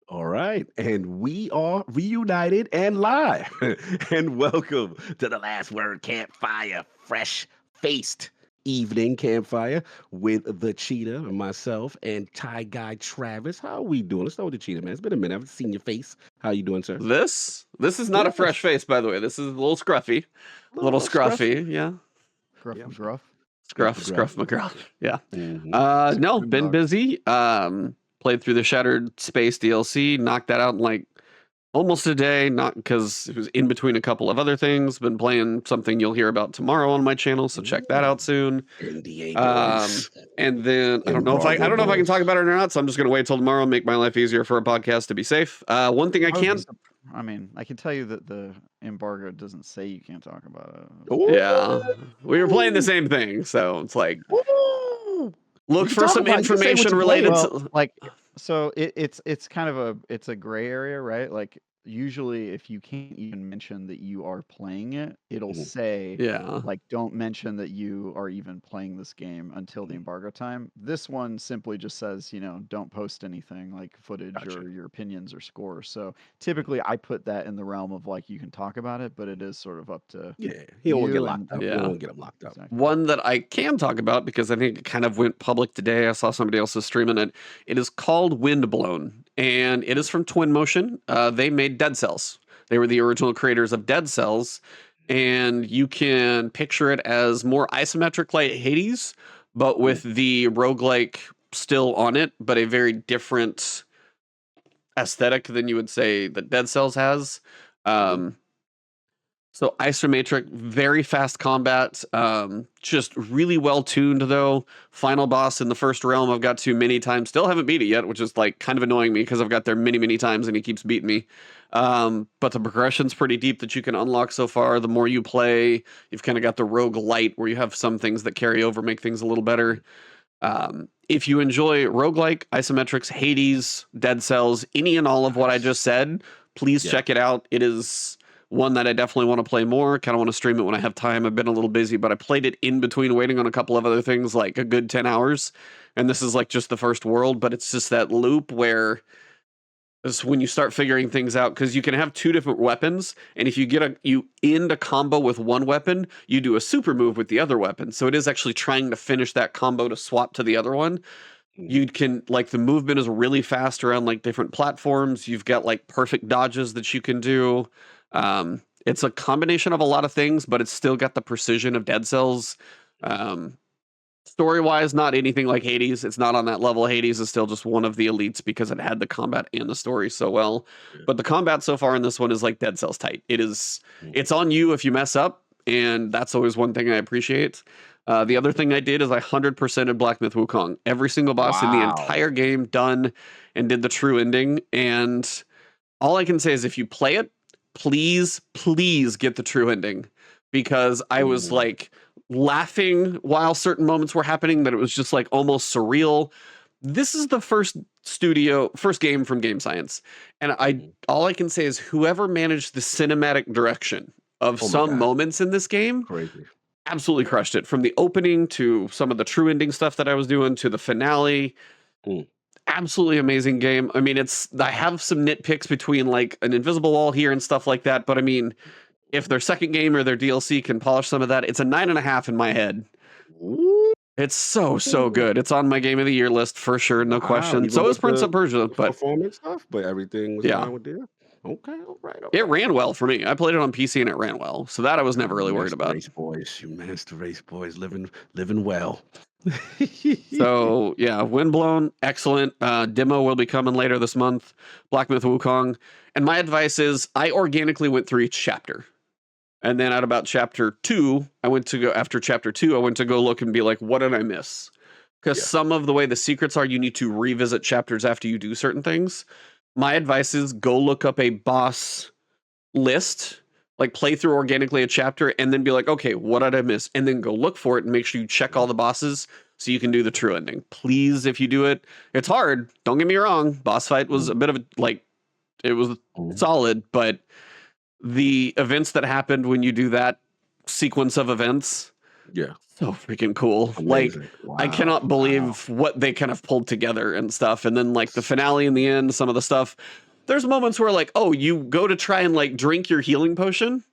All right, and we are reunited and live. And welcome to the Last Word Campfire, fresh faced evening campfire with the cheetah and myself and Thai guy Travis. How are we doing? Let's start with the cheetah, man. It's been a minute. I haven't seen your face. How you doing, sir? This is not a fresh Yes, face, by the way. This is a little scruffy. a A little little scruffy. scruffy, yeah. Gruff Yeah, McGruff. Gruff Scruff McGruff. McGruff. Yeah. Mm-hmm. No, Scream been dog. busy. Played through the Shattered Space DLC, knocked that out in like almost a day, not because it was in between a couple of other things. Been playing something you'll hear about tomorrow on my channel, so check that out soon. NDA Um, boys, and then I embargo don't know if I can talk boys. about it or not, so I'm just gonna wait till tomorrow and make my life easier for a podcast to be safe. One thing I I would be. can I mean, I can tell you that the embargo doesn't say you can't talk about it. Yeah, we were playing the Ooh, same thing, so it's like ooh. We look can for talk some about it. You can say what information you played. related Well, to. like, so it's kind of a gray area, right? Like, usually if you can't even mention that you are playing it, it'll Mhm, say Yeah, like don't mention that you are even playing this game until the mhm. embargo time. This one simply just says, don't post anything like footage Gotcha. or your opinions or scores. So typically I put that in the realm of like you can talk about it, but it is sort of up to Yeah, he don't wanna get you locked up. and He don't yeah. wanna get him locked up. exactly. One that I can talk about because I think it kind of went public today. I saw somebody else's streaming it. It is called Windblown, and it is from Twinmotion. They made Dead Cells. They were the original creators of Dead Cells, and you can picture it as more isometric like Hades, but Mm, with the roguelike still on it, but a very different aesthetic than you would say that Dead Cells has. mhm. Um, so isometric, very fast combat, just really well tuned though. Final boss in the first realm I've got to many times. Still haven't beat it yet, which is like kind of annoying me because I've got there many times and he keeps beating me. But the progression's pretty deep that you can unlock so far. The more you play, you've kind of got the rogue light where you have some things that carry over, make things a little better. If you enjoy roguelike, isometrics, Hades, Dead Cells, any and all of what I Nice. just said, please Yeah. check it out. It is one that I definitely want to play more. Kind of want to stream it when I have time. I've been a little busy, but I played it in between waiting on a couple of other things, like a good 10 hours. And this is like just the first world, but it's just that loop where is when you start figuring things out because you can have two different weapons, and if you end a combo with one weapon, you do a super move with the other weapon. So it is actually trying to finish that combo to swap to the other one. Mhm. You can like the movement is really fast around like different platforms. You've got like perfect dodges that you can do. It's a combination of a lot of things, but it's still got the precision of Dead Cells. Um, Story wise, not anything like Hades. It's not on that level. Hades is still just one of the elites because it had the combat and the story so well. Yeah. But the combat so far in this one is like Dead Cells tight. Mhm. It's on you if you mess up, and that's always one thing I appreciate. The other thing I did is I 100%ed Black Myth Wukong. Every single boss in the Wow. entire game done and did the true ending. And all I can say is if you play it, please get the true ending because I was Mm, like laughing while certain moments were happening that it was just like almost surreal. This is the first game from Game Science. And I mhm. all I can say is whoever managed the cinematic direction of Oh my some god. moments in this game Crazy. absolutely crushed it. From the opening to some of the true ending stuff that I was doing to the finale, Mm. absolutely amazing game. I mean, I have some nitpicks between like an invisible wall here and stuff like that, but I mean, if their second game or their DLC can polish some of that, it's a 9.5 in my head. Ooh. It's so good. It's on my game of the year list for sure, no Wow, question. even So is with Prince the of Persia, but performance stuff, but everything was yeah, fine with it? Okay, alright, it alright. ran well for me. I played it on PC and it ran well, so that I was never You really worried master about. race boys. You master race boys living well. So yeah, Windblown, excellent. Demo will be coming later this month. Black Myth Wukong, and my advice is I organically went through each chapter. And then at about chapter two, after chapter two, I went to go look and be like, what did I miss? Because Yeah. some of the way the secrets are, you need to revisit chapters after you do certain things. My advice is go look up a boss list, like play through organically a chapter, and then be like, okay, what did I miss? And then go look for it and make sure you check all the bosses so you can do the true ending. Please, if you do it, it's hard. Don't get me wrong. Boss fight was Mm, a bit of a like it was mhm. solid, but the events that happened when you do that sequence of events Yeah. So freaking cool. Like, Amazing. I Wow. cannot Wow. believe what they kind of pulled together and stuff. And then like the finale in the end, some of the stuff. There's moments where like, oh, you go to try and like drink your healing potion.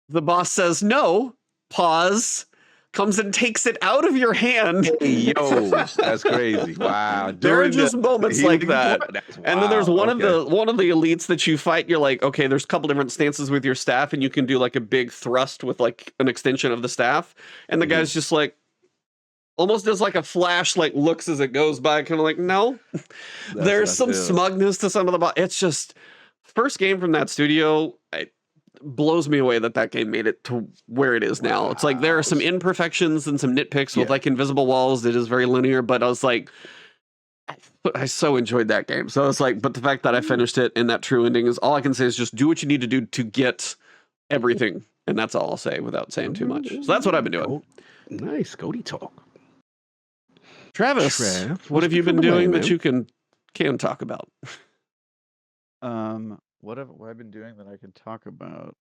The boss says no, pause, comes and takes it out of your hand. Hey, yo, that's crazy. Wow. There are During the just moments like healing that. part? That's And then there's wild. Okay. one of the elites that you fight, you're like, okay, there's a couple different stances with your staff, and you can do like a big thrust with like an extension of the staff. And the Mhm. guy's just like almost does like a flash, like looks as it goes by, kind of like, no. There's some Ill. smugness to some of the it's just first game from that studio. It blows me away that that game made it to where it is now. It's like there are some imperfections and some nitpicks with Yeah. like invisible walls. It is very linear, but I was like, I so enjoyed that game. So it's like, but the fact that I finished it and that true ending is all I can say is just do what you need to do to get everything. And that's all I'll say without saying too much. So that's what I've been doing. Nice. Cody talk. Travis, Trav, what what's have you been been the way, doing that man? you can talk about? What I've been doing that I can talk about?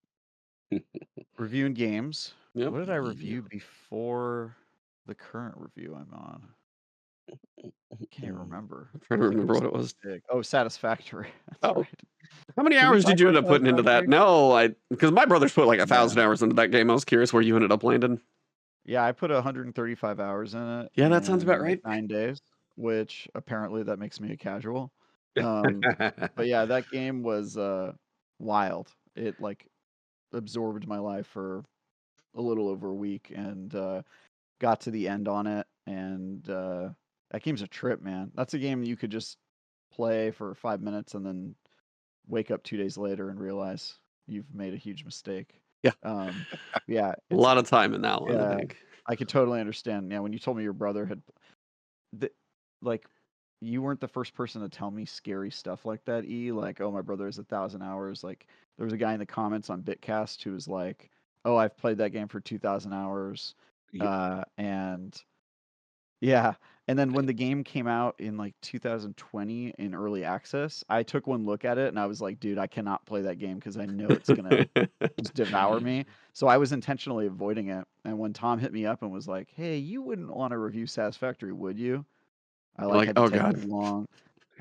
Reviewing games. Yep. What did I review before the current review I'm on? Can't even remember. I'm trying to remember what it was. Big. Oh, Satisfactory. That's Oh. right. How many Did we hours talk did you end about up putting into that? Satisfactory? No, because my brother's put like 1,000 Yeah. hours into that game. I was curious where you ended up landing. Yeah, I put 135 hours in it. Yeah, that sounds about in, right. 9 days, which apparently that makes me a casual. But yeah, that game was wild. It like absorbed my life for a little over a week, and got to the end on it, and that game's a trip, man. That's a game you could just play for 5 minutes and then wake up 2 days later and realize you've made a huge mistake. Yeah. Yeah, A lot of time in that one, I yeah, think. I could totally understand. Yeah, when you told me your brother had, like, you weren't the first person to tell me scary stuff like that. Like, oh, my brother has 1,000 hours. Like, there was a guy in the comments on Bitcast who was like, oh, I've played that game for 2,000 hours. And yeah, and then when the game came out in like 2020 in early access, I took one look at it and I was like, dude, I cannot play that game because I know it's gonna just devour me. So I was intentionally avoiding it. And when Tom hit me up and was like, hey, you wouldn't want to review Satisfactory, would you? I Like, had to oh take God.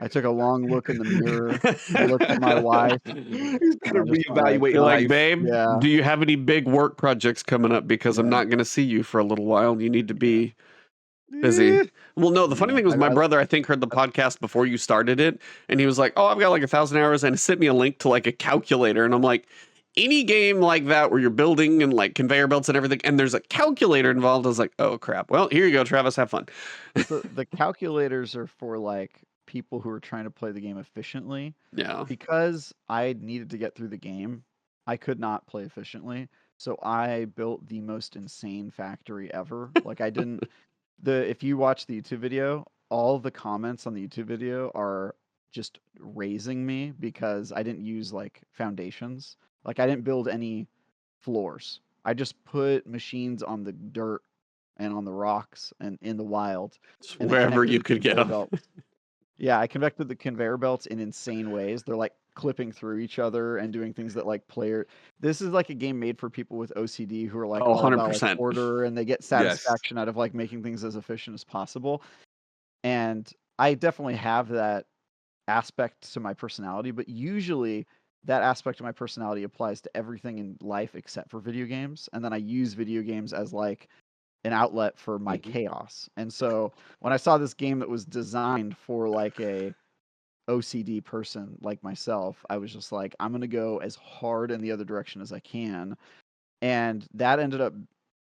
I took a long look in the mirror. I looked at my wife. He's got to I just went reevaluate You're like, life. babe, Yeah. do you have any big work projects coming up? Because I'm Yeah. not going to see you for a little while. You need to be busy. Well, no, the funny thing was my brother, I think, heard the podcast before you started it. And he was like, oh, I've got like 1,000 hours. And he sent me a link to like a calculator. And I'm like, any game like that where you're building and like conveyor belts and everything, and there's a calculator involved, I was like, oh crap. Well, here you go, Travis, have fun. So the calculators are for like people who are trying to play the game efficiently. Yeah. Because I needed to get through the game, I could not play efficiently. So I built the most insane factory ever. Like I didn't if you watch the YouTube video, all the comments on the YouTube video are just raising me because I didn't use like foundations. Like I didn't build any floors. I just put machines on the dirt and on the rocks and in the wild. Just And wherever you could get them. Yeah, I connected the conveyor belts in insane ways. They're like clipping through each other and doing things that like This is like a game made for people with OCD who are like all about 100%. like, order, and they get satisfaction out of like making things as efficient as possible. And I definitely have that aspect to my personality, but usually that aspect of my personality applies to everything in life except for video games. And then I use video games as like an outlet for my chaos. And so when I saw this game that was designed for like a OCD person like myself, I was just like, I'm going to go as hard in the other direction as I can. And that ended up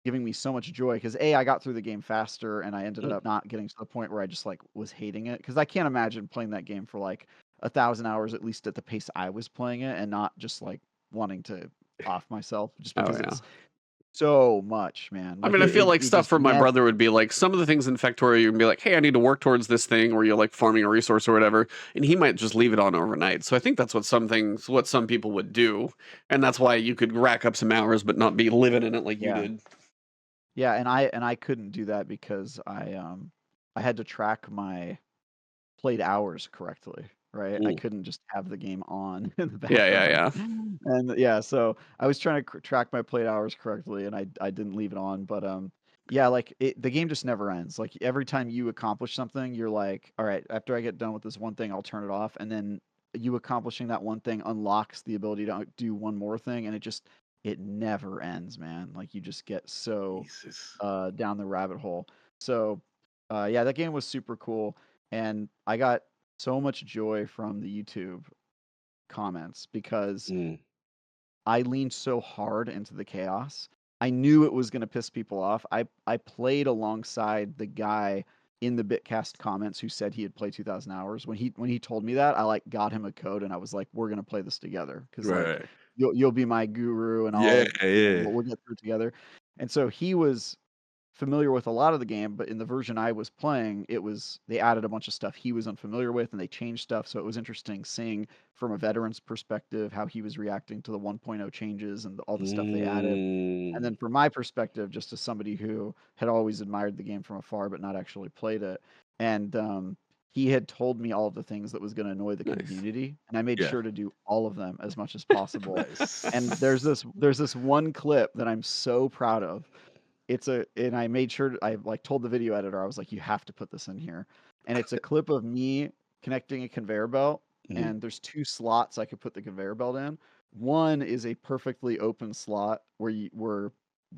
giving me so much joy because I got through the game faster, and I ended up not getting to the point where I just like was hating it, because I can't imagine playing that game for like 1,000 hours, at least at the pace I was playing it, and not just like wanting to off myself just because it's so much, man. I mean, I feel like stuff from my brother would be like some of the things in Factorio, you can be like, hey, I need to work towards this thing, or you're like farming a resource or whatever, and he might just leave it on overnight. So I think that's what some people would do, and that's why you could rack up some hours but not be living in it like you did. Yeah, and I couldn't do that because I had to track my played hours correctly, right? I Mm. couldn't just have the game on in the Yeah. background. And yeah, so I was trying to track my played hours correctly, and I didn't leave it on. But yeah, like the game just never ends. Like every time you accomplish something, you're like, all right, after I get done with this one thing, I'll turn it off, and then you accomplishing that one thing unlocks the ability to do one more thing, and it never ends, man. Like you just get so Jesus. down the rabbit hole. So yeah, that game was super cool, and I got so much joy from the YouTube comments because Mm. I leaned so hard into the chaos. I knew it was going to piss people off. I played alongside the guy in the Bitcast comments who said he had played 2,000 hours. When he told me that, I like got him a code and I was like, we're going to play this together because like Right. you'll be my guru and Yeah, yeah. we'll get through it together. And so he was familiar with a lot of the game, but in the version I was playing, they added a bunch of stuff he was unfamiliar with and they changed stuff. So it was interesting seeing from a veteran's perspective how he was reacting to the 1.0 changes and all the stuff they added. And then Mm. from my perspective, just as somebody who had always admired the game from afar but not actually played it, and he had told me all of the things that was going to annoy the Nice. community, and I made Yeah. sure to do all of them as much as possible. Nice. And there's this one clip that I'm so proud of. And I made sure I like told the video editor, I was like, you have to put this in here. And it's a clip of me connecting a conveyor belt, Mhm. and there's two slots I could put the conveyor belt in. One is a perfectly open slot where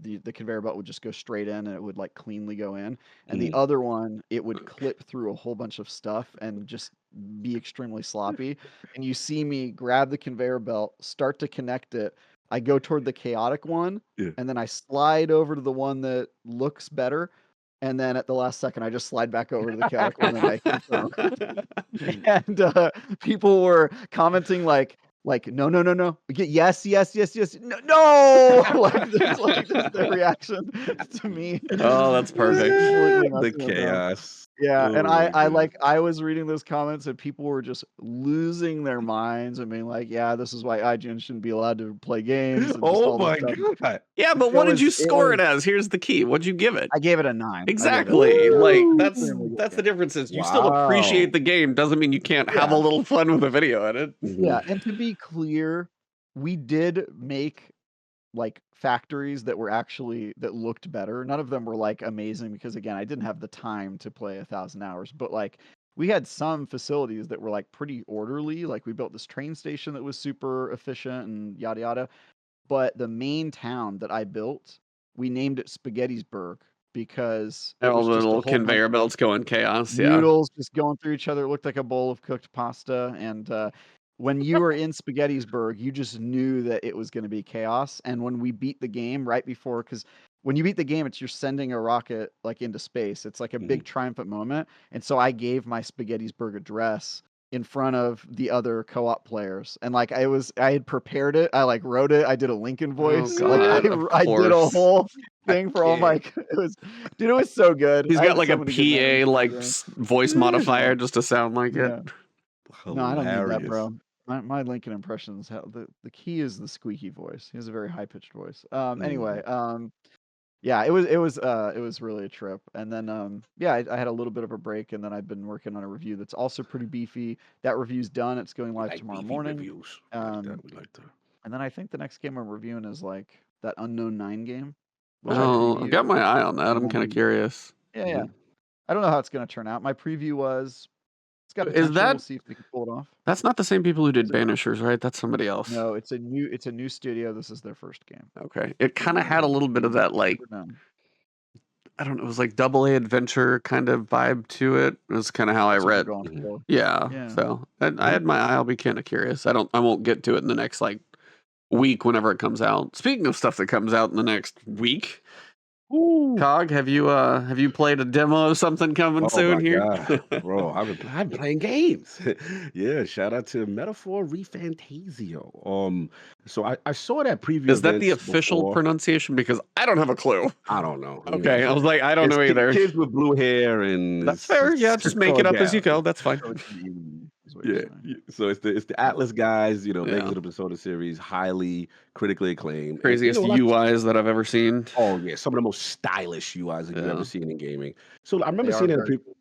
the conveyor belt would just go straight in and it would like cleanly go in. And the Mhm. other one, it would clip through a whole bunch of stuff and just be extremely sloppy. And you see me grab the conveyor belt, start to connect it. I go toward the chaotic one, Yeah. and then I slide over to the one that looks better. And then at the last second, I just slide back over to the chaotic one and I confirm. And people were commenting like no, yes, no, no, just their reaction to me Oh, that's perfect. completely The messing around. chaos. Yeah, and Oh my goodness. I was reading those comments and people were just losing their minds and being like, yeah, this is why IGN shouldn't be allowed to play games and just Oh all this my stuff. god. Yeah, but what did you score it as? Here's the key. What'd you give it? I gave it a 9. Exactly. Like that's Extremely good that's the game. difference is you still Wow. appreciate the game doesn't mean you can't have a Yeah. little fun with a video edit. Yeah, Mhm. and to be clear, we did make like factories that were actually that looked better. None of them were like amazing because again, I didn't have the time to play 1,000 hours, but like we had some facilities that were like pretty orderly. Like we built this train station that was super efficient and yada yada. But the main town that I built, we named it Spaghettisburg because it All was the just a little whole bunch conveyor of belts going chaos. Yeah. noodles just going through each other. It looked like a bowl of cooked pasta. And when you were in Spaghettisburg, you just knew that it was going to be chaos. And when we beat the game right before, because when you beat the game, it's you're sending a rocket like into space. It's like a Mhm. big triumphant moment. And so I gave my Spaghettisburg address in front of the other co-op players, and like I had prepared it. I like wrote it. I did a Lincoln Oh voice. Like god, of I did a course. whole I thing for all my. can't. It was, dude. It was so good. He's I got had like so a many good memories PA with that like game. voice Yeah. modifier just to sound like it. Yeah. No, I don't need that, Hilarious. bro. My Lincoln impressions, the key is the squeaky voice. He has a very high pitched voice. Anyway, Mhm. yeah, it was really a trip. And then yeah, I had a little bit of a break, and then I've been working on a review that's also pretty beefy. That review's done. It's going We live like tomorrow beefy morning. reviews. We like that. Um, We like that. and then I think the next game I'm reviewing is like that Unknown 9 game, which I Oh, I've previewed. got my eye on that. I'm kind of And curious. yeah. Mhm. I don't know how it's gonna turn out. My preview was it's got Is potential. We'll that see if we can pull it off. that's not the same people who did Is it not? Banishers, right? That's somebody else. No, it's a new studio. This is their first game. Okay. It kind of had a little bit of that like Super known. I don't know, it was like double A adventure kind of vibe to it. It was kind of how I That's what they're read. going Mhm. for. Yeah. Yeah. So I had my eye. I'll be kind of curious. I won't get to it in the next like week whenever it comes out. Speaking of stuff that comes out in the next week, Ooh. Cog, have you played a demo of something coming Oh soon my here? god, bro! I've been playing games. Yeah, shout out to Metaphor Refantasio. So I saw that preview Is that the events official before. pronunciation? Because I don't have a clue. I don't know. You know, Okay, I was like, I don't it's know either. kids with blue hair, and That's fair. Yeah, just make so it up as yeah, you go. That's fine. So it's an even, is what you're yeah. saying. So it's the Atlas guys. You know, makers Yeah. of the Persona series, highly critically acclaimed, and Craziest like, UIs that I've ever seen. oh yeah, some of the most stylish UIs that you've Yeah. ever seen in gaming. So I remember They are seeing it in very people.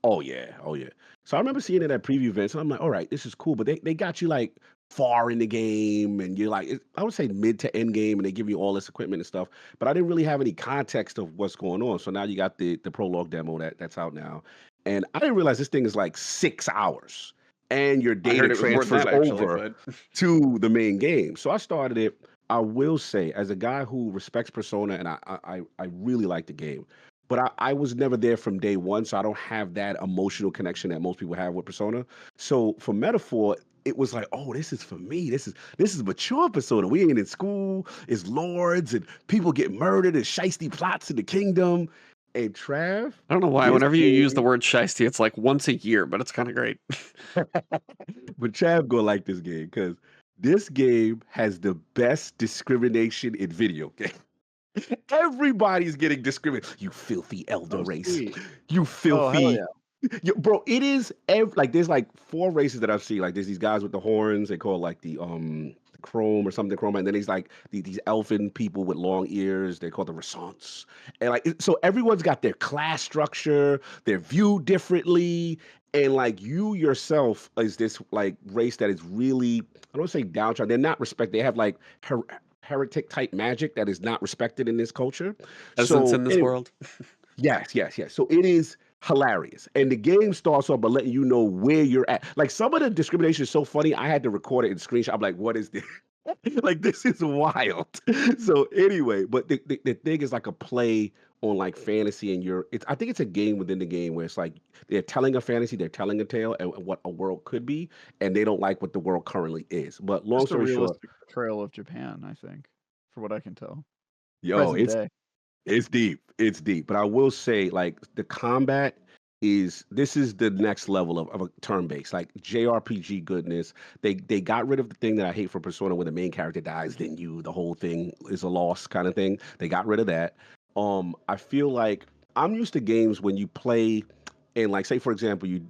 Oh yeah, oh yeah. So I remember seeing it at preview events, and I'm like, all right, this is cool. But they got you like far in the game, and you're like, I would say mid to end game, and they give you all this equipment and stuff. But I didn't really have any context of what's going on. So now you got the prologue demo that's out now, and I didn't realize this thing is like 6 hours, and your I data heard it was more than transfers that actually, over but to the main game. So I started it. I will say, as a guy who respects Persona, and I really like the game, but I was never there from day one, so I don't have that emotional connection that most people have with Persona. So for Metaphor, it was like, oh, this is for me. This is mature Persona. We ain't in school. It's lords and people get murdered and shiesty plots in the kingdom. And Trav, I don't know why. this Whenever you use the game, word shiesty, it's like once a year, but it's kind of great. but Trav gonna like this game because this game has the best discrimination in video game. Everybody's getting discriminated. You filthy elder Oh, race. sweet. You Oh, hell filthy. yeah. Bro, it is like there's like 4 races that I've seen. Like there's these guys with the horns. They call it like the chrome or something chrome. And then there's like these elfin people with long ears. They call the Resance. And like so everyone's got their class structure. They're viewed differently. And like you yourself is this like race that is really, I don't say downtrodden. They're not respected. They have like heretic type magic that is not respected in this culture. Essence So in this world. yes, yes, yes. So it is hilarious. And the game starts off by letting you know where you're at. Like some of the discrimination is so funny, I had to record it and screenshot. I'm like, what is this? Like this is wild. So anyway, but the thing is like a play on like fantasy and I think it's a game within the game where it's like they're telling a fantasy, they're telling a tale and what a world could be, and they don't like what the world currently is. But long Just a story short, realistic portrayal of Japan, I think, for what I can tell. yo, Present day. it's deep. It's deep. But I will say, like, the combat this is the next level of a turn-based, like JRPG goodness. They got rid of the thing that I hate for Persona when the main character dies, then the whole thing is a loss kind of thing. They got rid of that. I feel like I'm used to games when you play and like say for example you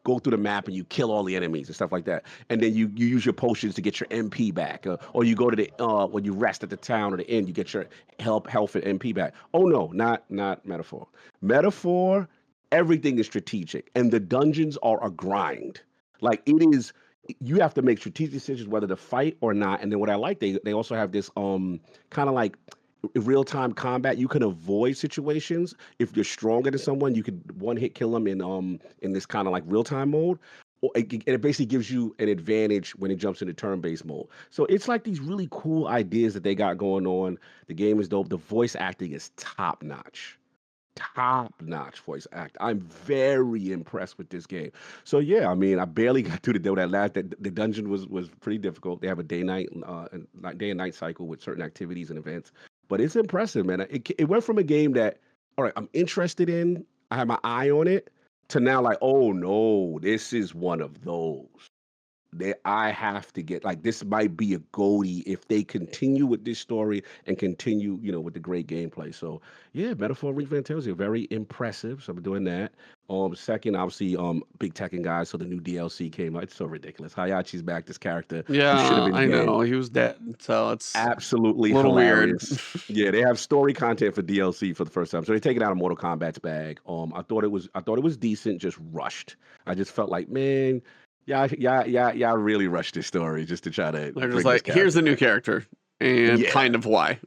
go through the map and you kill all the enemies and stuff like that, and then you use your potions to get your MP back, or you go to the when you rest at the town or the inn, you get your health and MP back. Oh no, not Metaphor. Metaphor, everything is strategic and the dungeons are a grind. Like it is, you have to make strategic decisions whether to fight or not. And then what I like, they also have this kind of like real-time combat. You can avoid situations if you're stronger than someone. You could one hit kill them in this kind of like real-time mode, or it basically gives you an advantage when it jumps into turn-based mode. So it's like these really cool ideas that they got going on. The game is dope. The voice acting is top notch voice act. I'm very impressed with this game. So yeah, I mean, I barely got through the dungeon was pretty difficult. They have a day and night cycle with certain activities and events, but it's impressive, man. It went from a game that, all right, I'm interested in, I have my eye on it, to now like, oh no, this is one of those that I have to get. Like this might be a goatee if they continue with this story and continue, with the great gameplay. So yeah, Metaphor Ring Fantasia, very impressive. So I'm doing that. Second, obviously, big Tekken guys. So the new DLC came out. It's so ridiculous. Hayachi's back. This character who should have Yeah, been I dead. know. He was dead. So it's Absolutely a little weird. hilarious. Yeah, they have story content for DLC for the first time. So they're taking out of Mortal Kombat's bag. I thought it was decent, just rushed. I just felt like, man, yeah, really rushed this story just to try to They're just bring this like, here's character a new back. character and Yeah, kind of why.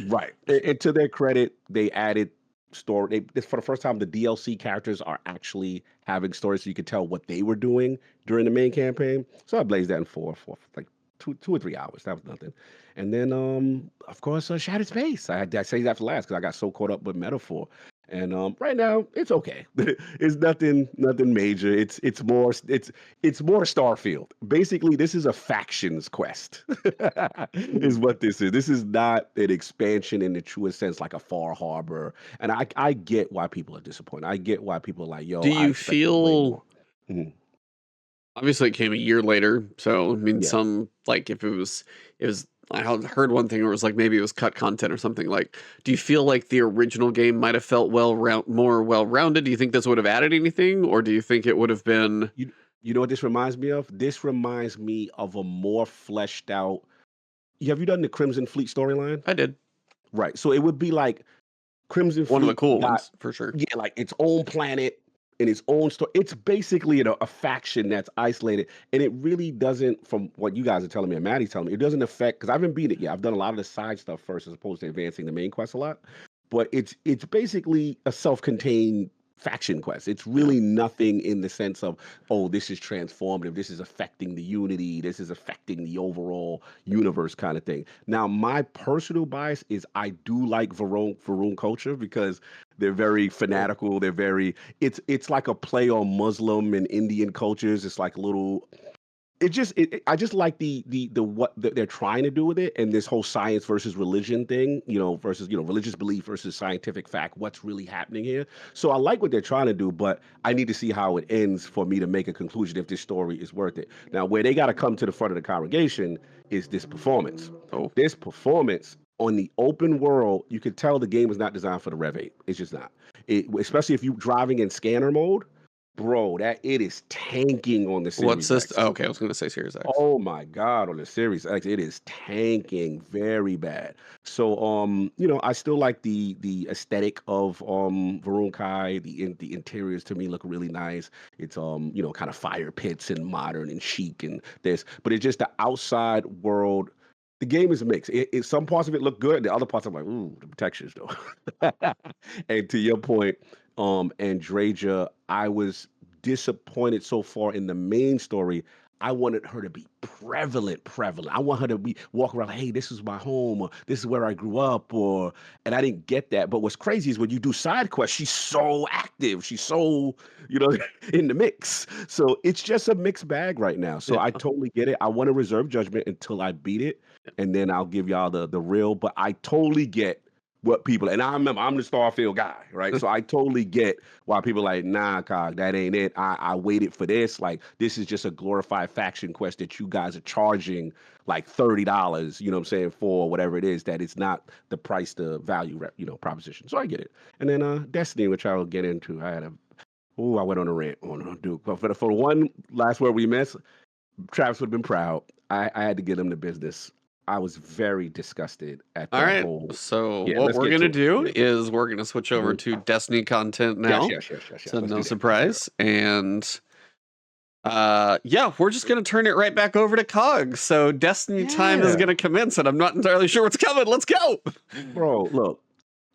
right. And to their credit, they added story. For the first time, the DLC characters are actually having stories, so you could tell what they were doing during the main campaign. So I blazed that in for like 2 or 3 hours. That was nothing. And then, of course, Shattered Space. I say that for last because I got so caught up with Metaphor. And right now, it's okay. It's nothing major. It's more Starfield. Basically, this is a factions quest. Is what this is. This is not an expansion in the truest sense, like a Far Harbor. And I get why people are disappointed. I get why people are like, yo, Do I you expected way feel more. Mhm. obviously it came a year later, so I mean Yeah. some like if it was I heard one thing where it was like maybe it was cut content or something. Like, do you feel like the original game might have felt more well-rounded? Do you think this would have added anything, or do you think it would have been You know what this reminds me of? This reminds me of a more fleshed out. Have you done the Crimson Fleet storyline? I did. Right. So it would be like Crimson One of the Fleet cool got, ones, for sure. yeah, like its own planet. in its own story. It's basically a faction that's isolated, and it really doesn't, from what you guys are telling me and Maddie's telling me, it doesn't affect, because I haven't beat it yet. I've done a lot of the side stuff first as opposed to advancing the main quest a lot. But it's basically a self-contained faction quest. It's Yeah. really nothing in the sense of, oh, this is transformative, this is affecting the unity, this is affecting the overall universe kind of thing. Now, my personal bias is I do like Varun culture because they're very fanatical. They're very it's like a play on Muslim and Indian cultures. It's like a little I just like the what they're trying to do with it, and this whole science versus religion thing, versus religious belief versus scientific fact. What's really happening here? So I like what they're trying to do, but I need to see how it ends for me to make a conclusion if this story is worth it. Now, where they got to come to the front of the congregation is this performance. Oh, This performance on the open world, you can tell the game was not designed for the Rev 8. It's just not. Especially if you're driving in scanner mode. Bro, that it is tanking on the what's Series this? X. Okay, I was going to say Series X. Oh my God, on the Series X, it is tanking very bad. So, I still like the aesthetic of Varun Kai. The interiors to me look really nice. It's kind of fire pits and modern and chic and this, but it's just the outside world. The game is mixed. Some parts of it look good, the other parts I'm like, ooh, the textures though. And to your point, Andreja, I was disappointed so far in the main story. I wanted her to be prevalent. I want her to be walk around, hey, this is my home, or this is where I grew up, and I didn't get that. But what's crazy is when you do side quests, she's so active. She's so, in the mix. So it's just a mixed bag right now. So Yeah. I totally get it. I want to reserve judgment until I beat it, and then I'll give y'all the real. But I totally get what people, and I remember I'm the Starfield guy, right? So I totally get why people are like, nah, Cog, that ain't it. I waited for this. Like, this is just a glorified faction quest that you guys are charging like $30, you know what I'm saying, for whatever it is, that it's not the price to value proposition. So I get it. And then Destiny, which I will get into. I went on a rant on Duke. But for the one last word we missed, Travis would have been proud. I had to get him the business. I was very disgusted at All that right. whole. So Yeah, what let's we're get gonna to it. do Yeah. is we're gonna switch over Mhm. to Destiny content now. Yes. So Let's no do that. surprise. And we're just gonna turn it right back over to Cog. So Destiny time is Yeah. gonna commence, and I'm not entirely sure what's coming. Let's go. Bro, look.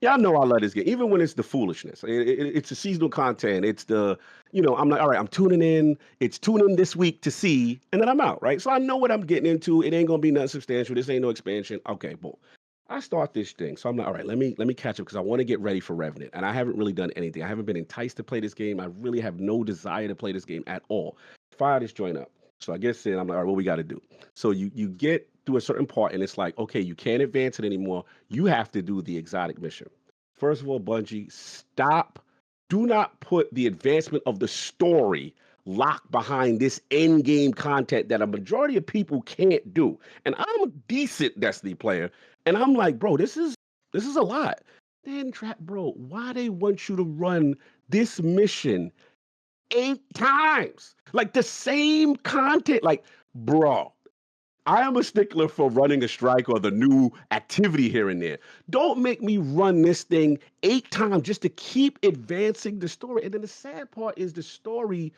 Y'all know I love this game, even when it's the foolishness. It's the seasonal content. It's I'm like, all right, I'm tuning in. It's tuning in this week to see, and then I'm out, right? So I know what I'm getting into. It ain't gonna be nothing substantial. This ain't no expansion. Okay, boom. I start this thing. So I'm like, all right, let me catch up because I want to get ready for Revenant. And I haven't really done anything. I haven't been enticed to play this game. I really have no desire to play this game at all. Fire this joint up. So I guess in, I'm like, all right, what we got to do? So you get through a certain part, and it's like, okay, you can't advance it anymore. You have to do the exotic mission. First of all, Bungie, stop. Do not put the advancement of the story locked behind this end game content that a majority of people can't do. And I'm a decent Destiny player, and I'm like, bro, this is a lot. Then trap, bro, why they want you to run this mission 8 times? Like the same content. Like, bro, I am a stickler for running a strike or the new activity here and there. Don't make me run this thing 8 times just to keep advancing the story. And then the sad part is the story.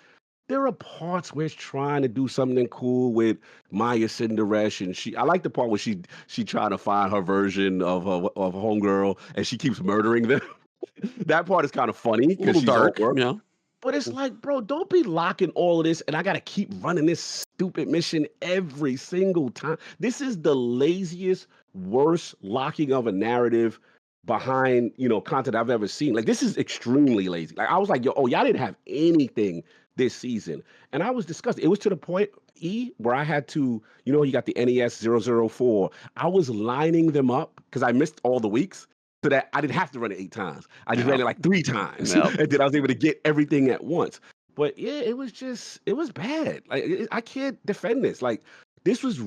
There are parts where it's trying to do something cool with Maya Cinderesh, and I like the part where she trying to find her version of homegirl, and she keeps murdering them. That part is kind of funny A because little she's dark. all work. Yeah. But it's like, bro, don't be locking all of this, and I gotta keep running this stupid mission every single time. This is the laziest, worst locking of a narrative behind, content I've ever seen. Like, this is extremely lazy. Like, I was like, y'all didn't have anything this season. And I was disgusted. It was to the point, where I had to, you got the NES 004. I was lining them up because I missed all the weeks, so that I didn't have to run it 8 times. I just ran it like 3 times, Yep. and then I was able to get everything at once. But yeah, it was bad. Like, I can't defend this. Like, this was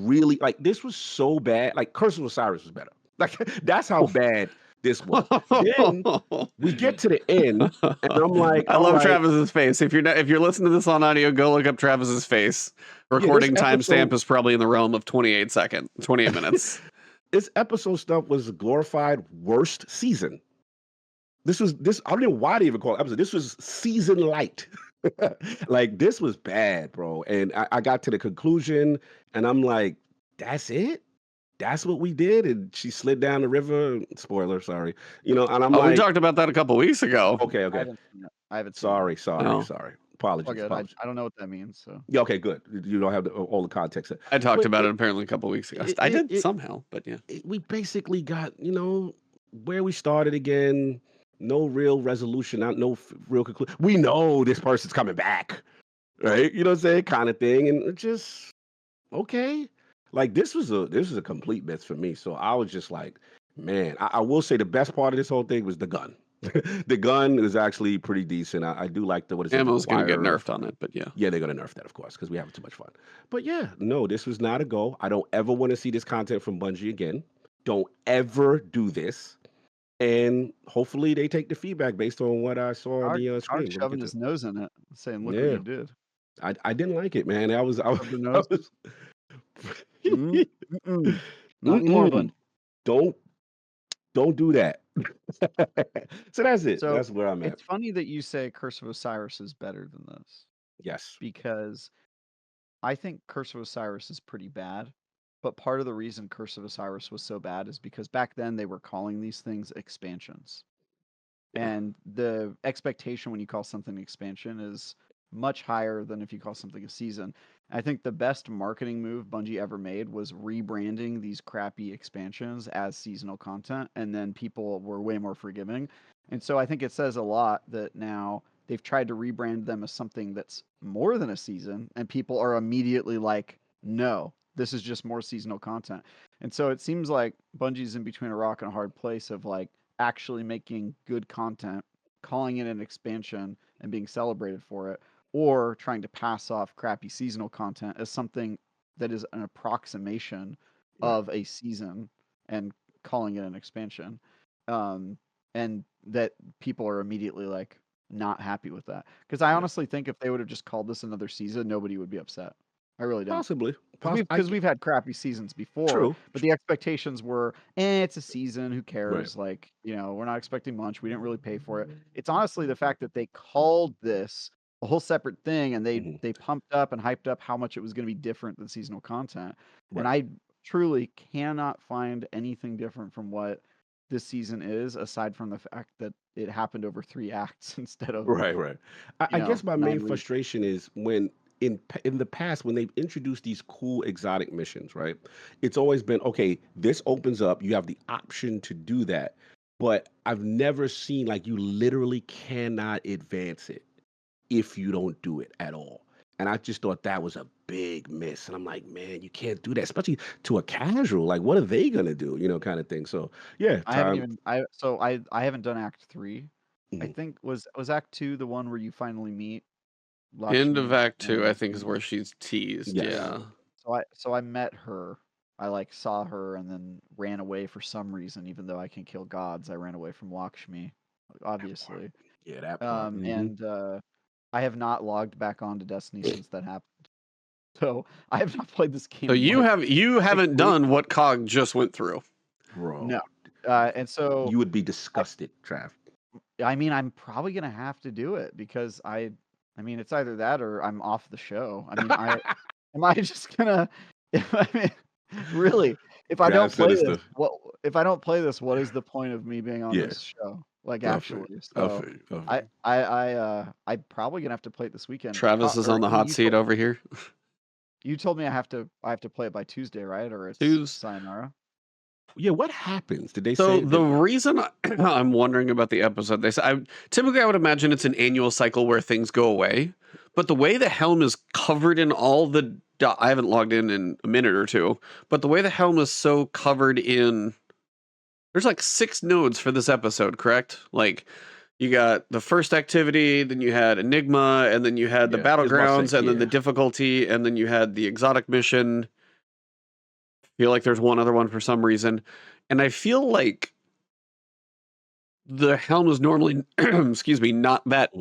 so bad. Like, Curse of Osiris was better. Like, that's how bad this was. Then we get to the end, and I'm like, I all love right, Travis's face. If you're listening to this on audio, go look up Travis's face. this Recording episode- timestamp is probably in the realm of 28 minutes. this episode stuff was a glorified worst season. this. I don't know why they even call it episode. This was season light. Like this was bad, bro. And I got to the conclusion, and I'm like, that's it. That's what we did. And she slid down the river. Spoiler, sorry. And I'm Oh, we like, talked about that a couple weeks ago. okay, I okay. haven't seen it. I haven't seen it. Sorry. No. Apologies. All good. Apologies. I don't know what that means. So Yeah, okay, good. You don't have all the context. I talked But about it apparently a couple weeks ago. I did somehow, but yeah. we basically got, where we started again. No real resolution, real conclusion. We know this person's coming back, right? You know what I'm saying? Kind of thing. And it just, okay. Like this was a complete miss for me. So I was just like, man, I will say the best part of this whole thing was the gun. The gun is actually pretty decent. I do like what is it? Ammo's going to get wire- nerfed on it, but yeah. Yeah, they're gonna nerf that, of course, because we have too much fun. But yeah, no, this was not a go. I don't ever want to see this content from Bungie again. Don't ever do this. And hopefully they take the feedback based on what I saw on the screen. Card shoving his nose in it, saying, "Look what Yeah. you did." I didn't like it, man. I was Rub the nose. Not anymore, bud. Don't do that. So that's it. So That's where I'm at. it's funny that you say Curse of Osiris is better than this, Yes. because I think Curse of Osiris is pretty bad. But part of the reason Curse of Osiris was so bad is because back then they were calling these things expansions. Yeah. And the expectation when you call something an expansion is much higher than if you call something a season. I think the best marketing move Bungie ever made was rebranding these crappy expansions as seasonal content, and then people were way more forgiving. And so I think it says a lot that now they've tried to rebrand them as something that's more than a season, and people are immediately like, no, this is just more seasonal content. And so it seems like Bungie's in between a rock and a hard place of like actually making good content, calling it an expansion and being celebrated for it, or trying to pass off crappy seasonal content as something that is an approximation Right. of a season and calling it an expansion. And that people are immediately like not happy with that. Because I Yeah. honestly think if they would have just called this another season, nobody would be upset. I really don't. Possibly. Because we've had crappy seasons before, True. but the expectations were, it's a season, who cares? Like, we're not expecting much. We didn't really pay for it. It's honestly the fact that they called this a whole separate thing, and they pumped up and hyped up how much it was going to be different than seasonal content. Right. And I truly cannot find anything different from what this season is, aside from the fact that it happened over 3 acts instead of Right. I guess my 9 main weeks. frustration is when in the past when they've introduced these cool exotic missions, right? It's always been, okay, this opens up, you have the option to do that, but I've never seen like you literally cannot advance it if you don't do it at all. And I just thought that was a big miss. And I'm like, man, you can't do that, especially to a casual. Like, what are they gonna do? Kind of thing. So yeah, I haven't done Act 3. I Mhm. think was Act 2 the one where you finally meet End of Lakshmi Act 2, I and- think, is where she's teased. Yes. Yeah. So I met her. I like saw her and then ran away for some reason, even though I can kill gods. I ran away from Lakshmi, obviously. Yeah, that part. And I have not logged back on to Destiny since that happened. So I have not played this game. So you haven't done what Cog just went through. Bro. No. And so You would be disgusted, Trav. I mean, I'm probably gonna have to do it because I mean, it's either that or I'm off the show. I mean, am I just gonna? I mean, really, if I don't play this, what is the point of me being on this show? Like, actually, so I'm probably gonna have to play it this weekend. Travis is on the hot seat over here. You told me I have to play it by Tuesday, right? Or it's sayonara. Yeah, what happens? Did they So say the reason I'm wondering about the episode, they said typically I would imagine it's an annual cycle where things go away, but the way the helm is covered in all the I haven't logged in a minute or two, but the way the helm is so covered in, there's like 6 nodes for this episode, correct? Like you got the first activity, then you had Enigma, and then you had the battlegrounds, and then the difficulty, and then you had the exotic mission. Feel like there's one other one for some reason, and I feel like the helm is normally excuse me, not that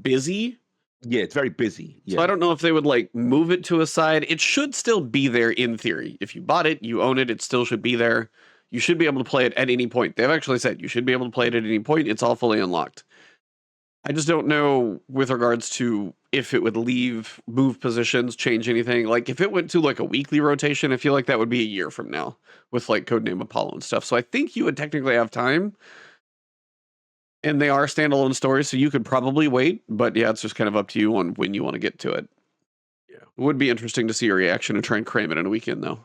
busy. Yeah, it's very busy. Yeah. So I don't know if they would like move it to a side. It should still be there in theory. If you bought it, you own it, it still should be there. you should be able to play it at any point. They've actually said you should be able to play it at any point. It's all fully unlocked. I just don't know with regards to if it would move positions, change anything. Like if it went to like a weekly rotation, I feel like that would be a year from now with like Codename Apollo and stuff. So I think you would technically have time. And they are standalone stories, so you could probably wait. But yeah, it's just kind of up to you on when you want to get to it. Yeah. It would be interesting to see your reaction and try and cram it in a weekend though.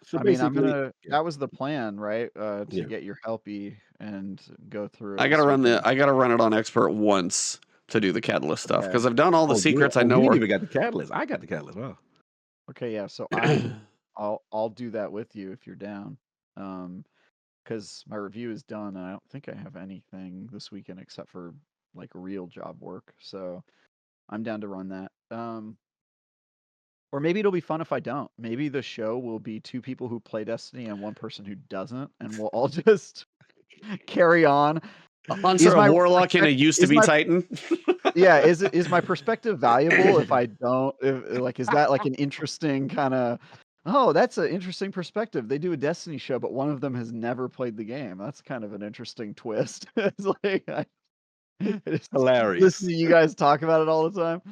So I mean, basically, that was the plan, right? To Yeah. get your helpy and go through it. I gotta this run weekend. I gotta run it on expert once to do the catalyst stuff because I've done all the oh, secrets you I know. didn't even got the catalyst. I got the catalyst. Wow. Okay, yeah. So I'll do that with you if you're down. Because my review is done, and I don't think I have anything this weekend except for like real job work. So I'm down to run that. Or maybe it'll be fun if I don't. Maybe the show will be 2 people who play Destiny and 1 person who doesn't, and we'll all just carry on. Hunter, a warlock and a used to be Titan. Yeah, is my perspective valuable if I don't? Is that like an interesting kind of? Oh, that's an interesting perspective. They do a Destiny show, but one of them has never played the game. That's kind of an interesting twist. It's like I just Hilarious. listen to you guys talk about it all the time.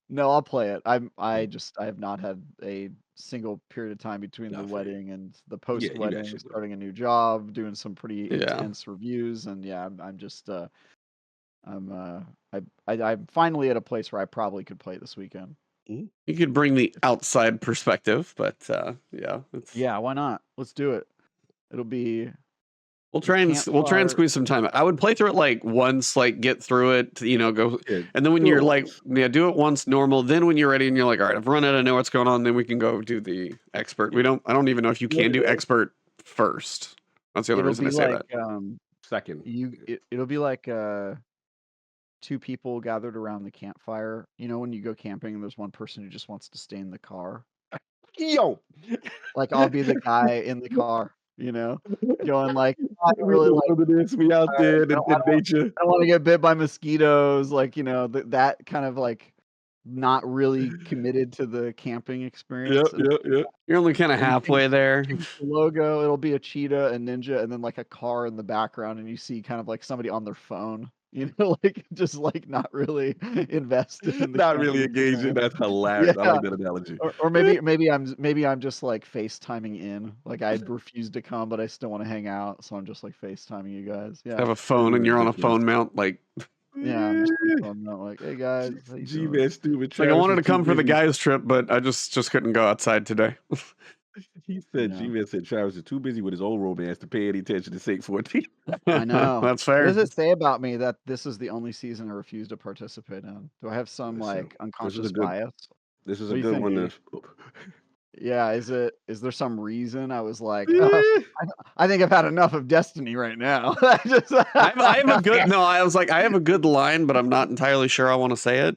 No, I'll play it. I have not had a single period of time between the wedding and the post wedding, starting a new job, doing some pretty intense reviews, and yeah, I'm just I'm finally at a place where I probably could play this weekend. You could bring the outside perspective, but yeah, why not? Let's do it. It'll be. We'll try and squeeze some time. I would play through it like once, like get through it, go, and then when you're like, do it once normal. Then when you're ready and you're like, all right, I've run it, I know what's going on. Then we can go do the expert. I don't even know if you can do expert first. That's the only reason I say that. Second, it'll be like 2 people gathered around the campfire. You know, when you go camping and there's one person who just wants to stay in the car. Yo, like I'll be the guy in the car. Going like, I really like this. We out there in nature. I don't want to get bit by mosquitoes. Like, that kind of like not really committed to the camping experience. Yep. You're only kind of halfway there. The logo, it'll be a cheetah, a ninja, and then like a car in the background, and you see kind of like somebody on their phone. Like just like not really invested in not really engaging. That's hilarious. Yeah. I like that analogy. Or maybe I'm just like FaceTiming in. Like I refused to come, but I still want to hang out, so I'm just like FaceTiming you guys. Yeah. Have a phone and you're on a phone mount, like. Yeah, I'm just on a phone mount, like, hey guys. G-Man stupid. Like I wanted to come for the guys trip, but I just couldn't go outside today. He said, G-Man said Travis is too busy with his own romance to pay any attention to Saint 14. I know. That's fair. What does it say about me that this is the only season I refuse to participate in? Do I have some like unconscious bias? This is a good one. Yeah, is there some reason I was like, I think I've had enough of Destiny right now. I have a good I was like, I have a good line, but I'm not entirely sure I want to say it.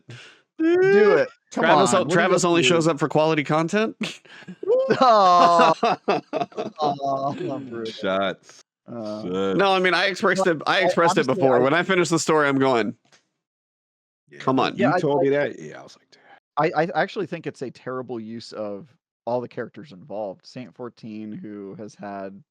Do it. Travis only shows up for quality content. Oh, shots. No, I mean I expressed it before. When I finished the story, I'm going. Come on. You told me that. Yeah, I was like, I actually think it's a terrible use of all the characters involved. Saint 14, who has had,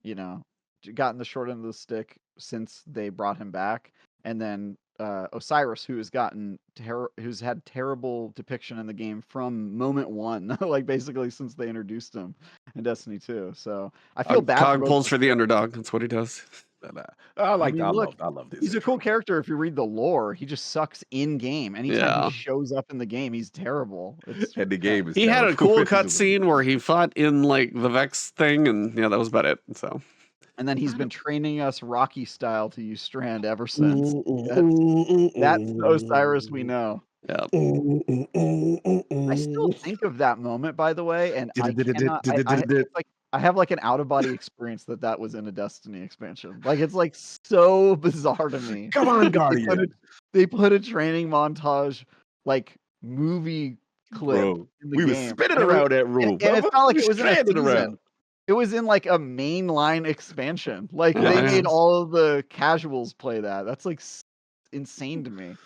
gotten the short end of the stick since they brought him back, and then Osiris, who's had terrible depiction in the game from moment 1, like basically since they introduced him in Destiny 2. So I feel bad. Cog pulls for the underdog. That's what he does. I love this. He's a cool character if you read the lore. He just sucks in game. Anytime he shows up in the game, he's terrible. And the game is he had a cool cutscene where he fought in like the Vex thing, and that was about it. So. And then he's been training us Rocky style to use Strand ever since. That's Osiris we know. Yeah. I still think of that moment, by the way, and I have like an out of body experience that was in a Destiny expansion. Like it's like so bizarre to me. Come on, Guardian. They put a training montage, like movie clip. Bro, in the we game. were spinning around that room. And it's not like it was in a season. It was in like a mainline expansion. Like they made all of the casuals play that. That's like insane to me.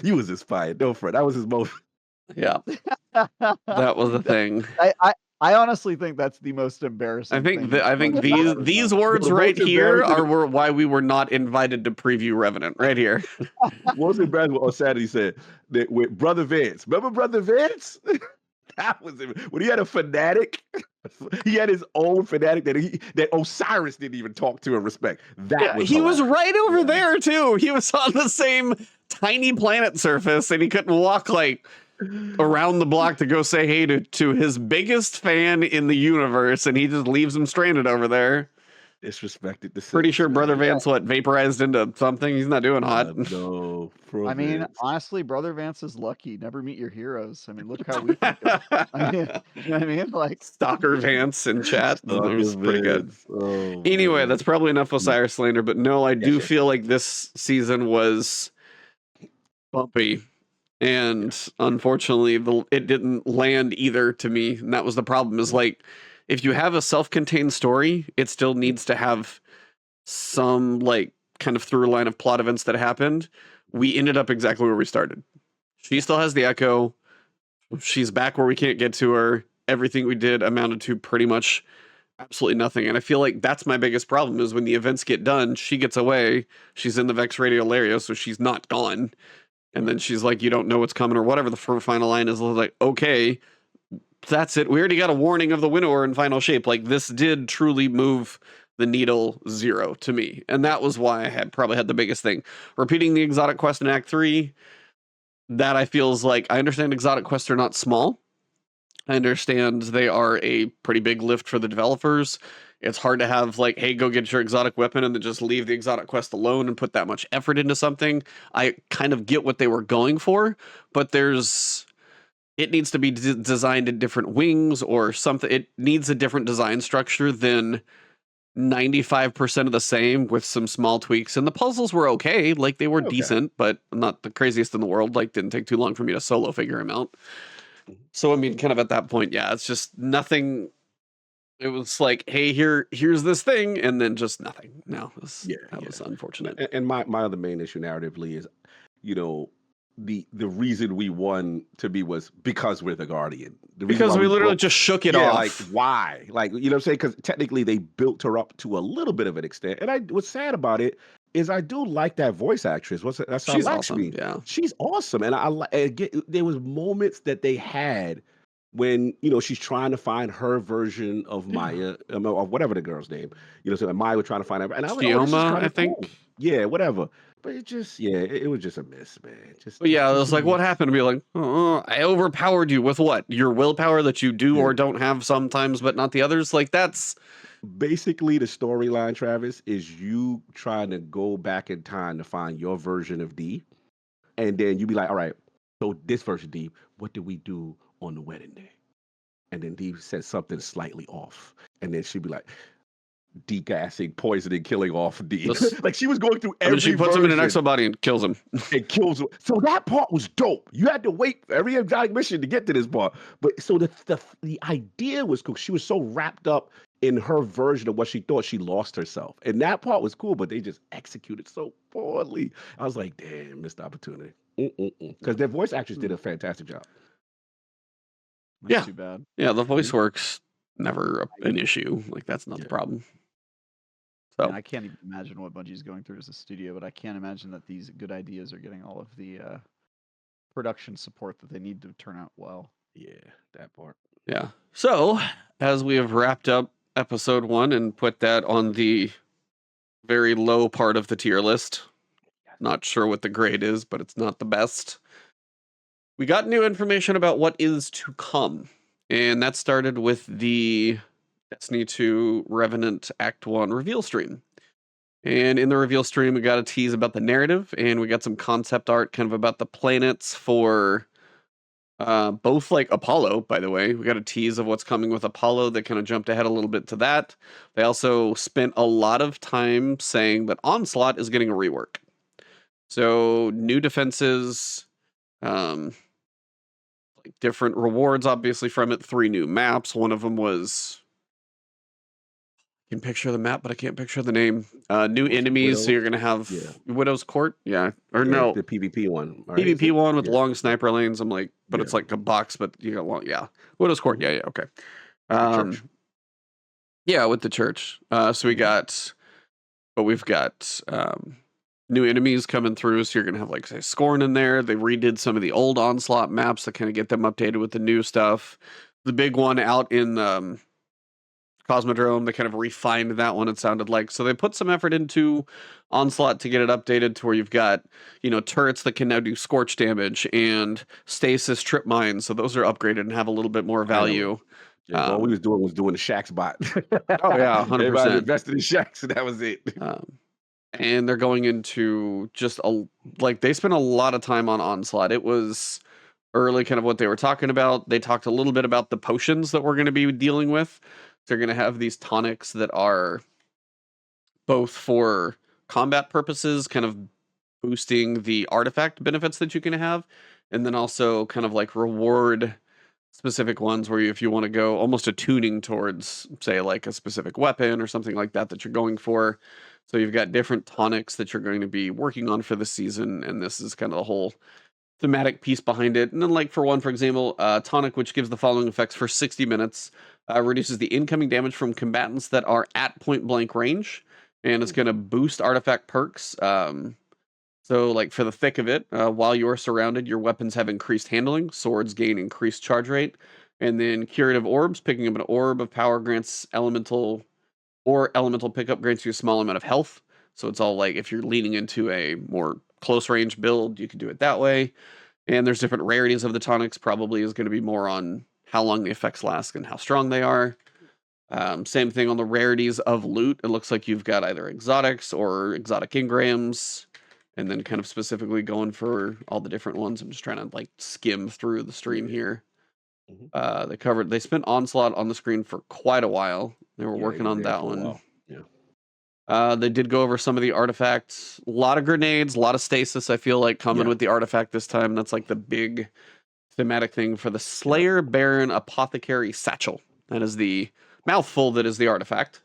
He was inspired. No, Fred. That was his most. Yeah. That was the thing. I I honestly think that's the most embarrassing I think thing. I think Bungie has ever these done. words The right most here embarrassing- are why we were not invited to preview Revenant. Right here. What was embarrassing on Saturday said that with Brother Vince. Remember Brother Vince? That was when he had a fanatic. He had his own fanatic that Osiris didn't even talk to and respect. That was he was hilarious. right over there too. He was on the same tiny planet surface, and he couldn't walk like around the block to go say hey to his biggest fan in the universe, and he just leaves him stranded over there. Disrespected the Pretty Sims, sure man. Brother Vance vaporized into something. He's not doing hot. No, I mean, Vince. honestly, Brother Vance is lucky. Never meet your heroes. I mean, look how we think of it. I mean, you know what I mean? Like Stalker Vance in chat. That was pretty good. Oh, Anyway, man. that's probably enough Osiris slander, but no, I do feel like this season was bumpy. And unfortunately, it didn't land either to me. And that was the problem is like, if you have a self-contained story, it still needs to have some like kind of through line of plot events that happened. We ended up exactly where we started. She still has the echo. She's back where we can't get to her. Everything we did amounted to pretty much absolutely nothing. And I feel like that's my biggest problem is when the events get done, she gets away. She's in the Vex Radio area, so she's not gone. And then she's like, you don't know what's coming or whatever the final line is. Like, okay, that's it. We already got a warning of the Winnower in Final Shape. Like, this did truly move the needle 0 to me. And that was why I probably had the biggest thing. Repeating the exotic quest in Act 3, that I feels like, I understand exotic quests are not small. I understand they are a pretty big lift for the developers. It's hard to have like, hey, go get your exotic weapon and then just leave the exotic quest alone and put that much effort into something. I kind of get what they were going for, but it needs to be designed in different wings or something. It needs a different design structure than 95% of the same with some small tweaks. And the puzzles were okay. Like they were decent, but not the craziest in the world. Like didn't take too long for me to solo figure them out. So, I mean, kind of at that point, yeah, it's just nothing. It was like, hey, here's this thing, and then just nothing. No, that was unfortunate. And my other main issue narratively is, you know, the reason we won to me was because we're the Guardian. Because we literally just shook it off. Like why? Like, you know what I'm saying? Because technically they built her up to a little bit of an extent. And what's sad about it is I do like that voice actress. That's She's awesome. Yeah, she's awesome. And there was moments that they had when, you know, she's trying to find her version of Maya, or whatever the girl's name. You know, so Maya was trying to find her. And I was like, Stioma, I think. Cool. Yeah, whatever. But it just, it was just a miss, man. But yeah, it was like, what happened? To be like, I overpowered you with what? Your willpower that you do or don't have sometimes, but not the others? Like, that's... Basically, the storyline, Travis, is you trying to go back in time to find your version of D. And then you be like, all right, so this version D, what did we do on the wedding day? And then D said something slightly off. And then she'd be like, degassing, poisoning, killing off D. Like she was going through every she puts him in an exo body and kills him. And kills him. So that part was dope. You had to wait for every exotic mission to get to this part. But so the idea was cool. She was so wrapped up in her version of what she thought, she lost herself. And that part was cool, but they just executed so poorly. I was like, damn, missed opportunity. Because their voice actors did a fantastic job. That's too bad. Yeah, the voice work's never an issue. Like that's not the problem. So I can't even imagine what Bungie's going through as a studio, but I can't imagine that these good ideas are getting all of the production support that they need to turn out well. Yeah, that part. Yeah. So as we have wrapped up episode 1 and put that on the very low part of the tier list, not sure what the grade is, but it's not the best. We got new information about what is to come, and that started with the Destiny 2 Revenant Act 1 reveal stream. And in the reveal stream, we got a tease about the narrative, and we got some concept art kind of about the planets for both like Apollo, by the way. We got a tease of what's coming with Apollo that kind of jumped ahead a little bit to that. They also spent a lot of time saying that Onslaught is getting a rework. So new defenses, like different rewards, obviously, from it. 3 new maps. One of them was... I can picture the map, but I can't picture the name. New enemies, so you're going to have Widow's Court? Yeah. Or no. The PvP one. Right? PvP one with long sniper lanes. I'm like, but it's like a box, but you got long, Widow's Court, okay. Church. Yeah, with the church. So we've got new enemies coming through. So you're gonna have like say Scorn in there. They redid some of the old Onslaught maps to kind of get them updated with the new stuff. The big one out in Cosmodrome, they kind of refined that one, it sounded like. So they put some effort into Onslaught to get it updated to where you've got, turrets that can now do scorch damage and stasis trip mines. So those are upgraded and have a little bit more value. Yeah, all we was doing the Shax bot. Oh yeah, 100%. Everybody invested in Shax, and that was it. And they're going into just they spent a lot of time on Onslaught. It was early kind of what they were talking about. They talked a little bit about the potions that we're going to be dealing with. They're going to have these tonics that are both for combat purposes, kind of boosting the artifact benefits that you can have, and then also kind of like reward specific ones where if you want to go almost a tuning towards, say, like a specific weapon or something like that you're going for. So you've got different tonics that you're going to be working on for the season, and this is kind of the whole thematic piece behind it. And then, like for example, tonic which gives the following effects for 60 minutes, reduces the incoming damage from combatants that are at point blank range, and it's going to boost artifact perks. So, like for the thick of it, while you are surrounded, your weapons have increased handling. Swords gain increased charge rate, and then curative orbs. Picking up an orb of power grants elemental pickup grants you a small amount of health. So it's all like if you're leaning into a more close range build, you can do it that way. And there's different rarities of the tonics. Probably is going to be more on how long the effects last and how strong they are. Same thing on the rarities of loot. It looks like you've got either exotics or exotic engrams, and then kind of specifically going for all the different ones. I'm just trying to like skim through the stream here. They spent Onslaught on the screen for quite a while. They were working on that one. They did go over some of the artifacts. A lot of grenades, a lot of stasis, I feel like, coming with the artifact this time. That's like the big thematic thing for the Slayer Baron Apothecary Satchel. That is the mouthful that is the artifact.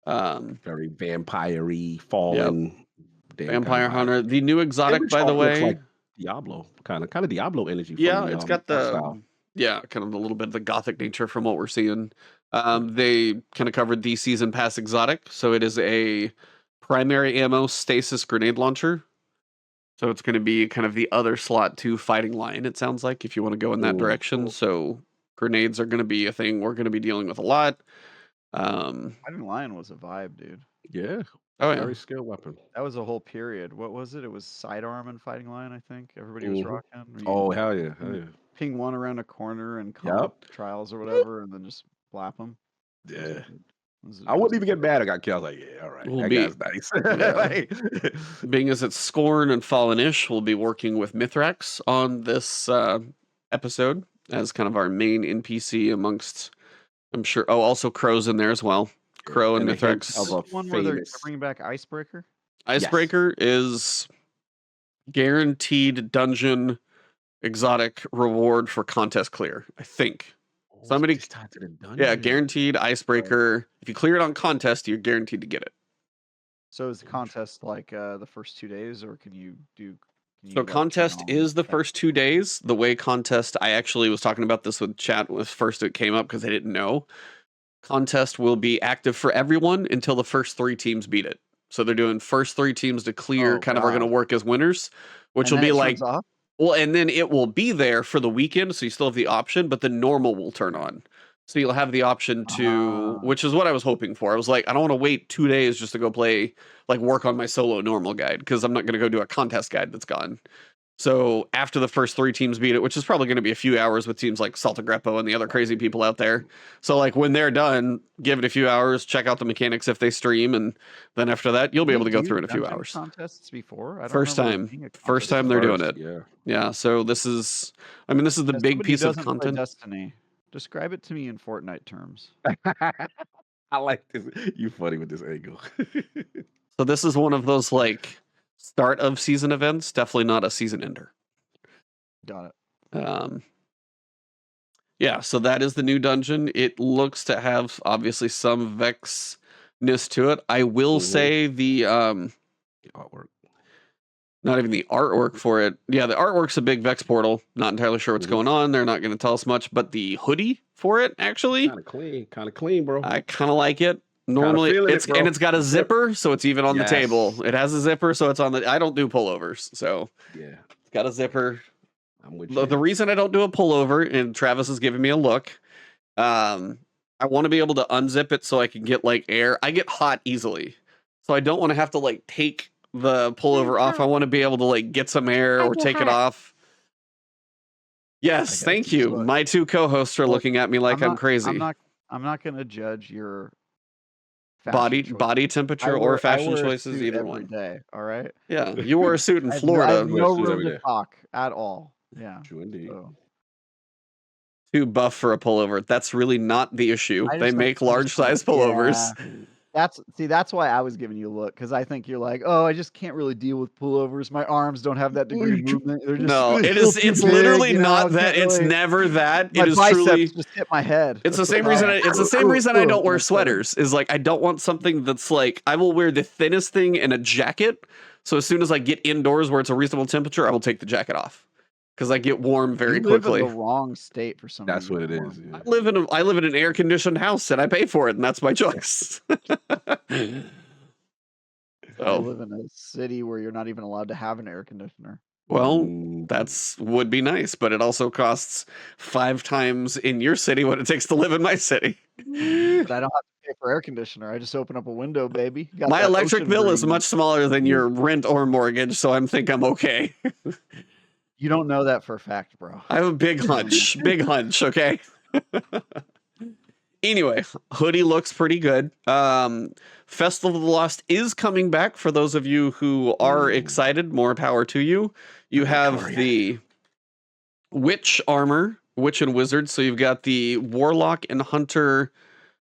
Very vampire-y, fallen. Vampire Hunter. The new exotic, by the way. Looks like Diablo. Kind of Diablo energy. Yeah, it's got the... Yeah, kind of a little bit of the gothic nature from what we're seeing. They kind of covered the season pass exotic. So it is a primary ammo stasis grenade launcher. So it's going to be kind of the other slot 2 fighting line, it sounds like, if you want to go in that direction. Cool. So grenades are going to be a thing we're going to be dealing with a lot. Fighting line was a vibe, dude. Yeah. Oh, yeah. Very skilled weapon. That was a whole period. What was it? It was sidearm and fighting line, I think. Everybody was rocking. Oh, hell yeah. Hell yeah. Ping one around a corner and combat trials or whatever, and then just blap them. Yeah. I wouldn't even get mad. I got killed. I was like, yeah, all right. That guy's nice. Being as it's Scorn and Fallen-ish, we'll be working with Mithrax on this episode as kind of our main NPC amongst, I'm sure. Oh, also Crow's in there as well. Crow and Mithrax. One where they're bringing back Icebreaker? Icebreaker is guaranteed dungeon exotic reward for contest clear, I think. Somebody tied to the dungeon. Guaranteed Icebreaker. If you clear it on contest, you're guaranteed to get it. So is the contest like the first 2 days, or can you do? So contest is the first 2 days. The way contest, I actually was talking about this with chat when first it came up because I didn't know. Contest will be active for everyone until the first 3 teams beat it. So they're doing first 3 teams to clear are going to work as winners, which will be like. Well, and then it will be there for the weekend, so you still have the option, but the normal will turn on. So you'll have the option to, which is what I was hoping for. I was like, I don't want to wait 2 days just to go play, like work on my solo normal guide, because I'm not going to go do a contest guide that's gone. So after the first 3 teams beat it, which is probably going to be a few hours with teams like Salta Greppo and the other crazy people out there. So like when they're done, give it a few hours, check out the mechanics if they stream, and then after that, you'll be able to go through in a few hours. Contests before? First time they're doing it. Yeah. So this is the big piece of content. Destiny. Describe it to me in Fortnite terms. I like this. You funny with this angle. So this is one of those like start of season events, definitely not a season ender. Got it. Yeah, so that is the new dungeon. It looks to have obviously some Vexness to it. I will say the artwork. Not even the artwork for it. Yeah, the artwork's a big Vex portal. Not entirely sure what's going on. They're not going to tell us much, but the hoodie for it, actually, kind of clean, bro. I kind of like it. Normally, bro. and it's got a zipper, so it's even on the table. It has a zipper, so it's on the. I don't do pullovers, so yeah, it's got a zipper. I'm with you. The reason I don't do a pullover, and Travis is giving me a look, I want to be able to unzip it so I can get like air. I get hot easily, so I don't want to have to like take the pullover off. I want to be able to like get some air or take it off. Yes, thank you. My two co-hosts are looking at me like I'm crazy. I'm not going to judge your body temperature or fashion choices, either one. Every day, all right? Yeah, you wore a suit in Florida. I have no room to talk at all. Yeah, true indeed. So. Too buff for a pullover. That's really not the issue. They make large size pullovers. Yeah. That's why I was giving you a look, because I think you're like, oh, I just can't really deal with pullovers. My arms don't have that degree of movement. They're just no, it's literally not that. It's never that. It is truly just hit my head. It's the same reason. It's the same reason I don't wear sweaters. Is like I don't want something that's like I will wear the thinnest thing in a jacket. So as soon as I get indoors where it's a reasonable temperature, I will take the jacket off. Because I get warm very quickly. You live in the wrong state for some reason. That's what it is. Yeah. I live in an air conditioned house and I pay for it, and that's my choice. I live in a city where you're not even allowed to have an air conditioner. Well, that's would be nice, but it also costs 5 times in your city what it takes to live in my city. But I don't have to pay for air conditioner. I just open up a window, baby. My electric bill is much smaller than your rent or mortgage, so I think I'm okay. You don't know that for a fact, bro. I have a big hunch. Big hunch, okay? Anyway, hoodie looks pretty good. Festival of the Lost is coming back for those of you who are excited. More power to you. You have the witch armor, witch and wizard. So you've got the warlock and hunter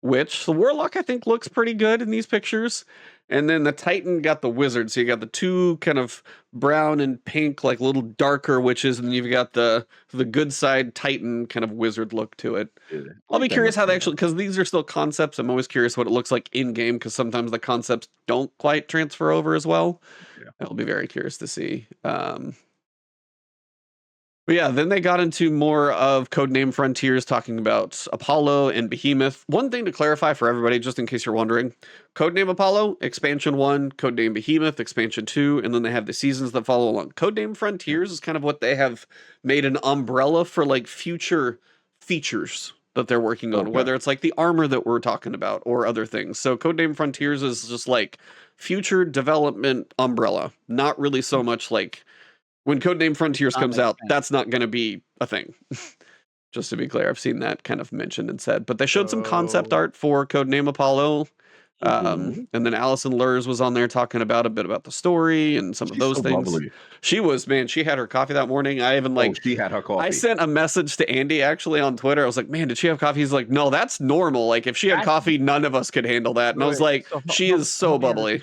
witch. The warlock, I think, looks pretty good in these pictures. And then the Titan got the wizard. So you got the two kind of brown and pink, like little darker witches. And then you've got the good side Titan kind of wizard look to it. Yeah, I'll be curious how they actually, because these are still concepts. I'm always curious what it looks like in game, because sometimes the concepts don't quite transfer over as well. Yeah. I'll be very curious to see. But yeah, then they got into more of Codename Frontiers, talking about Apollo and Behemoth. One thing to clarify for everybody, just in case you're wondering, Codename Apollo, Expansion 1, Codename Behemoth, Expansion 2, and then they have the seasons that follow along. Codename Frontiers is kind of what they have made an umbrella for like future features that they're working on, whether it's like the armor that we're talking about or other things. So Codename Frontiers is just like future development umbrella, not really so much like when Codename Frontiers comes out, that's not going to be a thing. Just to be clear, I've seen that kind of mentioned and said. But they showed some concept art for Codename Apollo. And then Allison Lurs was on there talking about a bit about the story and some of those things. Lovely. She was, man, she had her coffee that morning. I even she had her coffee. I sent a message to Andy actually on Twitter. I was like, man, did she have coffee? He's like, no, that's normal. Like if she had coffee, none of us could handle that. And I was like, she is so bubbly.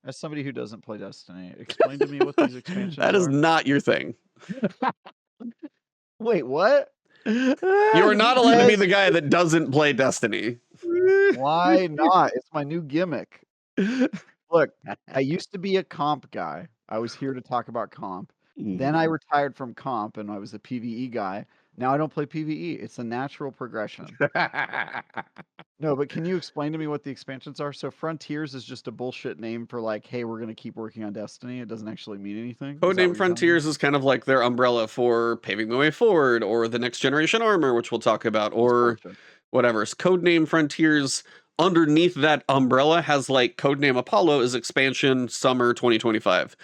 As somebody who doesn't play Destiny, explain to me what these expansions are. That is not your thing. Wait, what? You are not allowed to be the guy that doesn't play Destiny. Why not? It's my new gimmick. Look, I used to be a comp guy. I was here to talk about comp. Then I retired from comp and I was a PvE guy. Now I don't play PvE. It's a natural progression. No, but can you explain to me what the expansions are? So Frontiers is just a bullshit name for like, hey, we're going to keep working on Destiny. It doesn't actually mean anything. Codename Frontiers is kind of like their umbrella for paving the way forward, or the next generation armor, which we'll talk about, or whatever. So Codename Frontiers underneath that umbrella has like Codename Apollo is expansion summer 2025.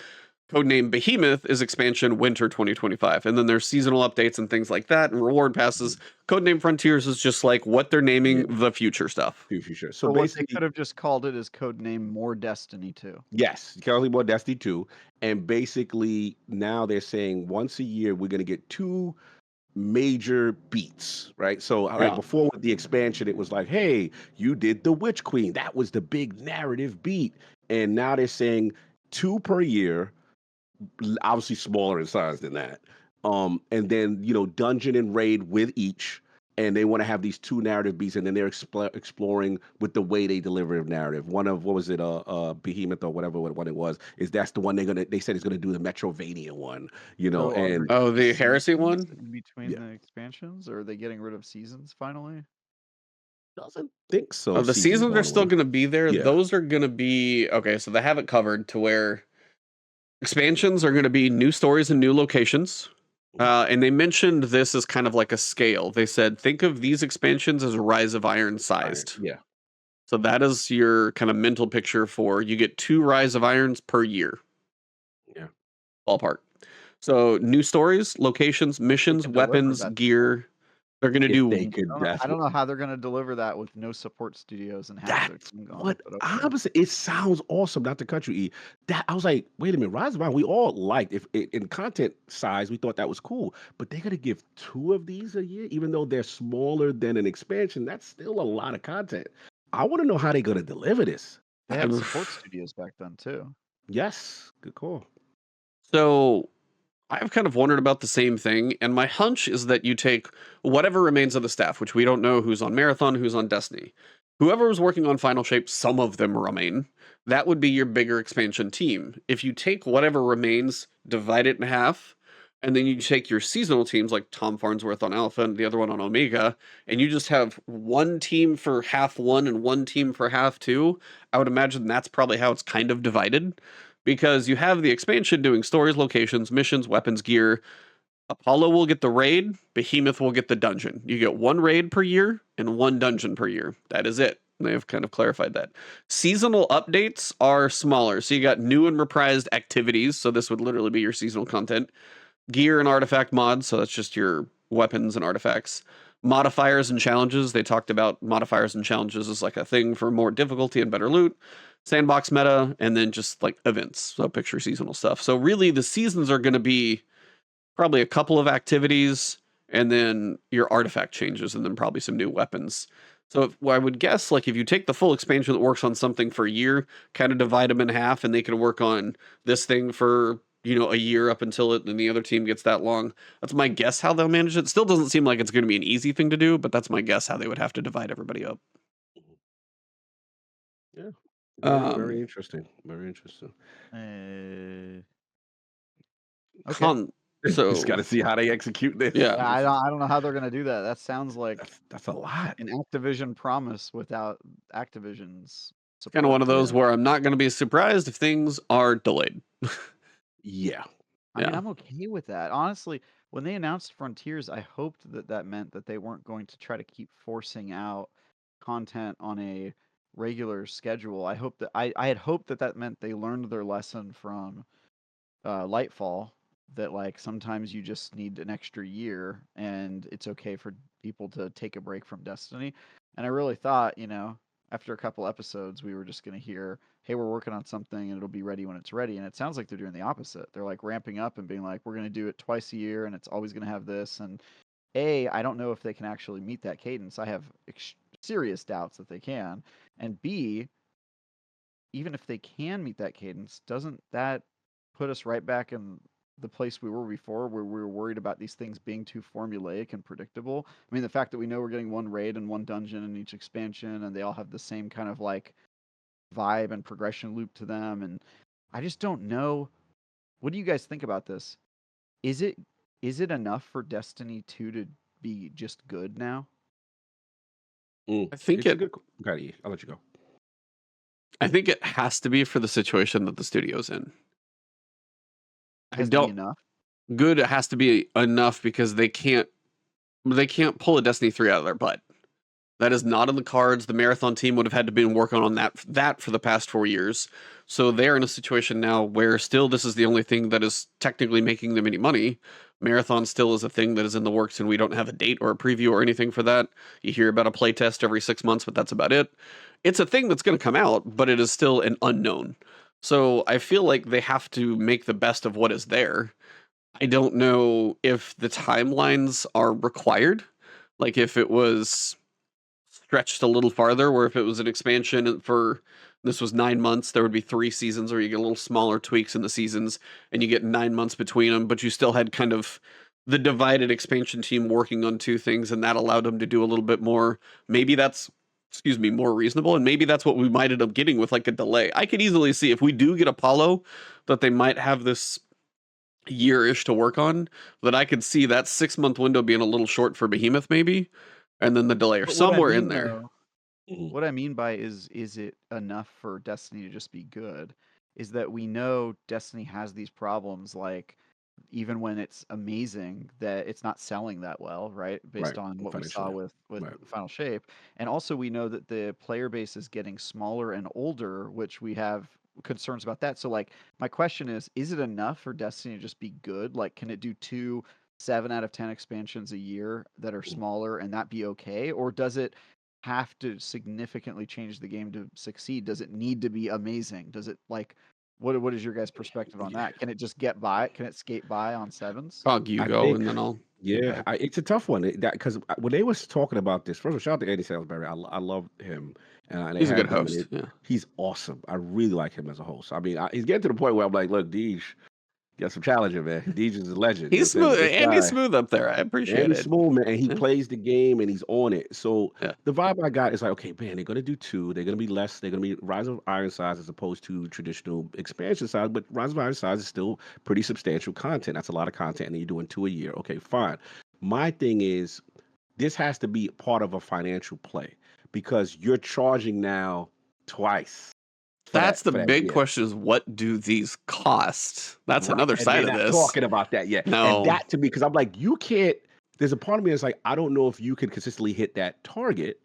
Codename Behemoth is expansion winter 2025. And then there's seasonal updates and things like that and reward passes. Codename Frontiers is just like what they're naming the future stuff. Future. So basically, they could have just called it as Codename More Destiny 2. Yes, currently More Destiny 2. And basically now they're saying once a year we're going to get 2 major beats, right? So like before with the expansion, it was like, hey, you did the Witch Queen. That was the big narrative beat. And now they're saying 2 per year, obviously smaller in size than that. And then, dungeon and raid with each. and they want to have these two narrative beats, and then they're exploring with the way they deliver the narrative. One of what was it, Behemoth or whatever what it was, is that's the one they said is gonna do the Metrovania one, So are there and Oh, gonna be the heresy seasons one? in between yeah, the expansions, or are they getting rid of seasons finally? doesn't think so. Oh, the Season seasons are one still would, going to be there. yeah, Those are going to be okay. So they have it covered to where expansions are going to be new stories and new locations. And they mentioned this as kind of like a scale. They said, think of these expansions as Rise of Iron sized. yeah, So that is your kind of mental picture for you get 2 Rise of Irons per year, yeah. ballpark. So new stories, locations, They missions, can deliver weapons, that. gear. They're going to If they do. could, I don't know how they're gonna deliver that with no support studios and half their that's team gone, what but okay. I'm saying. It sounds awesome. Not to cut you, E. That I was like, wait a minute, Rise of Iron. We all liked if in content size, we thought that was cool. But they're gonna give 2 of these a year, even though they're smaller than an expansion. That's still a lot of content. I want to know how they're gonna deliver this. They had support studios back then too. Yes, good call. So I've kind of wondered about the same thing, and my hunch is that you take whatever remains of the staff, which we don't know who's on Marathon, who's on Destiny. Whoever was working on Final Shape, some of them remain. That would be your bigger expansion team. If you take whatever remains, divide it in half, and then you take your seasonal teams like Tom Farnsworth on Alpha and the other one on Omega, and you just have one team for half one and one team for half two, I would imagine that's probably how it's kind of divided because you have the expansion doing stories, locations, missions, weapons, gear. Apollo will get the raid, Behemoth will get the dungeon. You get 1 raid per year and 1 dungeon per year. That is it. They've kind of clarified that. Seasonal updates are smaller. So you got new and reprised activities. So this would literally be your seasonal content. Gear and artifact mods. So that's just your weapons and artifacts. Modifiers and challenges. They talked about modifiers and challenges as like a thing for more difficulty and better loot. Sandbox meta, and then just like events. So picture seasonal stuff. So really the seasons are going to be probably a couple of activities and then your artifact changes and then probably some new weapons. So I would guess like if you take the full expansion that works on something for a year, kind of divide them in half and they can work on this thing for, a year up until it and the other team gets that long. That's my guess how they'll manage it. Still doesn't seem like it's going to be an easy thing to do, but that's my guess how they would have to divide everybody up. Yeah, very Um interesting. Very interesting. Okay. Just got so to see how they execute this. yeah. Yeah, I don't know how they're gonna do that. That sounds like That's a lot. an Activision promise without Activision's Kind of support. one of those Yeah. where I'm not going to be surprised if things are delayed. Yeah. I mean, Yeah. I'm okay with that. Honestly, when they announced Frontiers, I hoped that that meant that they weren't going to try to keep forcing out content on a regular schedule. I had hoped that that meant they learned their lesson from Lightfall, that like sometimes you just need an extra year and it's okay for people to take a break from Destiny. And I really thought, after a couple episodes, we were just going to hear, hey, we're working on something and it'll be ready when it's ready. And it sounds like they're doing the opposite. They're like ramping up and being like, we're going to do it twice a year and it's always going to have this. And I don't know if they can actually meet that cadence. I have serious doubts that they can. And B, even if they can meet that cadence, doesn't that put us right back in the place we were before, where we were worried about these things being too formulaic and predictable? I mean, the fact that we know we're getting 1 raid and 1 dungeon in each expansion, and they all have the same kind of like vibe and progression loop to them, and I just don't know. What do you guys think about this? Is it enough for Destiny 2 to be just good now? I think It's a it good. Okay, I'll let you go. I think it has to be for the situation that the studio's in. I Has to be don't enough. good it has to be enough because they can't pull a Destiny 3 out of their butt. That is not in the cards. The Marathon team would have had to been working on that for the past 4 years. So they're in a situation now where still this is the only thing that is technically making them any money. Marathon still is a thing that is in the works and we don't have a date or a preview or anything for that. You hear about a playtest every 6 months, but that's about it. It's a thing that's going to come out, but it is still an unknown. So I feel like they have to make the best of what is there. I don't know if the timelines are required. Like if it was stretched a little farther, where if it was an expansion for this was 9 months, there would be 3 seasons, or you get a little smaller tweaks in the seasons and you get 9 months between them, but you still had kind of the divided expansion team working on two things, and that allowed them to do a little bit more. Maybe that's, excuse me, more reasonable, and maybe that's what we might end up getting with like a delay. I could easily see if we do get Apollo that they might have this year-ish to work on, that I could see that 6-month window being a little short for Behemoth maybe, and then the delay or But what I somewhere in mean there. though, Mhm. what I mean by is it enough for Destiny to just be good? Is that we know Destiny has these problems, like even when it's amazing, that it's not selling that well, right? Based Right. on what we saw Financially. with Right. Final Shape. And also we know that the player base is getting smaller and older, which we have concerns about that. So like my question is it enough for Destiny to just be good? Like can it do 7 out of 10 expansions a year that are Mm. smaller and that be okay? Or does it have to significantly change the game to succeed? Does it need to be amazing? Does it like what is your guys' perspective on Yeah. that? Can it just get by? Can it skate by on sevens? You I go, think and then I'll. yeah, Okay. it's a tough one. That because when they was talking about this, first of all, shout out to Eddie Salisbury. I love him, and they He's a good had him, and host. Yeah. he's awesome. I really like him as a host. I mean, he's getting to the point where I'm like, look, Deej, got some challenger, man. Deej is a legend. You know He's what I'm saying? smooth, But this and he's guy. smooth up there. I And appreciate he's it. smooth, man, and he Yeah. plays the game and he's on it. So Yeah. the vibe I got is like, okay, man, they're gonna do two. They're gonna be less. They're gonna be Rise of Iron size as opposed to traditional expansion size. But Rise of Iron size is still pretty substantial content. That's a lot of content, and you're doing two a year. Okay, fine. My thing is, this has to be part of a financial play because you're charging now twice That's the for that big year. question: is what do these cost? That's Right, another and side they're of not this. talking about that yet, and No, that to me, because I'm like, you can't. There's a part of me that's like, I don't know if you can consistently hit that target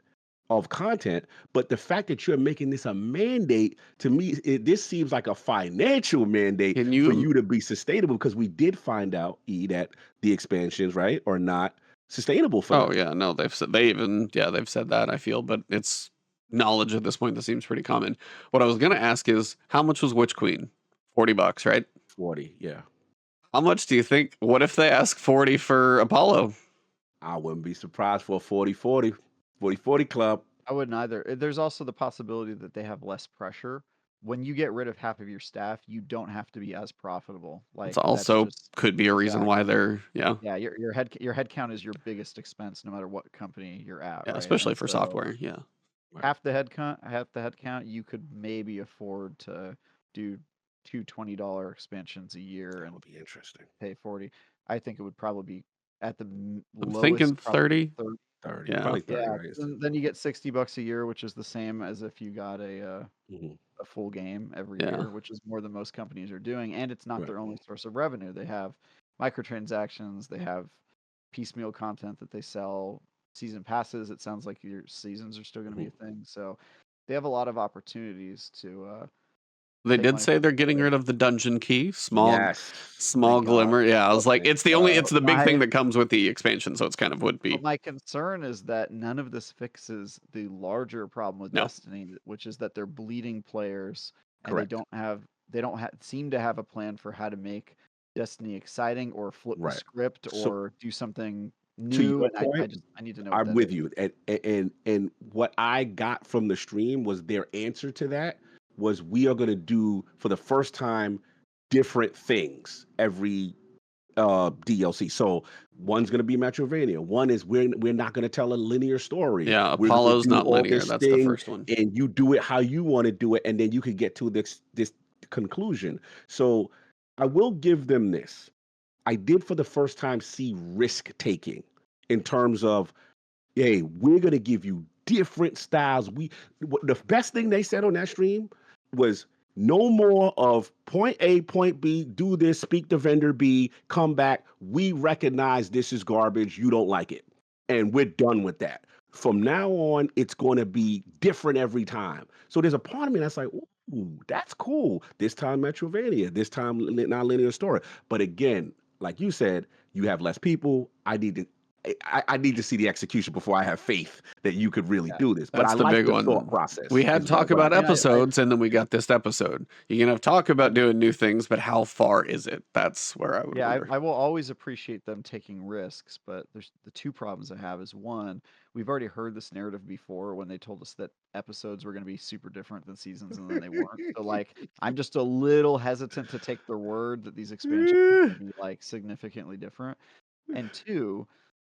of content, but the fact that you're making this a mandate to me, this seems like a financial mandate can for you? you to be sustainable. Because we did find out, that the expansions, right, are not sustainable for Oh them. yeah, no, they've said that. I feel, but it's knowledge at this point that seems pretty common. What I was gonna ask is, how much was Witch Queen? $40, right? 40, yeah, How much do you think? What if they ask 40 for Apollo? I wouldn't be surprised for a 40-40 club. I wouldn't either. There's also the possibility that they have less pressure. When you get rid of half of your staff, you don't have to be as profitable. It's Like that's also just could be a reason yeah. why they're Yeah, your head count is your biggest expense no matter what company you're at, yeah, right? especially And for so software. Yeah, Right. half the head count, you could maybe afford to do two $20 expansions a year That and would be interesting. pay 40. I think it would probably be at the I'm thinking lowest, probably 30. 30. 30, Yeah, probably 30, Yeah, right? then you get $60 a year, which is the same as if you got Mhm. a full game every yeah. year, which is more than most companies are doing. And it's not Right. their only source of revenue. They have microtransactions, they have piecemeal content that they sell, season passes. It sounds like your seasons are still going to be Mhm. a thing. So they have a lot of opportunities to They take did money say from they're the getting player. rid of the dungeon key. Yes. Small Thank God. glimmer. Yeah, I Oh, was like, thank it's the only, God. it's the big thing My that comes with the expansion, so it's kind of would But be my concern is that none of this fixes the larger problem with no. Destiny, which is that they're bleeding players and Correct. they don't seem to have a plan for how to make Destiny exciting or flip the Right. script So or do something to new. your And point, I need to know what I'm that is. with you. And what I got from the stream was their answer to that was we are gonna do for the first time different things every DLC. So one's gonna be Metrovania. One is we're not gonna tell a linear story. Yeah, We're gonna Apollo's do not all linear. this That's the thing, first one. and you do it how you want to do it, and then you could get to this conclusion. So I will give them this. I did for the first time see risk taking in terms of, hey, we're gonna give you different styles. The best thing they said on that stream was no more of point A, point B, do this, speak to vendor B, come back. We recognize this is garbage. You don't like it. And we're done with that. From now on, it's going to be different every time. So there's a part of me that's like, ooh, that's cool. This time Metrovania, this time non-linear story. But again, like you said, you have less people. I need to see the execution before I have faith that you could really Yeah. do this. But I That's the like big the thought one. We process, had is what, talk what I about I mean, got. episodes, and then we got this episode. You can have talk about doing new things, but how far is it? That's where I would yeah, wonder. I will always appreciate them taking risks, but there's the two problems I have is one, we've already heard this narrative before when they told us that episodes were going to be super different than seasons and then they weren't. So like I'm just a little hesitant to take their word that these expansions are going to be like significantly different. And two,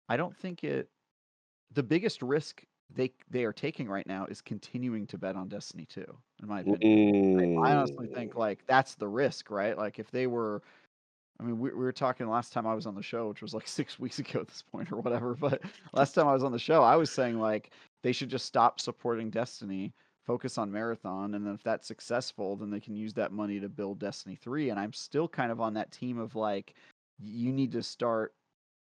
I don't think the biggest risk they are taking right now is continuing to bet on Destiny 2, in my opinion. I honestly think Mm. like that's the risk, right? Like if they were, I mean, we were talking last time I was on the show, which was like 6 weeks ago at this point or whatever. But last time I was on the show, I was saying like they should just stop supporting Destiny, focus on Marathon, and then if that's successful, then they can use that money to build Destiny 3. And I'm still kind of on that team of like, you need to start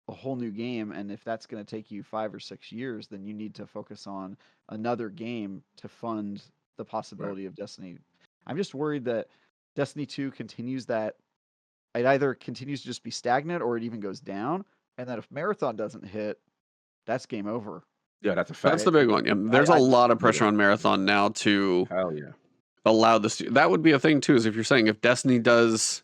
a whole new game, and if that's going to take you 5 or 6 years, then you need to focus on another game to fund the Right. possibility of Destiny. I'm just worried that Destiny 2 continues that it either continues to just be stagnant or it even goes down. And that if Marathon doesn't hit, that's game over, Yeah, that's a That's fact. the right? big one. Yeah, there's a I just lot of Yeah. pressure on Marathon now to Hell yeah. allow this. That would be a thing too. Is if you're saying if Destiny does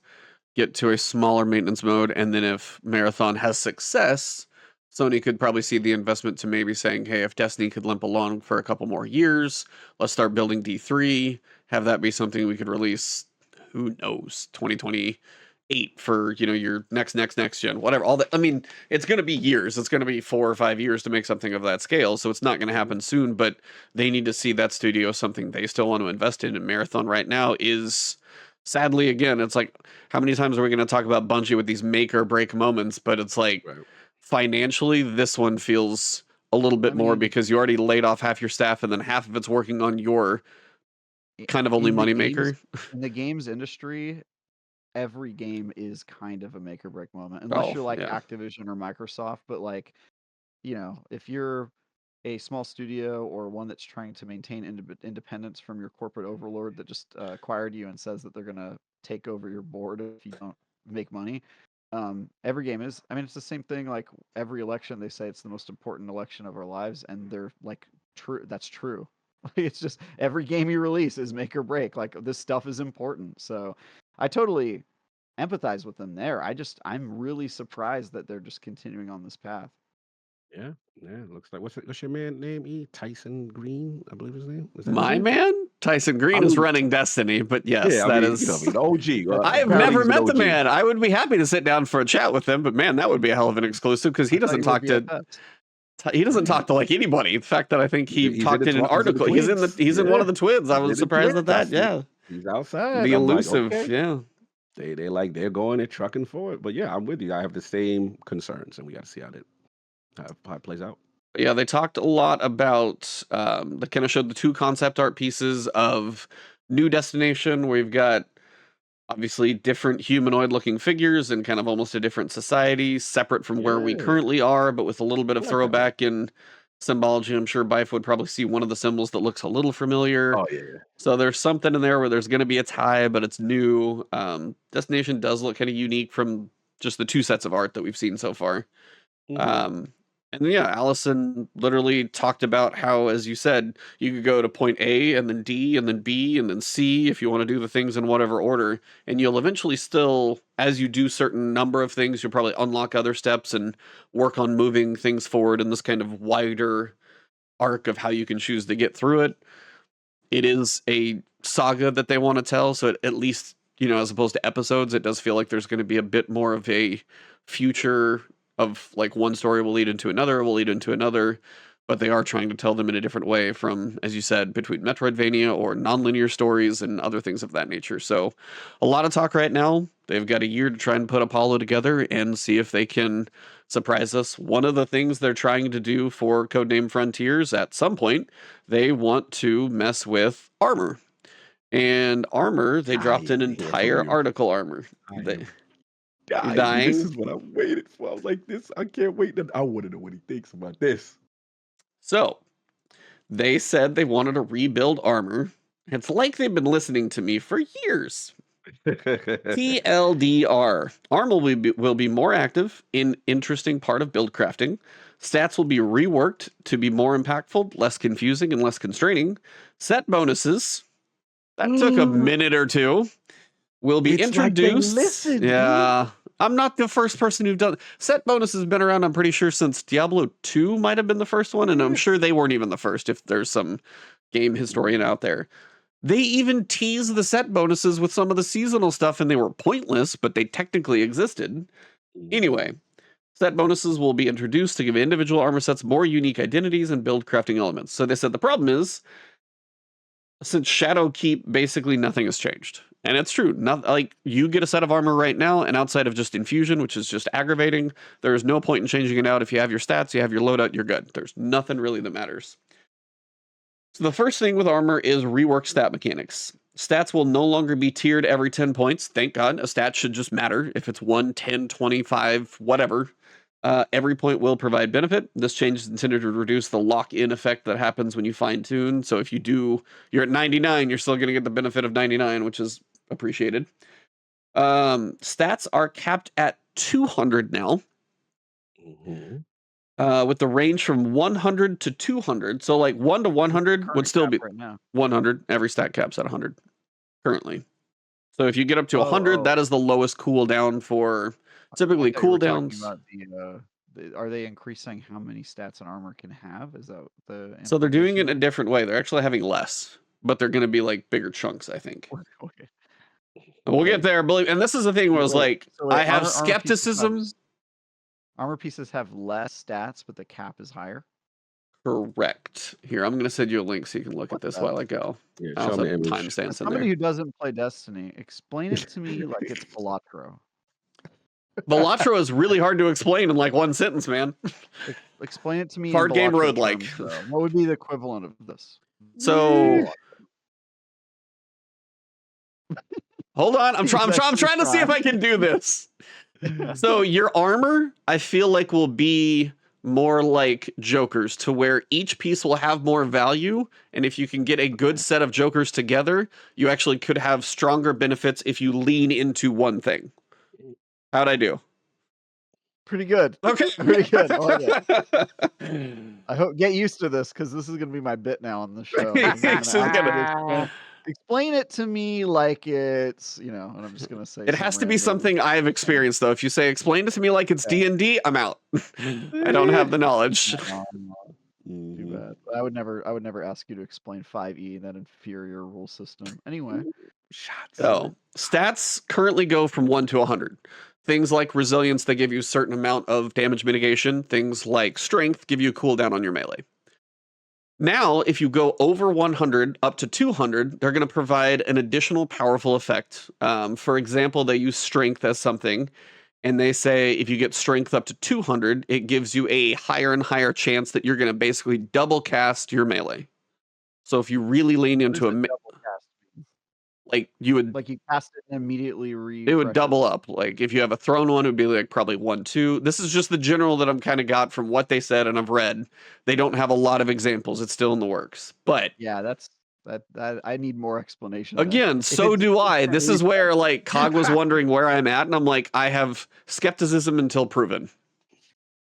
get to a smaller maintenance mode, and then if Marathon has success, Sony could probably see the investment to maybe saying, "Hey, if Destiny could limp along for a couple more years, let's start building D3. Have that be something we could release. Who knows, 2028 for your next gen, whatever. All that. I mean, it's going to be years. It's going to be 4 or 5 years to make something of that scale. So it's not going to Mhm. happen soon. But they need to see that studio something they still want to invest in. And Marathon right now is. Sadly, again, it's like how many times are we going to talk about Bungie with these make or break moments? But it's like Right. financially, this one feels a little I bit more mean, because you already laid off half your staff and then half of it's working on your i- kind of only in the money games maker. in the games industry, every game is kind of a make or break moment, unless Oh, you're like yeah. Activision or Microsoft. But like, if you're a small studio or one that's trying to maintain independence from your corporate overlord that just acquired you and says that they're going to take over your board if you don't make money, every game is. I mean, it's the same thing. Like every election, they say it's the most important election of our lives, and they're like, true. That's true. It's just every game you release is make or break. Like this stuff is important. So I totally empathize with them there. I'm really surprised that they're just continuing on this path. Yeah. Yeah. Looks like what's your man name? Tyson Green, I believe his name. Is that his My name? man, Tyson I Green is mean, running Destiny, but yes, yeah. I that mean, I is. mean, the OG. I have Apparently, never he's an met the OG. man. I would be happy to sit down for a chat with him, but man, that would be a hell of an exclusive because I thought you were BFFs. he doesn't Yeah, talk to like anybody. The fact that I think he talked in an he's in the article, twins. he's in one Yeah, of the twins. I he's was in the surprised at twins. I that. see. Yeah, He's outside. the I'm like, elusive. okay. Yeah. They're going, they're trucking for it. But yeah, I'm with you. I have the same concerns, and we got to see how it plays out. Yeah, they talked a lot about they kind of showed the two concept art pieces of New Destination, where you've got obviously different humanoid looking figures and kind of almost a different society, separate from where we Yeah, currently are, but with a little bit I of like that one. throwback in symbology. I'm sure Bife would probably see one of the symbols that looks a little familiar. Oh yeah, So there's something in there where there's going to be a tie, but it's new. Destination does look kind of unique from just the two sets of art that we've seen so far. hmm Um, and then, yeah, Allison literally talked about how, as you said, you could go to point A and then D and then B and then C if you want to do the things in whatever order. And you'll eventually still, as you do certain number of things, you'll probably unlock other steps and work on moving things forward in this kind of wider arc of how you can choose to get through it. It is a saga that they want to tell, so at least, as opposed to episodes, it does feel like there's going to be a bit more of a future of like one story will lead into another, will lead into another, but they are trying to tell them in a different way from, as you said, between Metroidvania or nonlinear stories and other things of that nature. So a lot of talk right now. They've got a year to try and put Apollo together and see if they can surprise us. One of the things they're trying to do for Codename Frontiers at some point, they want to mess with armor. And armor, they I dropped an am here for entire you. article armor. I They, am you're dying. This dying. is what I waited for. I was like, this. I can't wait. I want to know what he thinks about this. So they said they wanted to rebuild armor. It's like they've been listening to me for years. TLDR. Arm will be more active in interesting part of build crafting. Stats will be reworked to be more impactful, less confusing, and less constraining. Set bonuses. That took a minute or two. Will be It's like they introduced. listened, Yeah. I'm not the first person who've done set bonuses. Have been around, I'm pretty sure, since Diablo 2 might have been the first one, and I'm Yeah. sure they weren't even the first if there's some game historian out there. They even teased the set bonuses with some of the seasonal stuff, and they were pointless, but they technically existed. Mhm. Anyway, Stat bonuses will be introduced to give individual armor sets more unique identities and build crafting elements. So they said the problem is, since Shadowkeep, basically nothing has changed. And it's true. Not like you get a set of armor right now, and outside of just infusion, which is just aggravating, there is no point in changing it out. If you have your stats, you have your loadout, you're good. There's nothing really that matters. So the first thing with armor is rework stat mechanics. Stats will no longer be tiered every 10 points. Thank God. A stat should just matter. If it's 1, 10, 25, whatever. Every point will provide benefit. This change is intended to reduce the lock-in effect that happens when you fine-tune. So if you're at 99, you're still going to get the benefit of 99, which is appreciated. Stats are capped at 200 now. With the range from 100 to 200. So like 1 to 100 would still be right now. 100. Every stat cap's at 100 currently. So if you get up to 100, that is the lowest cooldown for typically cooldowns. Are they increasing how many stats an armor can have? Is that the So they're doing it in a different way. They're actually having less, but they're going to be like bigger chunks, I think. Okay. We'll get there, believe. And this is the thing where it's like, I have armor skepticism. Armor pieces have less stats, but the cap is higher. Correct. Here, I'm going to send you a link so you can look at this while I go. Yeah, I also have timestamps in Somebody there. who doesn't play Destiny, explain it to me like it's Balatro. Balatro is really hard to explain in like one sentence, man. Explain it to me. Hard in game Balatro road like. terms, what would be the equivalent of this? So hold on, I'm trying to see if I can do this. So your armor, I feel like, will be more like Jokers, to where each piece will have more value, and if you can get a good set of Jokers together, you actually could have stronger benefits if you lean into one thing. How'd I do? Pretty good. Okay. Pretty good. I like it. I hope get used to this, because this is going to be my bit now on the show. Explain it to me like it's, and I'm just going to say it has to be something I've experienced, though. If you say, explain it to me like it's D&D, I'm out. I don't have the knowledge. Too bad. I would never ask you to explain 5e, that inferior rule system. Anyway. So, stats currently go from 1 to 100. Things like resilience, they give you a certain amount of damage mitigation. Things like strength give you a cooldown on your melee. Now, if you go over 100 up to 200, they're going to provide an additional powerful effect. For example, they use strength as something, and they say if you get strength up to 200, it gives you a higher and higher chance that you're going to basically double cast your melee. So if you really lean into a like you cast it and immediately it would double up. Like if you have a thrown one, it would be like probably 1, 2. This is just the general that I'm kind of got from what they said and I've read. They don't have a lot of examples. It's still in the works. But yeah, that I need more explanation. Again, so do I. This is where like Cog was wondering where I'm at, and I'm like, I have skepticism until proven.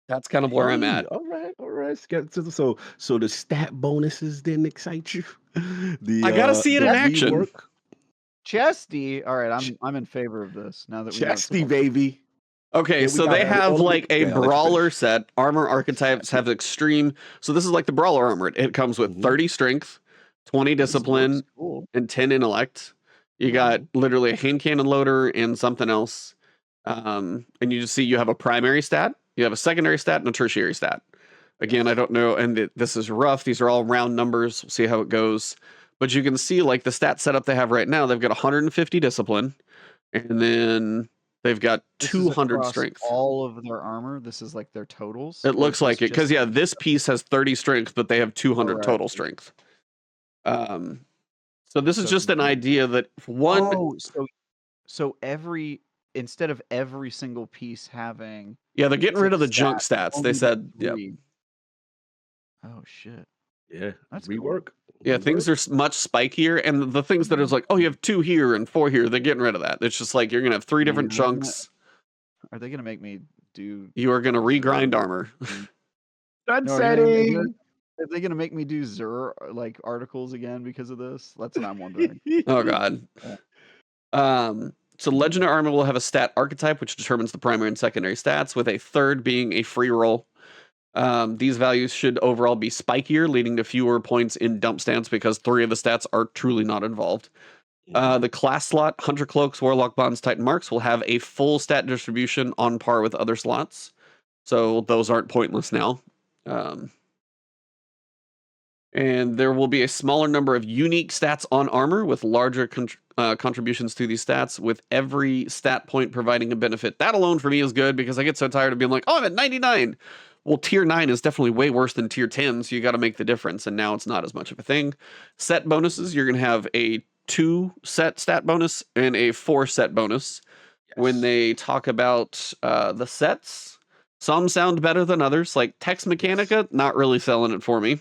That's kind of where I'm at. All right. Skepticism. So the stat bonuses didn't excite you. I gotta see it in action. Chesty, all right, I'm in favor of this now that we Chesty, baby. Okay, so they have like a brawler set. Armor archetypes have extreme. So this is like the brawler armor. It comes with 30 strength, 20 discipline, and 10 intellect. You got literally a hand cannon loader and something else. And you just see you have a primary stat, you have a secondary stat, and a tertiary stat. Again, I don't know, and this is rough. These are all round numbers. We'll see how it goes. But you can see like the stat setup they have right now, they've got 150 discipline, and then they've got 200 strength. All of their armor, this is like their totals? It looks like it, because yeah, this piece has 30 strength, but they have 200 total strength. So this is just an idea that so instead of every single piece having... Yeah, they're getting rid of the junk stats. They said, yeah. Oh, shit. Yeah, that's rework. Yeah, things are much spikier, and the things that is like, oh, you have 2 here and 4 here, they're getting rid of that. It's just like you're gonna have 3 different chunks. Are they gonna make me do? You are gonna regrind armor. Sunsetting. Are they gonna make me do Zur like articles again because of this? That's what I'm wondering. Oh god. So legendary armor will have a stat archetype which determines the primary and secondary stats, with a third being a free roll. These values should overall be spikier, leading to fewer points in dump stance because 3 of the stats are truly not involved. The class slot, Hunter Cloaks, Warlock Bonds, Titan Marks, will have a full stat distribution on par with other slots. So those aren't pointless now. And there will be a smaller number of unique stats on armor with larger contributions to these stats, with every stat point providing a benefit. That alone for me is good because I get so tired of being like, oh, I'm at 99. Well, tier 9 is definitely way worse than tier 10, so you got to make the difference. And now it's not as much of a thing. Set bonuses, you're going to have a 2 set stat bonus and a 4 set bonus. When they talk about the sets, some sound better than others. Like Tex Mechanica, not really selling it for me.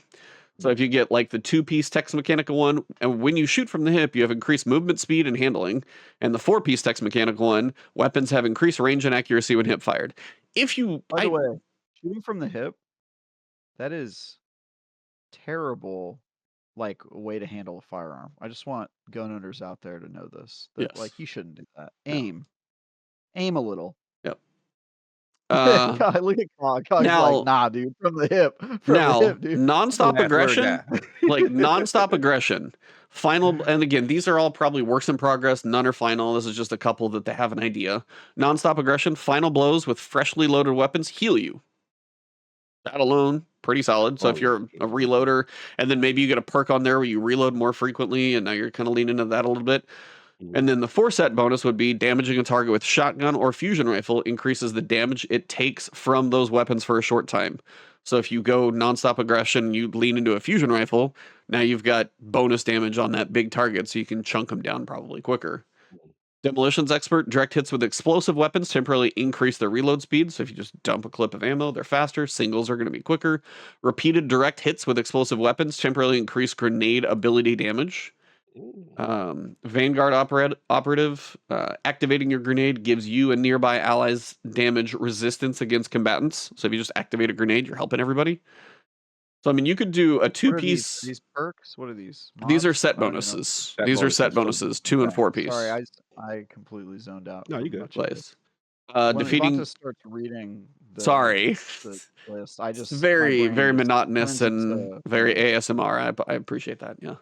So if you get like the 2-piece Tex Mechanica one, and when you shoot from the hip, you have increased movement speed and handling. And the 4-piece Tex Mechanica one, weapons have increased range and accuracy when hip fired. If you, By the way, shooting from the hip, that is terrible, like way to handle a firearm. I just want gun owners out there to know this. That Yes. like you shouldn't do that. No. Aim a little. Yep. God, look at God. God's now- like, nah, dude, from the hip. From Now, the hip, dude. nonstop Last word, aggression, guy. like nonstop aggression. Final, and again, these are all probably works in progress. None are final. This is just a couple that they have an idea. Nonstop aggression, final blows with freshly loaded weapons heal you. That alone, pretty solid. So if you're a reloader, and then maybe you get a perk on there where you reload more frequently, and now you're kind of leaning into that a little bit. And then the 4-set bonus would be damaging a target with shotgun or fusion rifle increases the damage it takes from those weapons for a short time. So if you go nonstop aggression, you lean into a fusion rifle, now you've got bonus damage on that big target, so you can chunk them down probably quicker. Demolitions expert, direct hits with explosive weapons temporarily increase their reload speed. So if you just dump a clip of ammo, they're faster. Singles are going to be quicker. Repeated direct hits with explosive weapons temporarily increase grenade ability damage. Vanguard operative, activating your grenade gives you and nearby allies damage resistance against combatants. So if you just activate a grenade, you're helping everybody. So I mean, you could do a 2-piece. These perks? What are these? These are Mods? set I don't even know. bonuses. These are set bonuses, 2 and 4-piece. Sorry, I completely zoned out. No, you from good. much of it. Place. When Defeating. Ivanta starts reading Sorry. the list, I just It's my very, brain very just monotonous turns and into very noise. ASMR. I appreciate that. Yeah.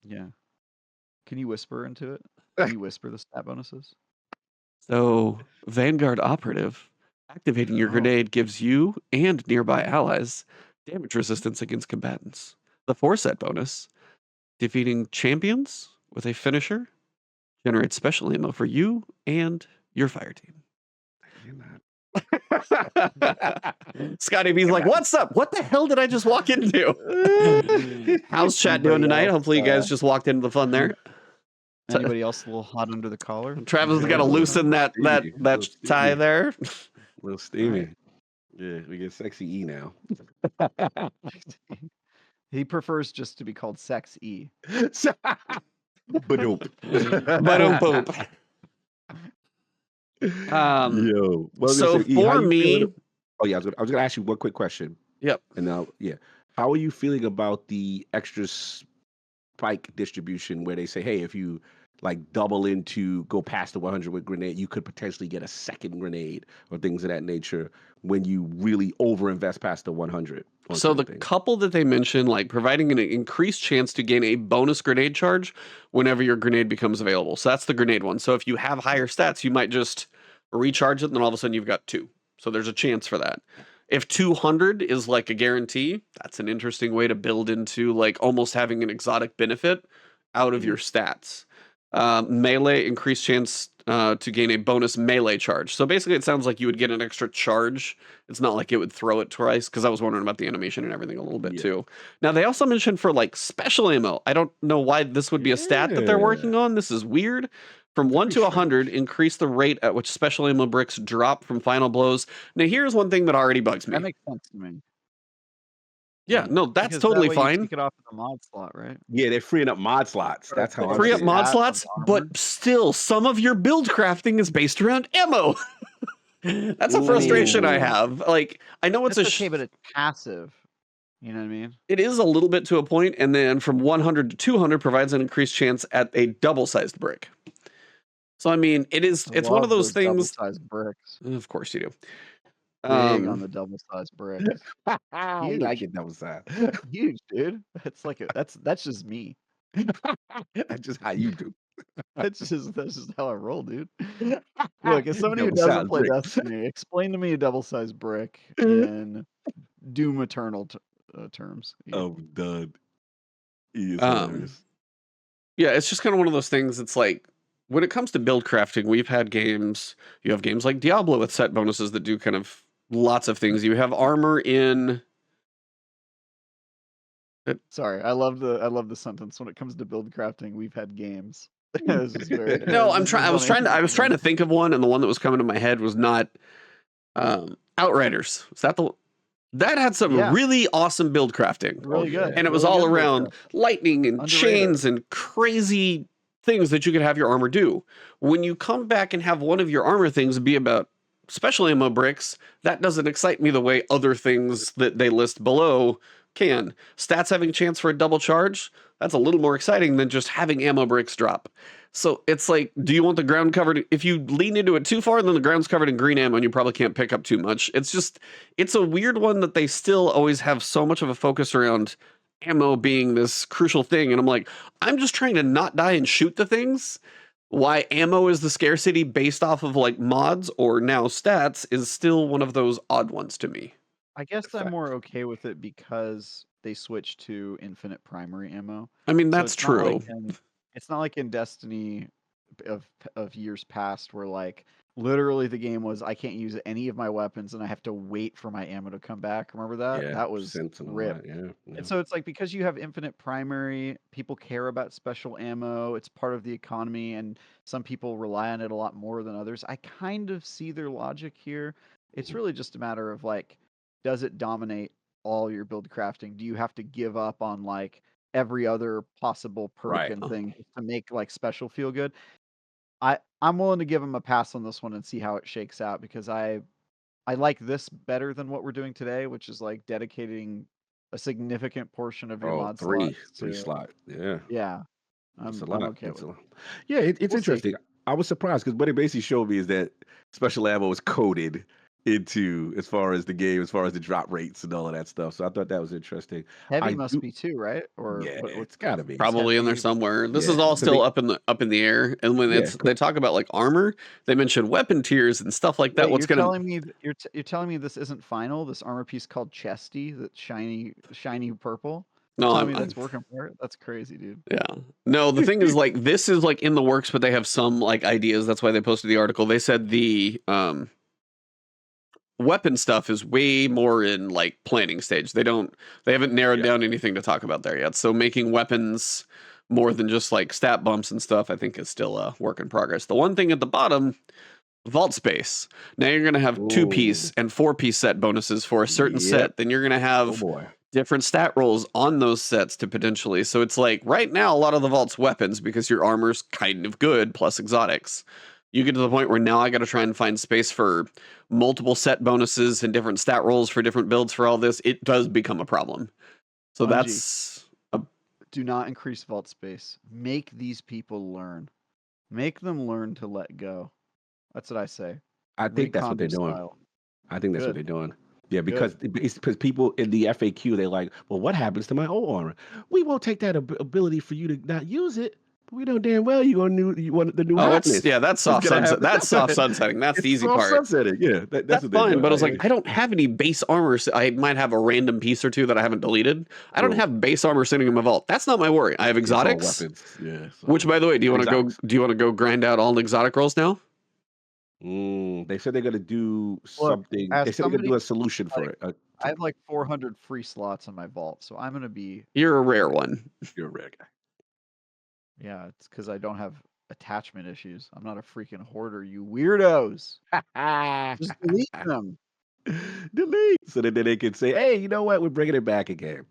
Yeah. Can you whisper into it? Can you whisper the stat bonuses? So, Vanguard operative, activating your Oh. grenade gives you and nearby allies damage resistance against combatants. The 4-set bonus, defeating champions with a finisher, generates special ammo for you and your fire team. Scotty B's like, what's up? What the hell did I just walk into? How's chat doing Anybody tonight? else, Hopefully you guys just walked into the fun there. Anybody else a little hot under the collar? Travis has got to Yeah, loosen that little tie steamy. there. A little steamy. Yeah, we get sexy E now. He prefers just to be called Sex E. Badoop. Boop. Yo. Well, So listen, E, how for you me, feeling- oh yeah, I was gonna ask you one quick question. Yep. And now, yeah, how are you feeling about the extra spike distribution where they say, hey, if you like double into go past the 100 with grenade, you could potentially get a second grenade or things of that nature when you really overinvest past the 100. So the couple that they mentioned, like providing an increased chance to gain a bonus grenade charge whenever your grenade becomes available. So that's the grenade one. So if you have higher stats, you might just recharge it, and then all of a sudden you've got 2. So there's a chance for that. If 200 is like a guarantee, that's an interesting way to build into like almost having an exotic benefit out of your stats. Melee, increased chance to gain a bonus melee charge. So basically it sounds like you would get an extra charge. It's not like it would throw it twice, because I was wondering about the animation and everything a little bit too. Now they also mentioned for like special ammo. I don't know why this would be a stat that they're working on. This is weird. From 1 to 100, increase the rate at which special ammo bricks drop from final blows. Now here's one thing that already bugs me. That makes sense to me. Yeah, no, that's Because totally that way you fine. take it off of the mod slot, right? Yeah, they're freeing up mod slots. That's how Free up I'm mod Add slots, some but armor. still, some of your build crafting is based around ammo. That's a frustration I Ooh. have. Like, I know it's That's okay, but it's passive. You know what I mean? it is a little bit to a point, and then from 100 to 200 provides an increased chance at a double-sized brick. So I mean, it's one of those things. Double-sized bricks. Of course you do. Big on the double-sized bricks. I like it double side. Huge, dude. It's like that's just me. That's just how you do. That's just how I roll, dude. Look, as somebody who Double doesn't sized play brick. Destiny, explain to me a double-sized brick in Doom Eternal terms. I'm done. He is Um, hilarious. yeah, it's just kind of one of those things. It's like when it comes to build crafting, we've had games. You have games like Diablo with set bonuses that do kind of lots of things. You have armor in. Sorry, I love the sentence. When it comes to build crafting, we've had games. This is very No, this is I was funny. trying to. I was trying to think of one, and the one that was coming to my head was not Outriders. Is that the? That had some Yeah, really awesome build crafting, really good. and it was Really all good build around craft. lightning and Underrated. chains and crazy things that you could have your armor do. When you come back and have one of your armor things be about special ammo bricks, that doesn't excite me the way other things that they list below can. Stats having a chance for a double charge, that's a little more exciting than just having ammo bricks drop. So it's like, do you want the ground covered? If you lean into it too far, then the ground's covered in green ammo and you probably can't pick up too much. It's just, it's a weird one that they still always have so much of a focus around ammo being this crucial thing. And I'm like, I'm just trying to not die and shoot the things. Why ammo is the scarcity based off of like mods or now stats is still one of those odd ones to me. I guess I'm more okay with it because they switched to infinite primary ammo. I mean, So that's true. it's not like in Destiny of years past where like literally the game was I can't use any of my weapons and I have to wait for my ammo to come back. Remember that? Yeah, That was sense and all rip. that. Yeah, And yeah. so it's like because you have infinite primary, people care about special ammo. It's part of the economy, and some people rely on it a lot more than others. I kind of see their logic here. It's Mhm. really just a matter of like, does it dominate all your build crafting? Do you have to give up on like every other possible perk Right. and thing just to make like special feel good? I'm willing to give them a pass on this one and see how it shakes out because I like this better than what we're doing today, which is like dedicating a significant portion of your Oh, mod three slots three to slot. Yeah. yeah. It's a I'm lot. okay It's with a it. lot. Yeah, it's We'll see. interesting. I was surprised because what it basically showed me is that special ammo is coded into as far as the game, as far as the drop rates and all of that stuff. So I thought that was interesting. Heavy I must do, be too, right? Or yeah, what's it's gotta be. Probably in there heavy? somewhere. This is Yeah, all because still up in the air. And when yeah, it's they talk about like armor, they mention weapon tiers and stuff like that. Wait, What's you're gonna telling me you're telling me this isn't final? This armor piece called Chesty, that shiny purple. You're no, telling me I'm that's working for it? That's crazy, dude. yeah. No, the thing is like this is like in the works, but they have some like ideas. That's why they posted the article. They said the weapon stuff is way more in like planning stage. They haven't narrowed yeah, down anything to talk about there yet. So making weapons more than just like stat bumps and stuff, I think is still a work in progress. The one thing at the bottom, vault space. Now you're gonna have ooh, 2-piece and 4-piece set bonuses for a certain yep. set. Then you're gonna Oh have boy. different stat rolls on those sets to potentially. So it's like right now a lot of the vault's weapons because your armor's kind of good plus exotics. You get to the point where now I got to try and find space for multiple set bonuses and different stat rolls for different builds for all this. It does become a problem. So Bungie, that's a, do not increase vault space. Make these people learn. Make them learn to let go. That's what I say. I think that's what they're Recondo doing. style. I think that's what Good. they're doing. Yeah, Good. because it's because people in the FAQ they're like, well, what happens to my old armor? We won't take that ability for you to not use it. But we know damn well you want the new oh, it's hotness. yeah, that's It's soft gonna sunset. happen. That's soft sunsetting. That's the It's easy soft part. sunsetting. Yeah, that's That's what they're fine, doing. but I was like, I don't have any base armor. I might have a random piece or two that I haven't deleted. I don't True. have base armor sitting in my vault. That's not my worry. I have It's all exotics. weapons. Yeah. Which, So by the way, do you want to go? exotics. Do you want to go grind out all the exotic rolls now? They said they're gonna do Look, something. They as said they're gonna somebody do a solution for like it. I have like 400 free slots in my vault, so I'm gonna be You're a rare one. You're a rare yeah. It's because I don't have attachment issues. I'm not a freaking hoarder, you weirdos. guy. Just delete them. Delete. So that then they can say, hey, you know what? We're bringing it back again.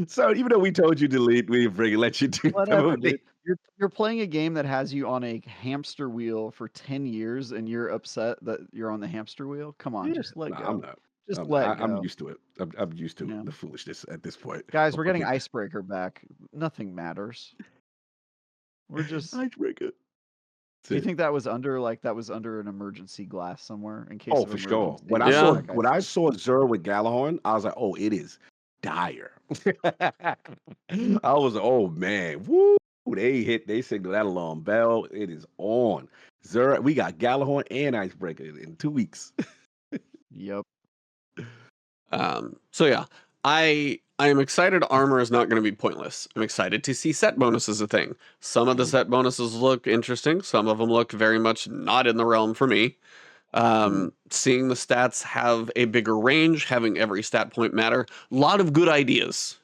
So even though we told you delete, we bring it, let you do Whatever, that. dude. You're playing a game that has you on a hamster wheel for 10 years, and you're upset that you're on the hamster wheel. Come on, Yeah. just let No, I'm go. not. Just I'm not. let I'm go. used to it. I'm used to Yeah. the foolishness at this point. Guys, But we're we'll getting get Icebreaker back. Nothing matters. We're just. icebreaker. Do you That's it. think that was under an emergency glass somewhere in case Oh, of for sure. emergency? Bring Yeah. back When I Icebreaker. saw Zer with Galahorn, I was like, oh, it is dire. I was like, oh man, woo. Ooh, they signal that alarm bell. It is on. Zera, we got Galahorn and Icebreaker in 2 weeks. Yep. So yeah, I am excited. Armor is not going to be pointless. I'm excited to see set bonuses a thing. Some of the Mhm. set bonuses look interesting. Some of them look very much not in the realm for me. Seeing the stats have a bigger range, having every stat point matter, a lot of good ideas.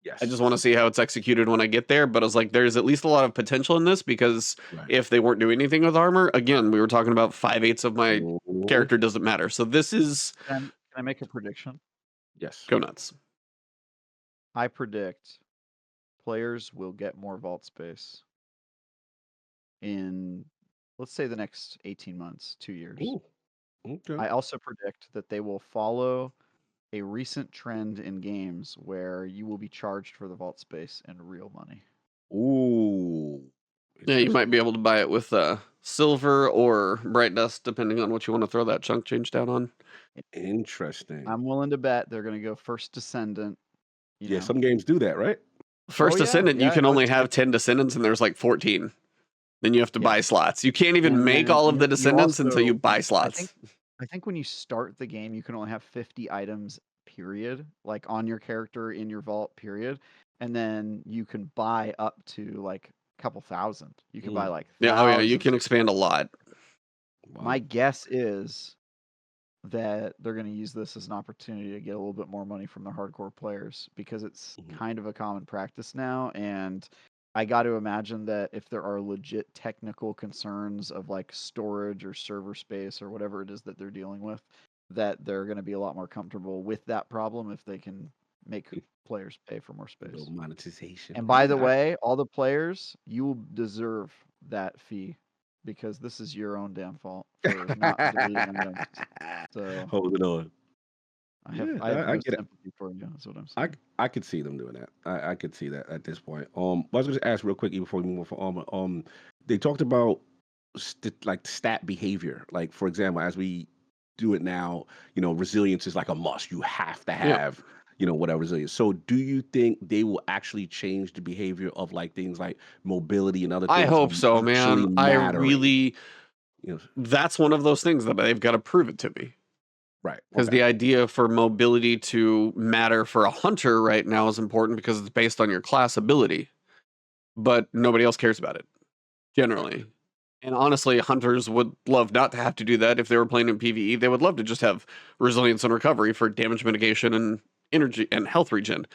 I just Yes. want to see how it's executed when I get there. But I was like, there's at least a lot of potential in this because Right. if they weren't doing anything with armor, again, we were talking about 5/8 of my Mhm. character doesn't matter. So this is Can I make a prediction? Yes. go nuts. I predict players will get more vault space in, let's say, the next 18 months, 2 years. Ooh, okay. I also predict that they will follow a recent trend in games where you will be charged for the vault space in real money. Ooh. Yeah, you might Interesting. be able to buy it with silver or bright dust, depending on what you want to throw that chunk change down on. Interesting. I'm willing to bet they're going to go first descendant. You Yeah, know. some games do that, right? First yeah, Descendant, you yeah, can no, only it's have 10 Descendants, and there's like 14. Then you have to yeah. buy slots. You can't even And make then all of the you Descendants until you also, buy I slots. think when you start the game, you can only have 50 items, period, like on your character in your vault, period. And then you can buy up to like a couple thousand. You can buy Mm. like Yeah, oh yeah, you thousands. can expand a lot. My Wow. guess is that they're going to use this as an opportunity to get a little bit more money from their hardcore players because it's Mhm. kind of a common practice now. And I got to imagine that if there are legit technical concerns of like storage or server space or whatever it is that they're dealing with, that they're going to be a lot more comfortable with that problem if they can make players pay for more A little space. monetization. And by the Yeah, way, all the players, you will deserve that fee because this is your own damn fault for not deleting items. So Holding on. I have Yeah, I have I no get it. sympathy for you. That's what I'm I saying. I could see them doing that. I could see that at this point. I was going to ask real quick before we move on for armor. They talked about like stat behavior. Like for example, as we do it now, resilience is like a must. You have to Yeah. have, whatever resilience. So do you think they will actually change the behavior of like things like mobility and other I things hope so, actually man. I mattering? really, You know, that's one of those things that they've got to prove it to me. right. Because Okay. the idea for mobility to matter for a hunter right now is important because it's based on your class ability, but nobody else cares about it generally. And honestly, hunters would love not to have to do that if they were playing in PvE. They would love to just have resilience and recovery for damage mitigation and energy and health regen.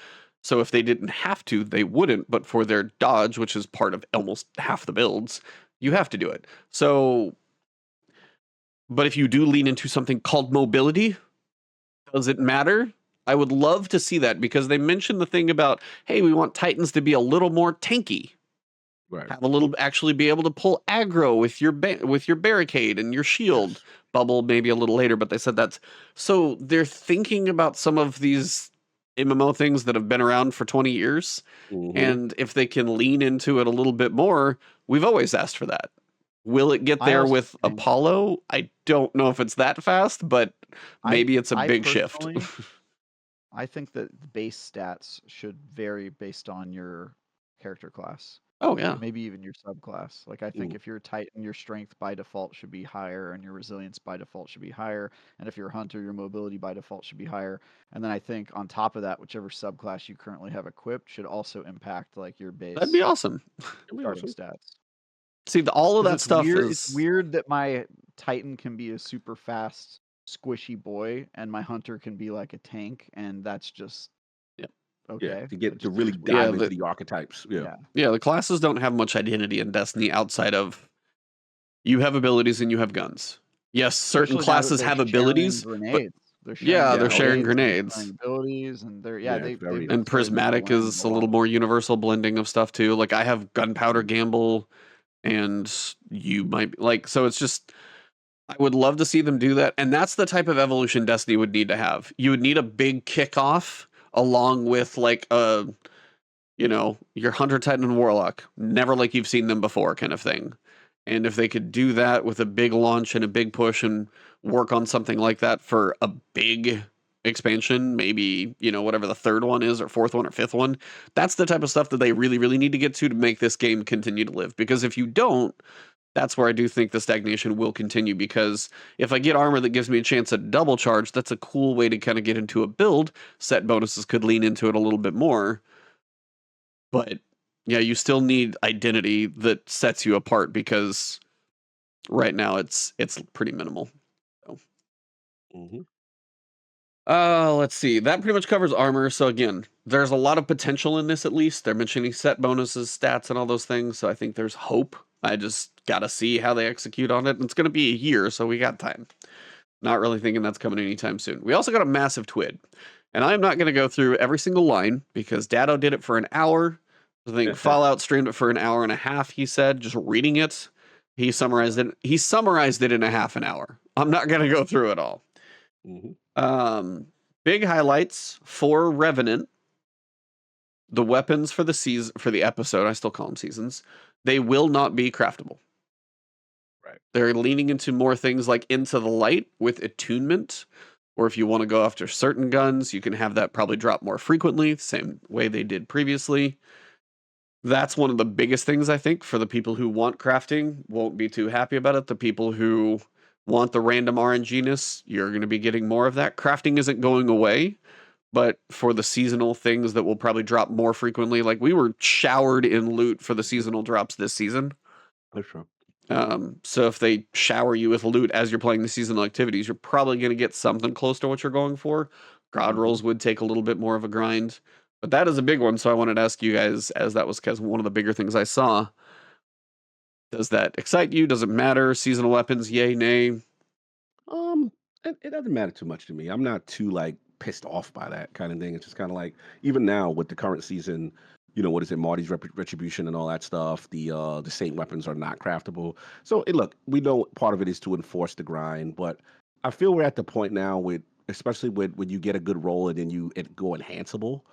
So if they didn't have to, they wouldn't. But for their dodge, which is part of almost half the builds, you have to do it. So, but if you do lean into something called mobility, does it matter? I would love to see that because they mentioned the thing about, hey, we want Titans to be a little more tanky. Right. Have a little actually be able to pull aggro with your barricade and your shield. Yes. Bubble maybe a little later, but they said that's so they're thinking about some of these MMO things that have been around for 20 years. Hmm. And if they can lean into it a little bit more, we've always asked for that. Will it get I there also with think Apollo? I don't know if it's that fast, but I maybe it's a I big shift. personally I think that the base stats should vary based on your character class. Oh yeah. Maybe even your subclass. Like I think Mm. if you're a Titan, your strength by default should be higher, and your resilience by default should be higher. And if you're a hunter, your mobility by default should be higher. And then I think on top of that, whichever subclass you currently have equipped should also impact like your That'd be base awesome. That'd be starting awesome. stats. See, all of Because that stuff it's is weird that my Titan can be a super fast, squishy boy, and my hunter can be like a tank, and that's just yeah. Yeah, okay. to It get to just really is weird. Yeah, dive into the archetypes. Yeah. Yeah. yeah, the classes don't have much identity in Destiny outside of you have abilities and you have guns. Yes, certain Especially now that classes they're have sharing abilities, but grenades. They're sharing yeah, they're Yeah. Oh, sharing yeah. grenades and they're grenades. sharing abilities, and Yeah. they've Very. been And starting to prismatic blend is a a little lot. more universal blending of stuff too. Like I have gunpowder gamble and you might like so it's just I would love to see them do that. And that's the type of evolution Destiny would need to have. You would need a big kickoff along with like a your Hunter Titan and Warlock, never like you've seen them before kind of thing. And if they could do that with a big launch and a big push and work on something like that for a big expansion, maybe, whatever the third one is or fourth one or fifth one. That's the type of stuff that they really, really need to get to make this game continue to live. Because if you don't, that's where I do think the stagnation will continue, because if I get armor that gives me a chance at double charge, that's a cool way to kind of get into a build. Set bonuses could lean into it a little bit more. But yeah, you still need identity that sets you apart, because right now it's pretty minimal. So. Let's see. That pretty much covers armor. So again, there's a lot of potential in this. At least they're mentioning set bonuses, stats, and all those things. So I think there's hope. I just gotta see how they execute on it. It's gonna be a year, so we got time. Not really thinking that's coming anytime soon. We also got a massive TWID, and I'm not gonna go through every single line because Dado did it for an hour. I think Fallout streamed it for an hour and a half. He said, just reading it, he summarized it. He summarized it in a half an hour. I'm not gonna go through it all. Big highlights for Revenant. The weapons for the season, for the episode, I still call them seasons, they will not be craftable. Right. They're leaning into more things like Into the Light with attunement, or if you want to go after certain guns, you can have that probably drop more frequently, the same way they did previously. That's one of the biggest things, I think, for the people who want crafting. Won't be too happy about it. The people who want the random RNG-ness, you're going to be getting more of that. Crafting isn't going away, but for the seasonal things that will probably drop more frequently, like we were showered in loot for the seasonal drops this season. That's true. So if they shower you with loot as you're playing the seasonal activities, you're probably going to get something close to what you're going for. God rolls would take a little bit more of a grind, but that is a big one. So I wanted to ask you guys, as that was because one of the bigger things I saw. Does that excite you? Does it matter? Seasonal weapons, yay, nay? It doesn't matter too much to me. I'm not too like pissed off by that kind of thing. It's just kind of like, even now with the current season, what is it, Marty's retribution and all that stuff. The Saint weapons are not craftable. So look, we know part of it is to enforce the grind, but I feel we're at the point now with, especially when you get a good roll and then it go enhanceable,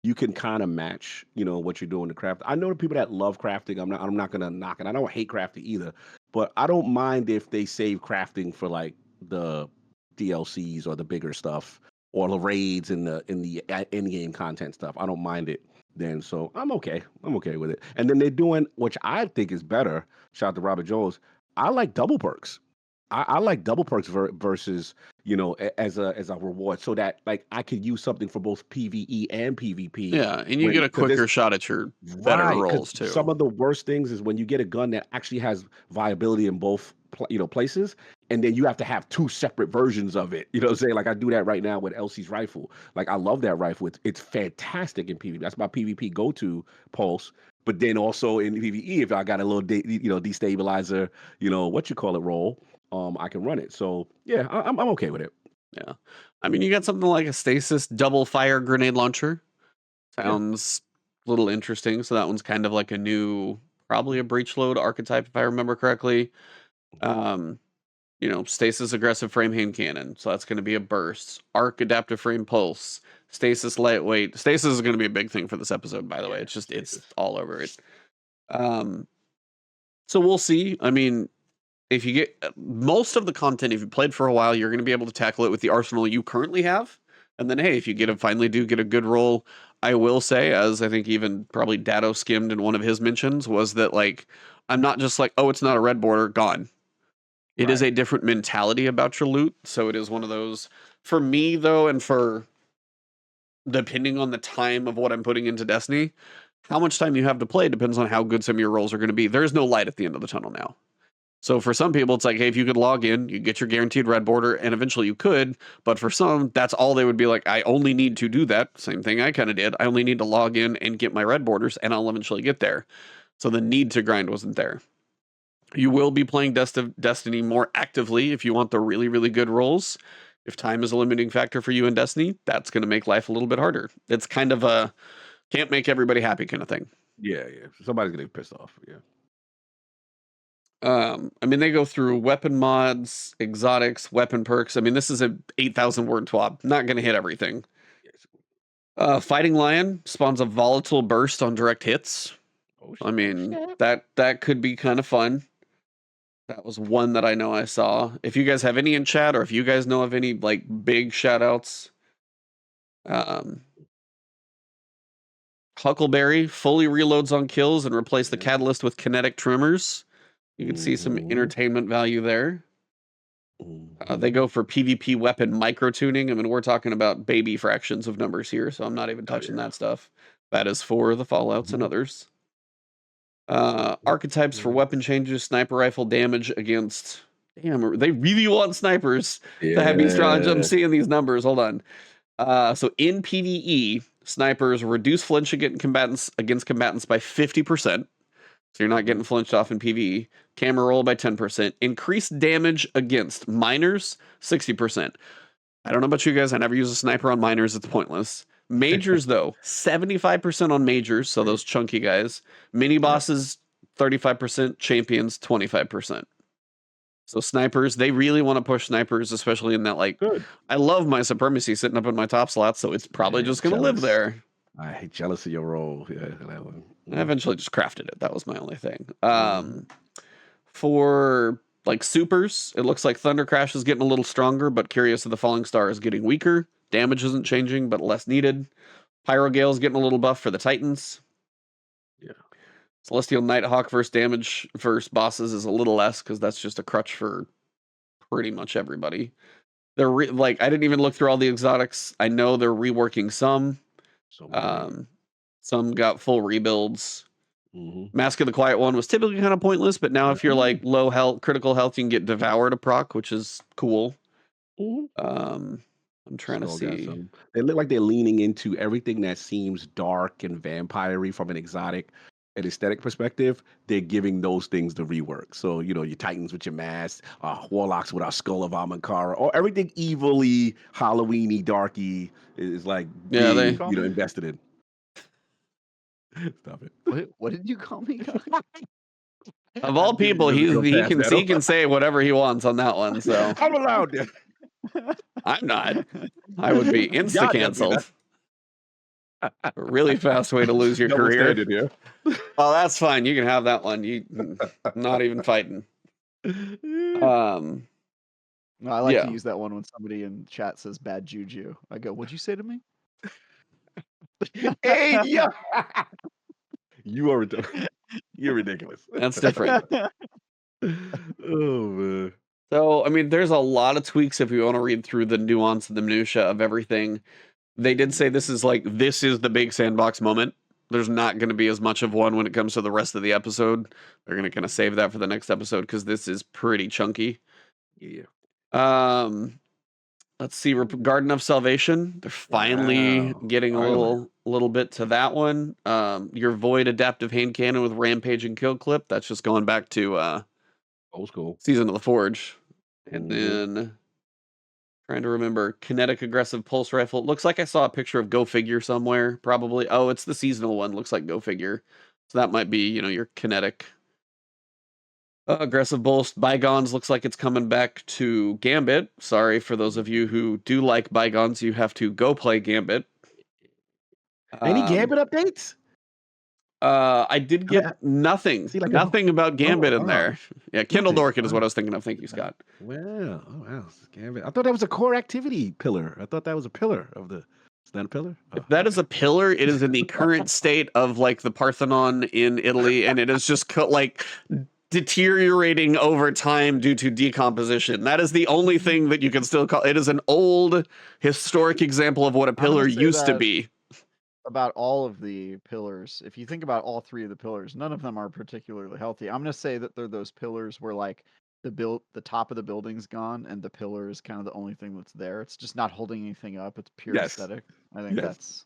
you can kind of match, what you're doing to craft. I know the people that love crafting. I'm not gonna knock it. I don't hate crafting either, but I don't mind if they save crafting for like the DLCs or the bigger stuff or the raids and the in game content stuff. I don't mind it then. So I'm okay. I'm okay with it. And then they're doing, which I think is better. Shout out to Robert Jones. I like double perks. I like double perks versus, as a reward, so that like I could use something for both PvE and PvP. Yeah, and you get a quicker shot at your better rolls too. Some of the worst things is when you get a gun that actually has viability in both places, and then you have to have two separate versions of it. You know what I'm saying? Like I do that right now with Elsie's rifle. Like I love that rifle. It's fantastic in PvP. That's my PvP go-to pulse. But then also in PvE, if I got a little destabilizer, roll, I can run it. So yeah, I'm okay with it. Yeah, I mean, you got something like a stasis double fire grenade launcher. Sounds a little interesting. So that one's kind of like a new, probably a breach load archetype, if I remember correctly. Stasis aggressive frame hand cannon. So that's going to be a burst. Arc adaptive frame pulse. Stasis lightweight. Stasis is going to be a big thing for this episode, by the way. It's all over it. So we'll see. I mean, if you get most of the content, if you played for a while, you're going to be able to tackle it with the arsenal you currently have. And then, hey, if you finally do get a good roll, I will say, as I think even probably Dado skimmed in one of his mentions, was that like, I'm not just like, oh, it's not a red border, gone. It is a different mentality about your loot. So it is one of those, for me though, and for depending on the time of what I'm putting into Destiny, how much time you have to play depends on how good some of your rolls are going to be. There's no light at the end of the tunnel now. So for some people, it's like, hey, if you could log in, you get your guaranteed red border, and eventually you could. But for some, that's all they would be like, I only need to do that. Same thing I kind of did. I only need to log in and get my red borders, and I'll eventually get there. So the need to grind wasn't there. You will be playing Destiny more actively if you want the really, really good rolls. If time is a limiting factor for you in Destiny, that's going to make life a little bit harder. It's kind of a can't make everybody happy kind of thing. Yeah. Somebody's going to get pissed off. Yeah. I mean, they go through weapon mods, exotics, weapon perks. I mean, this is a 8,000 word TWAB. Not going to hit everything. Fighting Lion spawns a volatile burst on direct hits. I mean, that could be kind of fun. That was one that I know I saw. If you guys have any in chat, or if you guys know of any like big shout outs, Um, Huckleberry fully reloads on kills and replace the catalyst with kinetic trimmers. You can see some entertainment value there. They go for PvP weapon micro tuning. I mean, we're talking about baby fractions of numbers here, so I'm not even touching that stuff. That is for the Fallouts and others. Archetypes for weapon changes, sniper rifle damage against. Damn, they really want snipers to have me strong. I'm seeing these numbers. Hold on. So in PvE, snipers reduce flinch against combatants by 50%. So you're not getting flinched off in PvE. Camera roll by 10%. Increase damage against miners, 60%. I don't know about you guys. I never use a sniper on miners. It's pointless. Majors, though, 75% on majors. So those chunky guys. Mini bosses, 35%. Champions, 25%. So snipers, they really want to push snipers, especially in that, like, I love my supremacy sitting up in my top slot, so it's probably just going to live there. I hate jealous of your role. Yeah, that one. I eventually just crafted it. That was my only thing. For like supers, it looks like Thunder Crash is getting a little stronger, but Curious of the Falling Star is getting weaker. Damage isn't changing, but less needed. Pyro Gale is getting a little buff for the Titans. Yeah. Celestial Nighthawk versus damage versus bosses is a little less because that's just a crutch for pretty much everybody. They're like, I didn't even look through all the exotics. I know they're reworking some. Some got full rebuilds. Mask of the Quiet One was typically kind of pointless, but now if you're like low health, critical health, you can get Devour to proc, which is cool. I'm trying to see. They look like they're leaning into everything that seems dark and vampire-y from an exotic and aesthetic perspective. They're giving those things the rework. So, you know, your Titans with your mask, Warlocks with our Skull of Amakara, or everything evilly, Halloween-y, darky is like being, invested in. Stop it. What did you call me? Of all people, he can say whatever he wants on that one. So I'm allowed. I'm not. I would be insta canceled. A really fast way to lose your career. Oh, that's fine. You can have that one. You not even fighting. No, I like to use that one when somebody in chat says bad juju. I go, "What'd you say to me?" Hey, yeah. You're ridiculous. That's different. Oh man. So, I mean, there's a lot of tweaks if you want to read through the nuance and the minutia of everything. They did say this is the big Sandbox moment. There's not going to be as much of one when it comes to the rest of the episode. They're going to kind of save that for the next episode because this is pretty chunky. Yeah. Let's see, Garden of Salvation. They're finally getting a little bit to that one. Your Void Adaptive Hand Cannon with Rampage and Kill Clip. That's just going back to old school Season of the Forge. And then trying to remember, Kinetic Aggressive Pulse Rifle. It looks like I saw a picture of Go Figure somewhere, probably. Oh, it's the seasonal one. Looks like Go Figure. So that might be, your kinetic. Aggressive Boast. Bygones looks like it's coming back to Gambit. Sorry for those of you who do like Bygones. You have to go play Gambit. Any Gambit updates? I did get nothing. Nothing about Gambit in there. Yeah, Kindled Orchid is what I was thinking of. Thank you, Scott. Wow. Oh, wow. Gambit. I thought that was a core activity pillar. I thought that was a pillar of the... Is that a pillar? Oh. If that is a pillar, it is in the current state of like the Parthenon in Italy, and it is just deteriorating over time due to decomposition. That is the only thing that you can still call it. Is an old historic example of what a pillar used to be. About all of the pillars, if you think about all three of the pillars, none of them are particularly healthy. I'm going to say that they're those pillars where like the top of the building's gone and the pillar is kind of the only thing that's there. It's just not holding anything up. It's pure aesthetic. I think that's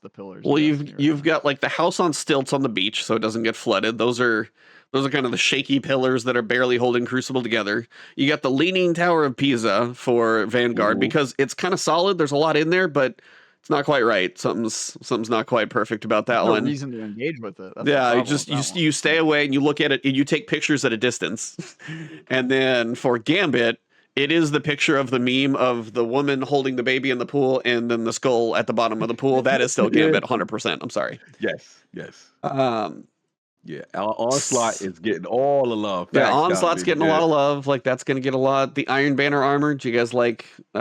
the pillars. Well, you've got like the house on stilts on the beach so it doesn't get flooded. Those are kind of the shaky pillars that are barely holding Crucible together. You got the Leaning Tower of Pisa for Vanguard because it's kind of solid. There's a lot in there, but it's not quite right. Something's not quite perfect about that one. No reason to engage with it. That's you stay away and you look at it and you take pictures at a distance. And then for Gambit, it is the picture of the meme of the woman holding the baby in the pool and then the skull at the bottom of the pool. That is still Gambit 100%. I'm sorry. Yes. Yeah, Onslaught is getting all the love. Yeah, Facts, Onslaught's Dominic. getting a lot of love. Like that's gonna get a lot. The Iron Banner armor. Do you guys like? Do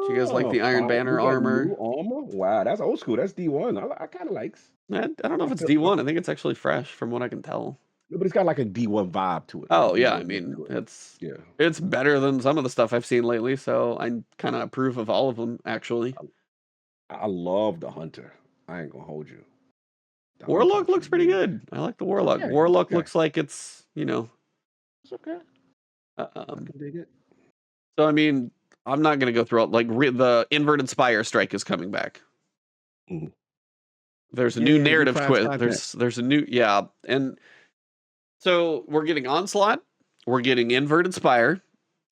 you guys like the Iron We Banner got armor? new armor. Wow, that's old school. That's D1. I kind of likes. I don't know if I it's feel, D1. I think it's actually fresh from what I can tell. no, but it's got like a D1 vibe to it, like a Oh yeah, I D1 look mean to it. Yeah, it's better than some of the stuff I've seen lately. So I kind of approve of all of them actually. I love the Hunter. I ain't gonna hold you. The Hunter Warlock looks looks pretty really good. I like the it's Warlock. okay. It's Warlock okay. looks like it's It's okay. I um. can dig it. So I mean, I'm not gonna go through it. Like the inverted spire strike is coming back. Mhm. There's a new Yeah, new narrative prize quest. content. There's a new and so we're getting Onslaught, we're getting Inverted Spire,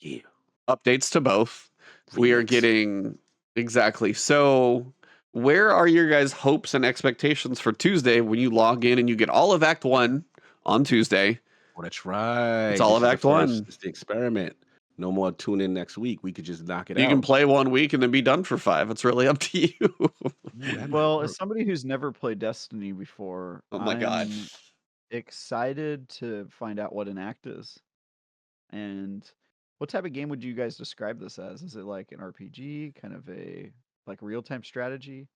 Yeah, updates to both. We are remix. getting exactly. So where are your guys' hopes and expectations for Tuesday when you log in and you get all of Act 1 on Tuesday? Oh, that's It's right. all This of is the Act first. 1. It's the experiment. No more tune in next week. We could just knock it You can out. play 1 week and then be done for 5. It's really up to you. Ooh, that might Well, as work. somebody who's never played Destiny before, Oh my god. I'm excited to find out what an act is. And what type of game would you guys describe this as? Is it like an RPG, kind of a like real-time strategy?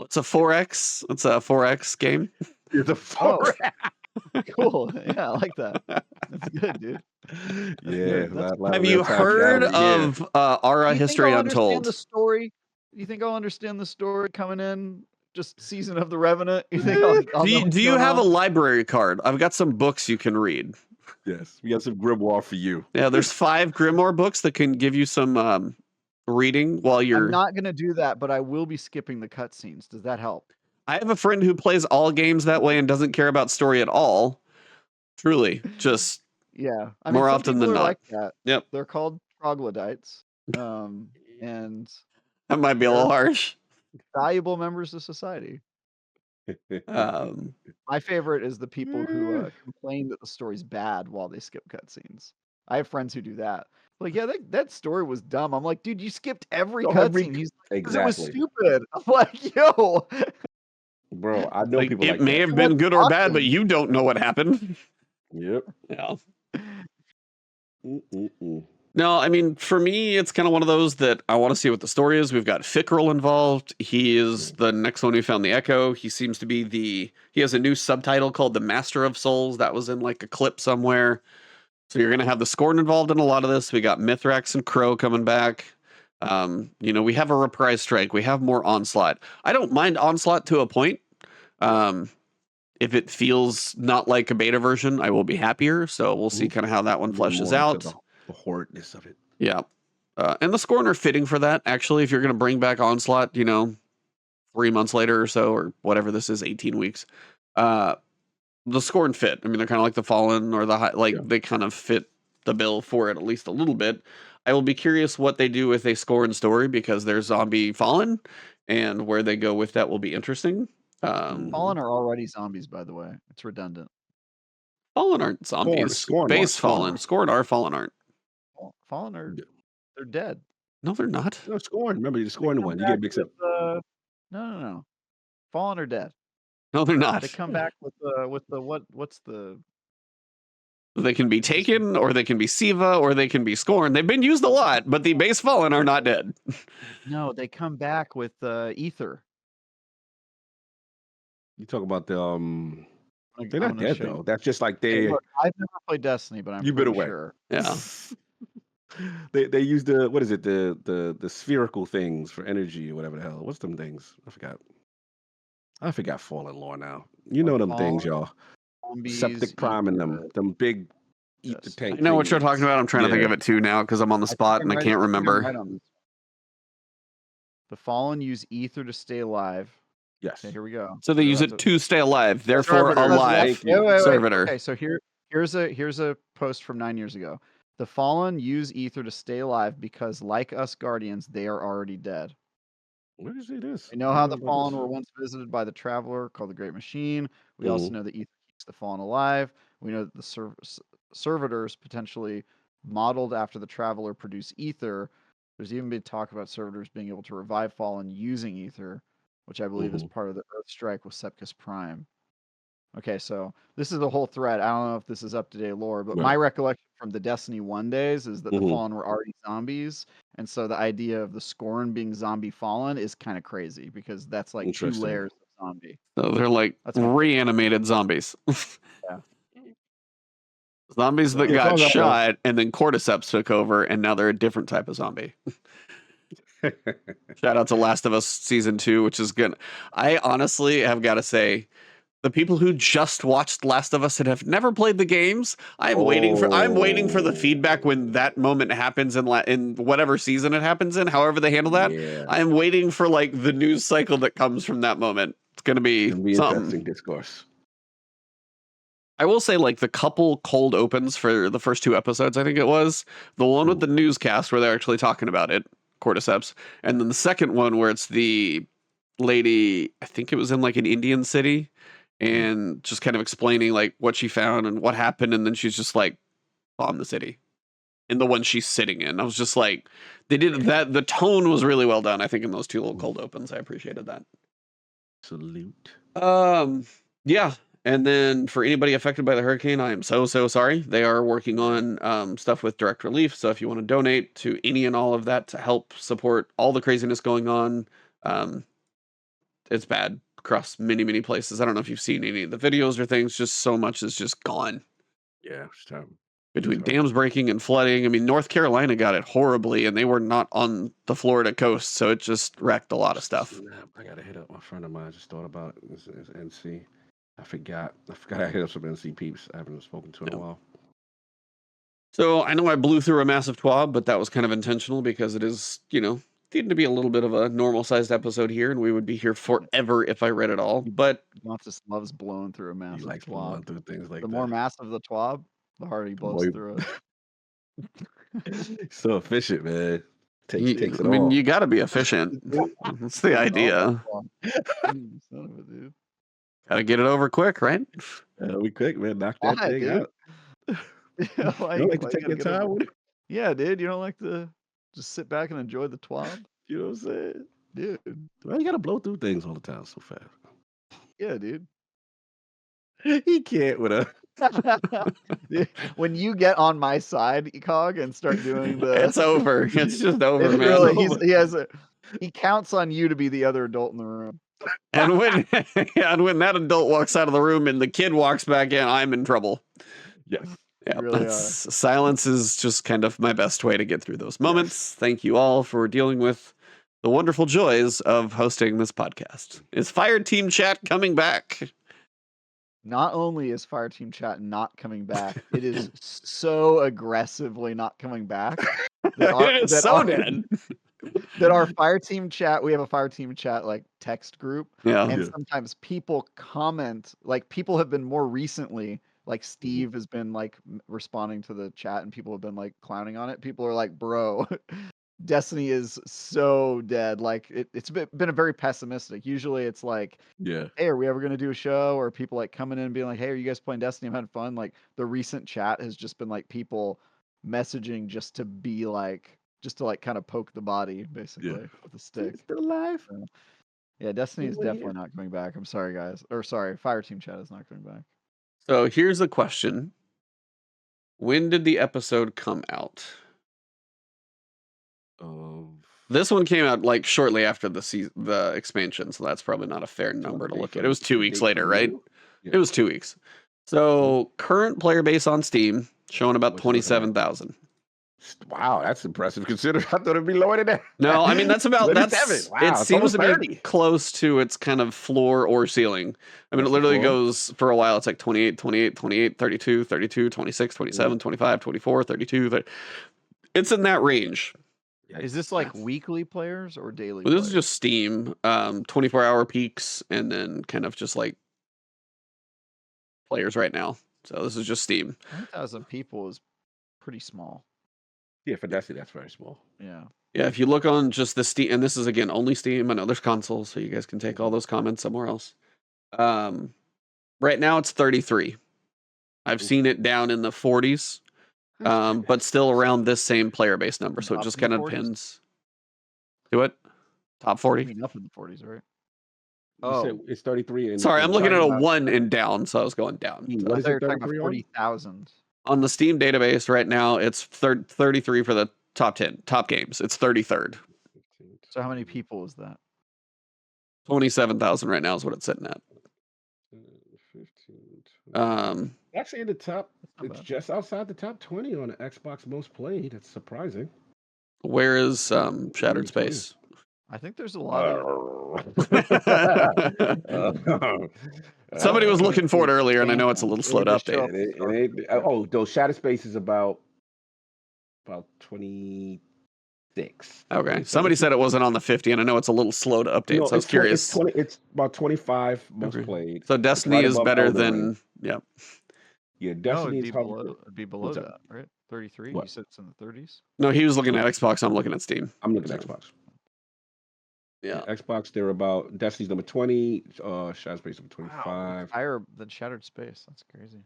It's a 4X. It's a 4X game. It's a Oh, four. cool. Yeah, I like that. That's good, dude. That's Yeah, good. That's lot of Have real you time heard strategy here. of Aura Do you think History I'll understand the Untold? story? Do you think I'll understand the story coming in? Just season of the Revenant? You think I'll know what's Do you going have a on? library card? I've got some books you can read. Yes, we got some grimoire for you. Yeah, there's 5 Grimoire books that can give you some reading while I'm you're. not gonna do that, but I will be skipping the cutscenes. Does that help? I have a friend who plays all games that way and doesn't care about story at all. Truly, just Yeah. I mean, more some often people than are not. like that. Yep, They're called troglodytes. And that might be a little they're harsh. valuable members of society. Um, My favorite is the people who complain that the story's bad while they skip cutscenes. I have friends who do that. Like, yeah, that story was dumb. I'm like, dude, you skipped every So every cutscene. He's like, because it was exactly, stupid. I'm like, yo, bro. I know like people it like may that. have that's been good or bad, but awesome. you don't know what happened. Yep. Yeah. Mm-mm-mm. No, I mean, for me, it's kind of one of those that I want to see what the story is. We've got Fickrell involved. He is the next one who found the Echo. He seems to be he has a new subtitle called The Master of Souls. That was in like a clip somewhere. So you're going to have the Scorn involved in a lot of this. We got Mithrax and Crow coming back. We have a Reprise Strike. We have more Onslaught. I don't mind Onslaught to a point. If it feels not like a beta version, I will be happier. So we'll see kind of how that one Lean fleshes more into out. the horridness of it. Yeah. And the Scorn are fitting for that. Actually, if you're going to bring back Onslaught, 3 months later or so, or whatever this is, 18 weeks, the Scorn fit. I mean, they're kind of like the Fallen or the high, like Yeah. they kind of fit the bill for it at least a little bit. I will be curious what they do with a Scorn story because there's Zombie Fallen, and where they go with that will be interesting. Fallen are already zombies, by the way. It's redundant. Fallen aren't zombies. Scorn are Base Scorn Fallen. are. Scorn are Fallen aren't. Fallen are Yeah. they're dead. No, they're not. No, Scorn. Remember the They Scorn come one. You back get mixed with up. no. Fallen are dead. No, they're not. They come back with the what's the They can be taken, or they can be Siva, or they can be Scorn. They've been used a lot, but the base Fallen are not dead. no, they come back with ether. You talk about the They're I'm not gonna dead show you. though. That's just like Hey, they. look, I've never played Destiny, but I'm You've been pretty away. sure. Yeah. They use the what is it the spherical things for energy or whatever the hell. What's them things? I forgot fallen lore now. You know them things, Fallen, y'all. zombies, Septic prime in them big eat the Yes. tank. I know what you're talking thingies. about. I'm trying to think Yeah. of it too now because I'm on the I think spot and I I'm can't remember. right on this. The Fallen use ether to stay alive. Yes. Okay, here we go. So they use it to stay alive, therefore Servitors. alive. Thank you. Wait. Servitor. Okay, so here's a post from 9 years ago. The Fallen use ether to stay alive because, like us Guardians, they are already dead. Where do you see this? We know I how don't the about Fallen this. were once visited by the Traveler, called the Great Machine. We Mhm. also know that ether keeps the Fallen alive. We know that the servitors potentially modeled after the Traveler produce ether. There's even been talk about servitors being able to revive Fallen using ether, which I believe is part of the Earth Strike with Sepkus Prime. Okay, so this is a whole thread. I don't know if this is up to date lore, but my Right. recollection from the Destiny 1 days is that the Mhm. Fallen were already zombies. And so the idea of the Scorn being zombie Fallen is kind of crazy because that's like 2 Interesting. layers of zombie. So they're like That's my reanimated zombies. yeah. Zombies that So Yeah, got Kong, shot and then cordyceps took over, and now they're a different type of zombie. Shout out to Last of Us Season 2, which is good. I honestly have got to say, the people who just watched Last of Us and have never played the games, I'm waiting for the feedback when that moment happens in whatever season it happens in, however they handle that. Yeah. I'm waiting for like the news cycle that comes from that moment. It's gonna be It'll be something. interesting discourse. I will say, like, the couple cold opens for the first 2 episodes, I think it was the one with the newscast where they're actually talking about it, cordyceps, and then the second one where it's the lady, I think it was in like an Indian city, and just kind of explaining like what she found and what happened, and then she's just like, bomb the city. In the one she's sitting in, I was just like, they did that. The tone was really well done. I think in those 2 little cold opens, I appreciated that. Salute. Yeah. And then for anybody affected by the hurricane, I am so sorry. They are working on stuff with direct relief. So if you want to donate to any and all of that to help support all the craziness going on, it's bad across many places. I don't know if you've seen any of the videos or things. Just so much is just gone Yeah, it's time. between dams breaking and flooding. I mean, North Carolina got it horribly, and they were not on the Florida coast, so it just wrecked a lot of stuff. I gotta hit up my friend of mine. I just thought about it. It's NC. I forgot I hit up some NC peeps I haven't spoken to in a while. So I know I blew through a massive twab, but that was kind of intentional because it is, needing to be a little bit of a normal sized episode here, and we would be here forever if I read it all. But Montes loves blowing through a He massive likes blowing twab. through things like The that. more massive the twab, the harder he blows Boy. through it. So efficient, man. Takes it I mean, all. you got to be efficient. That's the idea. Son of a dude. Got to get it over quick, right? We quick, man. Knock that Why, thing dude? out. Yeah, why You don't like why to take gotta your get time over- with it? Yeah, dude. You don't like to just sit back and enjoy the twab? You know what I'm saying? Dude. Why you gotta blow through things all the time so fast? Yeah, dude. He can't with a. Dude, when you get on my side, Cog, and start doing the It's over. It's just over, it's man. really he counts on you to be the other adult in the room. And when that adult walks out of the room and the kid walks back in, I'm in trouble. Yes. Yeah, Really silence is just kind of my best way to get through those moments. Thank you all for dealing with the wonderful joys of hosting this podcast. Is Fire Team Chat coming back? Not only is Fire Team Chat not coming back, it is so aggressively not coming back. It's so dead. That our Fire Team Chat, we have a Fire Team Chat like text group. Yeah. And sometimes people comment, like people have been more recently, like Steve has been like responding to the chat and people have been like clowning on it. People are like, bro, Destiny is so dead. Like it's been a very pessimistic. Usually it's like, Yeah. hey, are we ever going to do a show? Or people like coming in and being like, hey, are you guys playing Destiny? I'm having fun. Like the recent chat has just been like people messaging just to be like, just to like kind of poke the body basically with a stick. Still alive. So, yeah, Destiny is definitely not coming back. I'm sorry, guys. Or sorry, Fire Team Chat is not coming back. So here's a question. When did the episode come out? This one came out like shortly after the expansion, so that's probably not a fair number to look at. It was 2 weeks later, right? Yeah. It was 2 weeks. So current player base on Steam showing about 27,000. Wow, that's impressive considering I thought it'd be lower than that. No, I mean that's about 27. Wow, it it's seems almost to be 30. close to its kind of floor or ceiling. I mean, That's it the literally floor? goes for a while. It's like 28, 28, 28, 32, 32, 26, 27, 25, 24, 32. 30. It's in that range. Is this like weekly players or daily? Well, this is just Steam, 24-hour peaks, and then kind of just like players right now. So this is just Steam. 1,000 people is pretty small. Yeah, for Destiny, that's very small. Yeah. Yeah, if you look on just the Steam, and this is again only Steam. I know there's consoles, so you guys can take all those comments somewhere else. Right now it's 33. I've seen it down in the 40s, but still around this same player base number. So it just kind of depends. Do it. Top 40. I mean, up in the 40s, right? You said Oh, it's 33 and Sorry, I'm looking at a talking about 1 and down, so I was going down. what I is thought you it were talking about 33 on? 40,000. On the Steam database right now, it's 33 for the top 10 top games. It's 33rd. So how many people is that? 27,000 right now is what it's sitting at. 15, 20. Um, Actually, in the top, That's not it's bad. just outside the top 20 on the Xbox most played. It's surprising. where is Shattered 20. Space? I think there's a lot of. Somebody was looking for it Dude, earlier, and I know it's a damn, little it slow to would just show update. up It ain't, oh, those Shadow Space is about 26. Okay, somebody said it wasn't on the 50, and I know it's a little slow to update, No, so I was curious. It's 20. It's about 25 most Okay. played. So It's Destiny right is above better Elden Ring. than Yeah, No, Destiny's it'd be below What's up? that, right? 33. What? You said it's in the 30s. No, he was looking at Xbox. I'm looking at Steam. I'm looking at So, Xbox. Yeah. Xbox. They're about Destiny's number 20. Shadow Space number 25. Wow, higher than Shattered Space. That's crazy.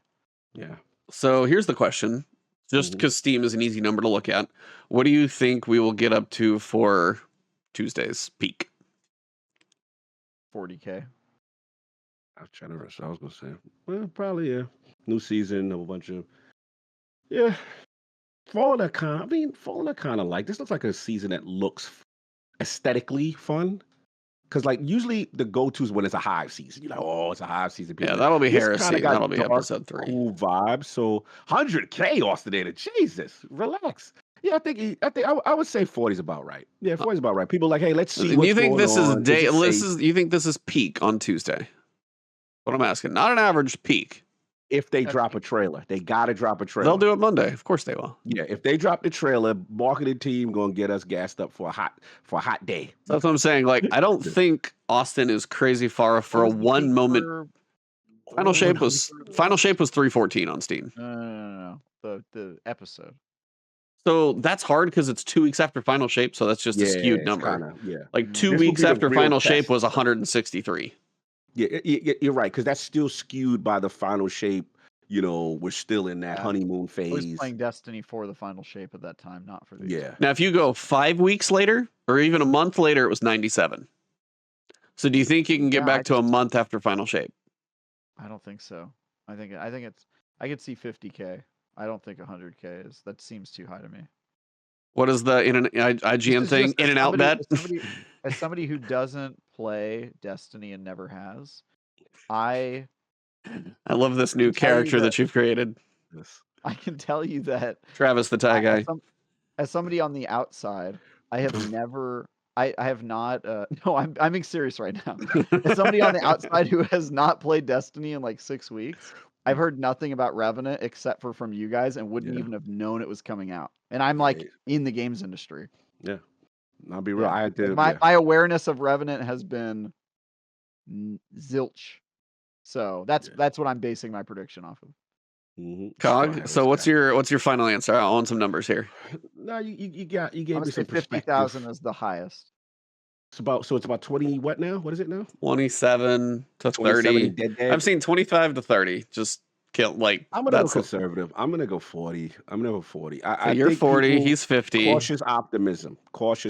Yeah. So here's the question, just Mhm. because Steam is an easy number to look at. What do you think we will get up to for Tuesday's peak? 40K. I was trying to rush. I was gonna say, well, probably new season, a bunch of fall that kind. I mean, fall that kind of like this looks like a season that looks aesthetically fun. Because like usually the go-tos when it's a hive season, you're like, oh, it's a hive season. Yeah, that'll be This Heresy. kinda got That'll be dark, episode 3. cool vibes. So 100K Austin, Jesus, relax. Yeah, I would say 40 is about right. Yeah, 40 is about right. People are like, hey, let's see And what's you think going this on. is day? it This safe? is you think this is peak on Tuesday? What I'm asking, not an average peak. If they drop a trailer, they got to drop a trailer. They'll do it Monday. Of course they will. Yeah, if they drop the trailer, marketing team gonna get us gassed up for a hot day. That's what I'm saying. Like, I don't think Austin is crazy far for a one moment. Final Shape was 314 on Steam. No. The episode. So that's hard because it's 2 weeks after Final Shape, so that's just a skewed it's number. kinda, Like 2 This will weeks be the after real Final Shape test. was 163. Yeah, you're right because that's still skewed by the Final Shape. We're still in that Yeah. honeymoon I was phase. playing Destiny for the Final Shape at that time, not for the. Yeah, Now, if you go 5 weeks later or even a month later, it was 97. So do you think you can get Yeah, back to a month after Final Shape? I don't think so. I think it's. I could see 50K. I don't think 100K is. That seems too high to me. What is the IGN This is thing? just In and out bet? As somebody who doesn't play Destiny and never has, I love this new can tell you character that you've created. yes. I can tell you that Travis the tie guy. as somebody on the outside, I have never. I have not. No, I'm being serious right now. As somebody on the outside who has not played Destiny in like 6 weeks, I've heard nothing about Revenant except for from you guys, and wouldn't Yeah. even have known it was coming out. And I'm like in the games industry. Yeah, I'll be real. Yeah. I did. My awareness of Revenant has been zilch. So that's what I'm basing my prediction off of. Cog. So what's your final answer? I want some numbers here. No, you gave I'm me gonna say some perspective. 50,000 is the highest. It's about 20. What now? What is it now? 27 to 27 30. dead. I've seen 25 to 30. Just kill like. I'm gonna go conservative. I'm gonna go 40. I'm gonna go 40. You're think 40. He's 50. Cautious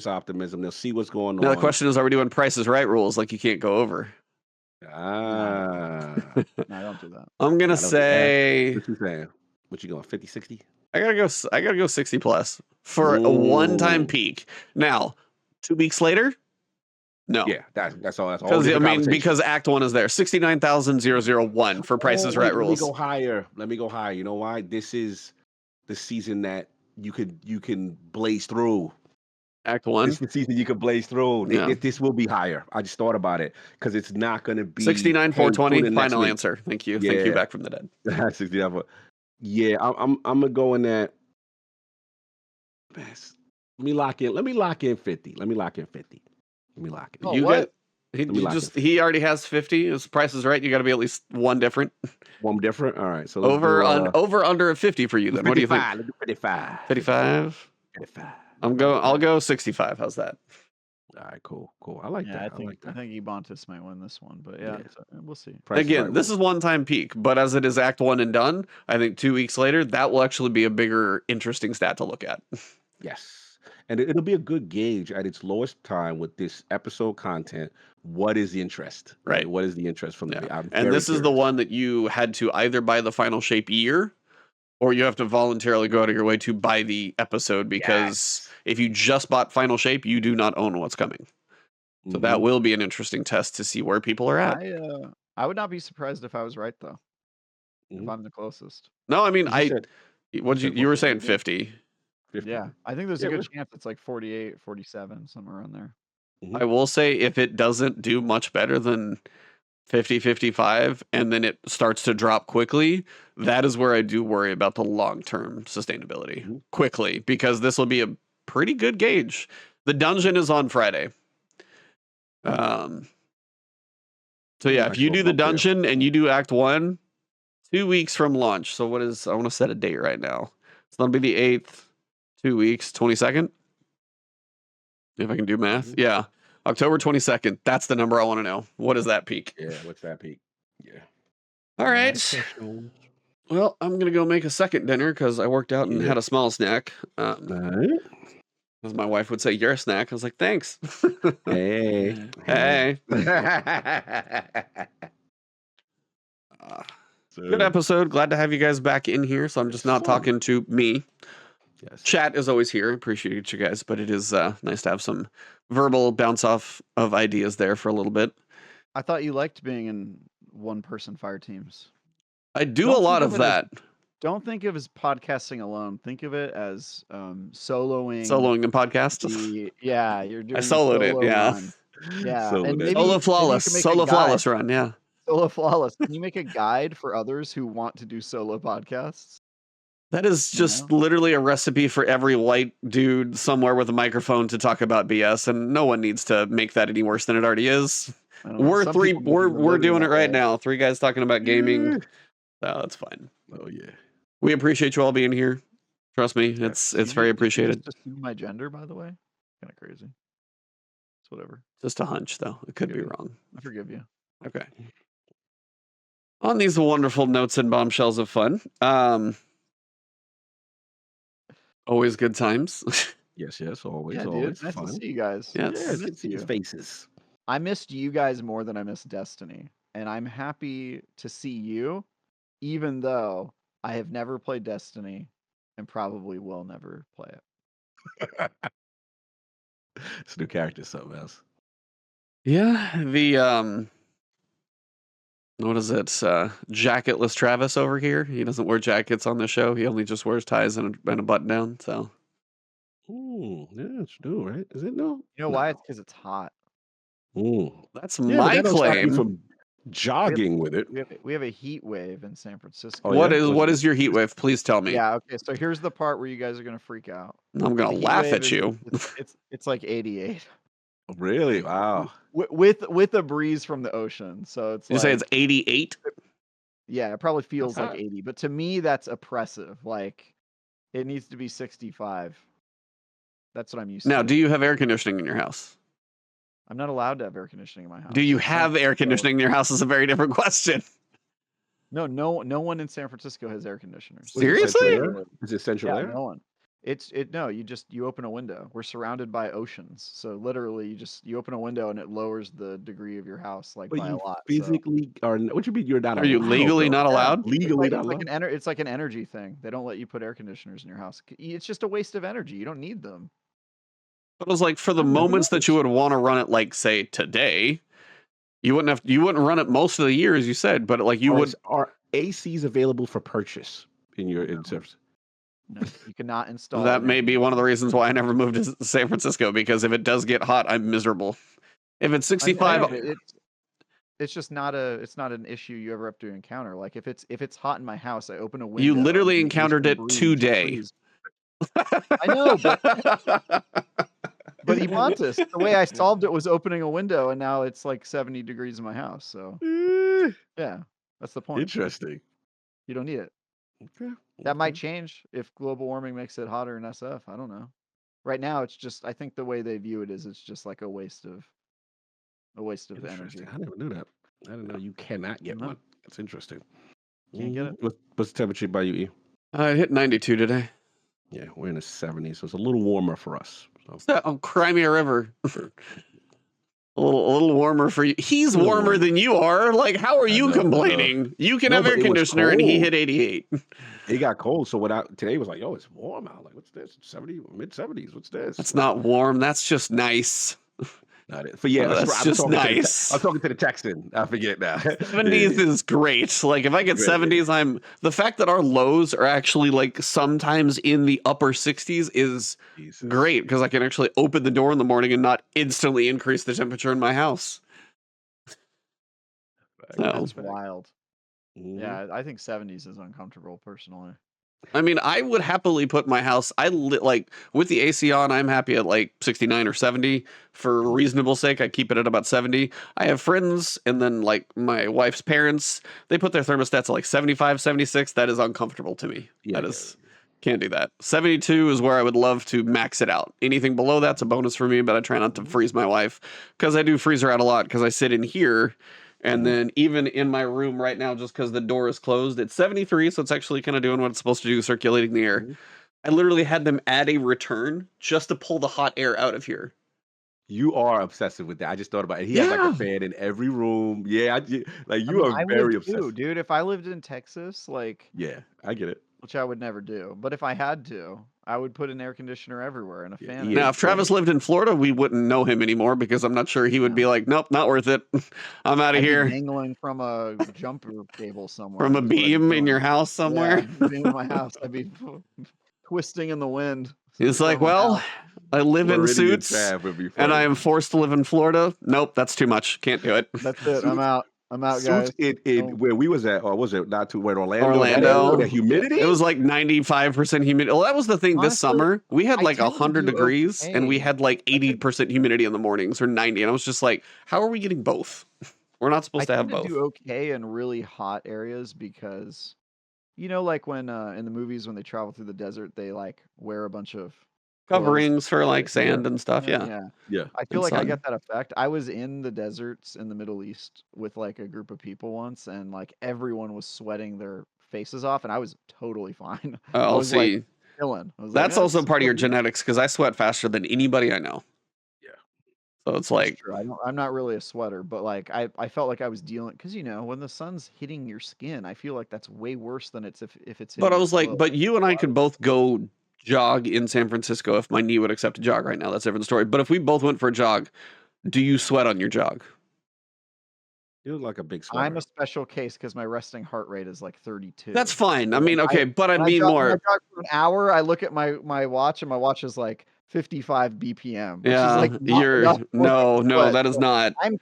optimism. They'll see what's going on. Now the question is, are we doing Price is Right rules? Like you can't go over. No, don't do that. I'm gonna say. What you saying? What you going? 50, 60? I gotta go 60 plus for a one-time peak. Now, 2 weeks later, no. Yeah, that's all. That's all. Because Act 1 is there. 69,001 for Price is Right rules. Let me go higher. You know why? This is the season that you can blaze through. Act 1. This is the season you can blaze through. Yeah. This will be higher. I just thought about it because it's not going to be 69,420. Final answer. Thank you. Yeah. Thank you. Back from the dead. 69. Yeah, I'm gonna go in that. Let me lock in 50. Let me lock in 50. Oh, You what? get he already has 50. His Price is Right. You got to be at least one different. One different. All right. So over under a 50 for you then. What do you think? Let's do 55. 55. 55. I'll go 65. How's that? All right, cool. I like that. I think Ebontis might win this one, but yeah. So we'll see. Again, this is one-time peak, but as it is Act 1 and done, I think 2 weeks later, that will actually be a bigger, interesting stat to look at. Yes. And it'll be a good gauge at its lowest time with this episode content. What is the interest? Right. What is the interest from Yeah. I'm And very this is the curious. one that you had to either buy the final shape year or you have to voluntarily go out of your way to buy the episode because Yes. if you just bought final shape, you do not own what's coming. So that Mhm. will be an interesting test to see where people are at. I would not be surprised if I was right though. If Mhm. I'm the closest. No, I mean, You said you were saying 50. 50. Yeah, I think there's Yeah, a good we're- chance it's like 48, 47, somewhere around there. Mhm. I will say if it doesn't do much better than 50, 55, and then it starts to drop quickly, that is where I do worry about the long-term sustainability Mhm. quickly, because this will be a pretty good gauge. The dungeon is on Friday. So yeah, if you do the dungeon and you do Act 1, 2 weeks from launch. So what is, I want to set a date right now. So that'll be the 8th, 2 weeks, 22nd. If I can do math. Mhm. Yeah. October 22nd. That's the number I want to know. What is that peak? Yeah, what's that peak? Yeah. All right. Well, I'm going to go make a second dinner because I worked out and had a small snack. All right. As my wife would say, you're a snack. I was like, thanks. Hey. Hey. Good episode. Glad to have you guys back in here. So I'm just not talking to me. Yes. Chat is always here. Appreciate you guys, but it is nice to have some verbal bounce off of ideas there for a little bit. I thought you liked being in one-person fire teams. I do a lot of that. Don't think of it as podcasting alone. Think of it as soloing. Soloing and podcast. Yeah, you're doing. I soloed it. Yeah. Run. Yeah, Soloed and it. maybe Solo flawless. maybe you can make a Solo guide. flawless run. Yeah. Solo flawless. Can you make a guide for others who want to do solo podcasts? That is just literally a recipe for every white dude somewhere with a microphone to talk about BS, and no one needs to make that any worse than it already is. We're doing it right now. 3 guys talking about gaming. So that's fine. Oh yeah. We appreciate you all being here. Trust me, it's very appreciated. Just assume my gender, by the way. Kind of crazy. It's whatever. Just a hunch, though. It could be wrong. I forgive you. Okay. On these wonderful notes and bombshells of fun, always good times. Yes, always, Yeah, always dude. Nice fun. to see you guys. Yes. Yeah, good to see your faces. I missed you guys more than I missed Destiny, and I'm happy to see you, even though I have never played Destiny and probably will never play it. It's a new character, something else. Yeah, the what is it? Jacketless Travis over here. He doesn't wear jackets on the show. He only just wears ties and a button down. So. Ooh, yeah, it's new, right? Is it new? You know why? It's because it's hot. Ooh. That's Yeah, my that don't stop you claim. from jogging with it. We have a heat wave in San Francisco. Oh, yeah? What is your heat wave? Please tell me. Yeah. Okay. So here's the part where you guys are gonna freak out. I'm gonna The heat laugh wave at you. It's like 88 Really? Wow. with a breeze from the ocean. So it's You like, say it's 88? yeah, it probably feels That's like hot. 80, but to me that's oppressive. Like it needs to be 65. That's what I'm used Now, to. do you have air conditioning in your house? I'm not allowed to have air conditioning in my house. Do you San have air Francisco- conditioning in your house? Is a very different question. No one in San Francisco has air conditioners. Seriously? Is it central Yeah, air? no one. No, you open a window. We're surrounded by oceans. So literally you open a window and it lowers the degree of your house like But by a you lot. physically are. What you mean you're not? Are you allowed, legally though? not allowed? Legally not allowed. It's like an energy thing. They don't let you put air conditioners in your house. It's just a waste of energy. You don't need them. But it was like for the I've never moments that you noticed. would want to run it, like say today, you wouldn't run it most of the year, as you said, but like you would. Are ACs available for purchase in your service? No, you cannot install. That an may air be one of the reasons why I never moved to San Francisco, because if it does get hot, I'm miserable. If it's I 65, know, but it's just not an issue you ever have to encounter. Like if it's hot in my house, I open a window. you literally and there's encountered some it breeze, today. breeze. I know, but Ivantis, the way I solved it was opening a window, and now it's like 70 degrees in my house. So yeah, that's the point. Interesting. You don't need it. Okay. That might change if global warming makes it hotter in SF. I don't know. Right now, it's just I think the way they view it is it's just like a waste of energy. Interesting. I never knew that. I didn't know you cannot get No. one. That's interesting. Can't get it. What's the temperature by you, E? I hit 92 today. Yeah, we're in the 70s, so it's a little warmer for us. Oh, Crimea River. A little warmer for you. He's warmer than you are. Like, how are you complaining? You can have air conditioner and he hit 88. It got cold. So today was like, yo, it's warm out. Like, what's this? 70, mid-70s. What's this? That's not warm. That's just nice. Not it. But yeah, that's just nice. I'm talking to the Texan. I forget now. 70s is great. Like, if I get 70s, the fact that our lows are actually like sometimes in the upper 60s is great, because I can actually open the door in the morning and not instantly increase the temperature in my house. That's wild. Yeah, I think 70s is uncomfortable personally. I mean, I would happily put my house, like with the AC on, I'm happy at like 69 or 70. For reasonable sake, I keep it at about 70. I have friends, and then like my wife's parents, they put their thermostats at like 75, 76. That is uncomfortable to me. Can't do that. 72 is where I would love to max it out. Anything below that's a bonus for me, but I try not to freeze my wife, because I do freeze her out a lot, because I sit in here. And then even in my room right now, just because the door is closed, it's 73, so it's actually kind of doing what it's supposed to do, circulating the air. I literally had them add a return just to pull the hot air out of here. You are obsessive with that. I just thought about it. He has like a fan in every room. Yeah, you are very obsessive. Dude, if I lived in Texas, like... Yeah, I get it. Which I would never do. But if I had to, I would put an air conditioner everywhere and a fan. Now, if Travis lived in Florida, we wouldn't know him anymore, because I'm not sure he would be like, nope, not worth it. I'm out of here. Dangling from a jumper cable somewhere. From a beam in your house somewhere? Yeah, beam in my house. I'd be twisting in the wind. It's like, well, I live in Suits, and I am forced to live in Florida. Nope, that's too much. Can't do it. That's it. I'm out. Guys. Where we was at, or was it not too where Orlando? The humidity? It was like 95% humidity. Well, that was the thing. This summer we had like 100 degrees, and we had like 80% humidity in the mornings, or 90. And I was just like, how are we getting both? We're not supposed to have both. I do okay in really hot areas, because, you know, like when in the movies when they travel through the desert, they like wear a bunch of coverings for like sand and stuff. Yeah. I feel like I get that effect. I was in the deserts in the Middle East with like a group of people once, and like everyone was sweating their faces off, and I was totally fine. Oh, see, like, chilling. That's also part of your genetics, because I sweat faster than anybody I know. Yeah. So it's like, I'm not really a sweater, but like I felt like I was dealing, because, you know, when the sun's hitting your skin, I feel like that's way worse than it's if it's. But I was like, but you and I could both go jog in San Francisco if my knee would accept a jog right now. That's a different story. But if we both went for a jog, do you sweat on your jog? You look like a big sweater. I'm a special case, because my resting heart rate is like 32. That's fine. I mean, okay, but I mean more. When I jog for an hour, I look at my watch, and my watch is like 55 BPM. Which yeah, is like no, that is not. I'm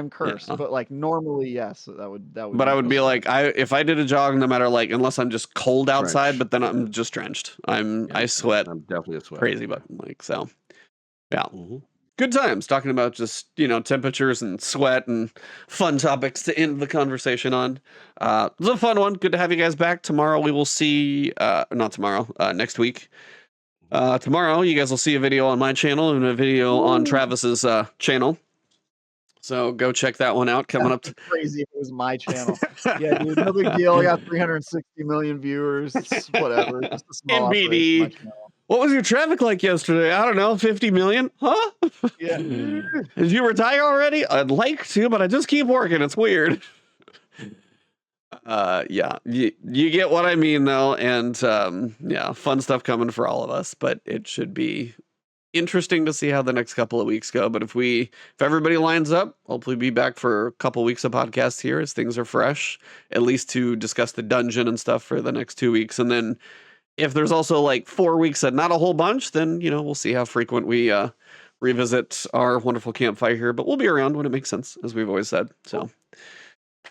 cursed. Yeah. But like normally, yes, that would. But I would be like, if I did a jog, no matter like, unless I'm just cold outside, but then I'm just drenched. I sweat. I'm definitely a sweat. Crazy, but like, so yeah. Good times talking about just, you know, temperatures and sweat and fun topics to end the conversation on. It was a fun one. Good to have you guys back. Tomorrow we will see, not tomorrow, next week. Tomorrow you guys will see a video on my channel and a video on Travis's channel. So go check that one out. Coming up. Crazy if it was my channel. Yeah, dude, no big deal. I got 360 million viewers. It's whatever. Just a small NBD. What was your traffic like yesterday? I don't know, 50 million? Huh? Yeah. Did you retire already? I'd like to, but I just keep working. It's weird. Yeah, you get what I mean, though. And yeah, fun stuff coming for all of us, but it should be interesting to see how the next couple of weeks go. But if everybody lines up, hopefully be back for a couple weeks of podcasts here as things are fresh, at least to discuss the dungeon and stuff for the next 2 weeks. And then if there's also like 4 weeks and not a whole bunch, then, you know, we'll see how frequent we revisit our wonderful campfire here. But we'll be around when it makes sense, as we've always said. So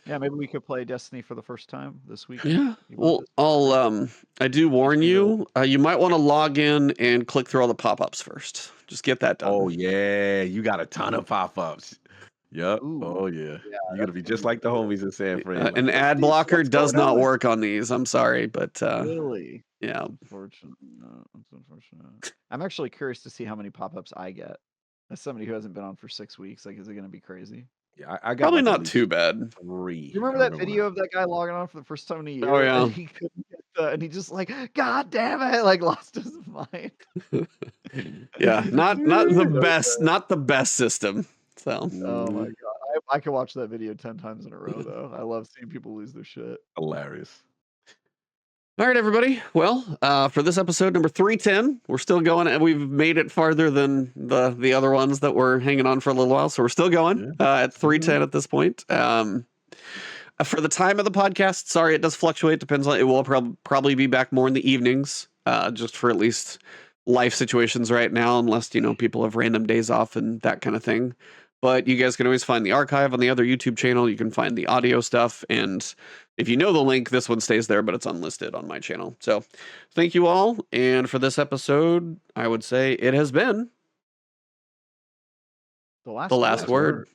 yeah, maybe we could play Destiny for the first time this week. Yeah. Well, I do warn you, you might want to log in and click through all the pop-ups first. Just get that done. Oh yeah, you got a ton of pop-ups. Yep. Ooh. Oh yeah. You're gonna be just like the homies in San Fran. An ad blocker does not work on these. I'm sorry, but really, yeah. Unfortunate. It's unfortunate. I'm actually curious to see how many pop-ups I get. As somebody who hasn't been on for 6 weeks, like, is it gonna be crazy? Yeah, I got probably not too bad. 3. You remember that video of that guy logging on for the first time in a year? Oh yeah. And he couldn't get and he just like, God damn it, like lost his mind. Yeah, not the So best, good. not the best system. So Oh my Mhm. god, I could watch that video 10 times in a row though. I love seeing people lose their shit. Hilarious. all right, everybody. Well, for this episode number 310, we're still going, and we've made it farther than the other ones that were hanging on for a little while. So we're still going at 310 at this point. For the time of the podcast, sorry, it does fluctuate. Depends on it. Will probably be back more in the evenings, just for at least life situations right now, unless people have random days off and that kind of thing. But you guys can always find the archive on the other YouTube channel. You can find the audio stuff, and if you know the link, this one stays there, but it's unlisted on my channel. So, thank you all, and for this episode, I would say it has been The last the last word.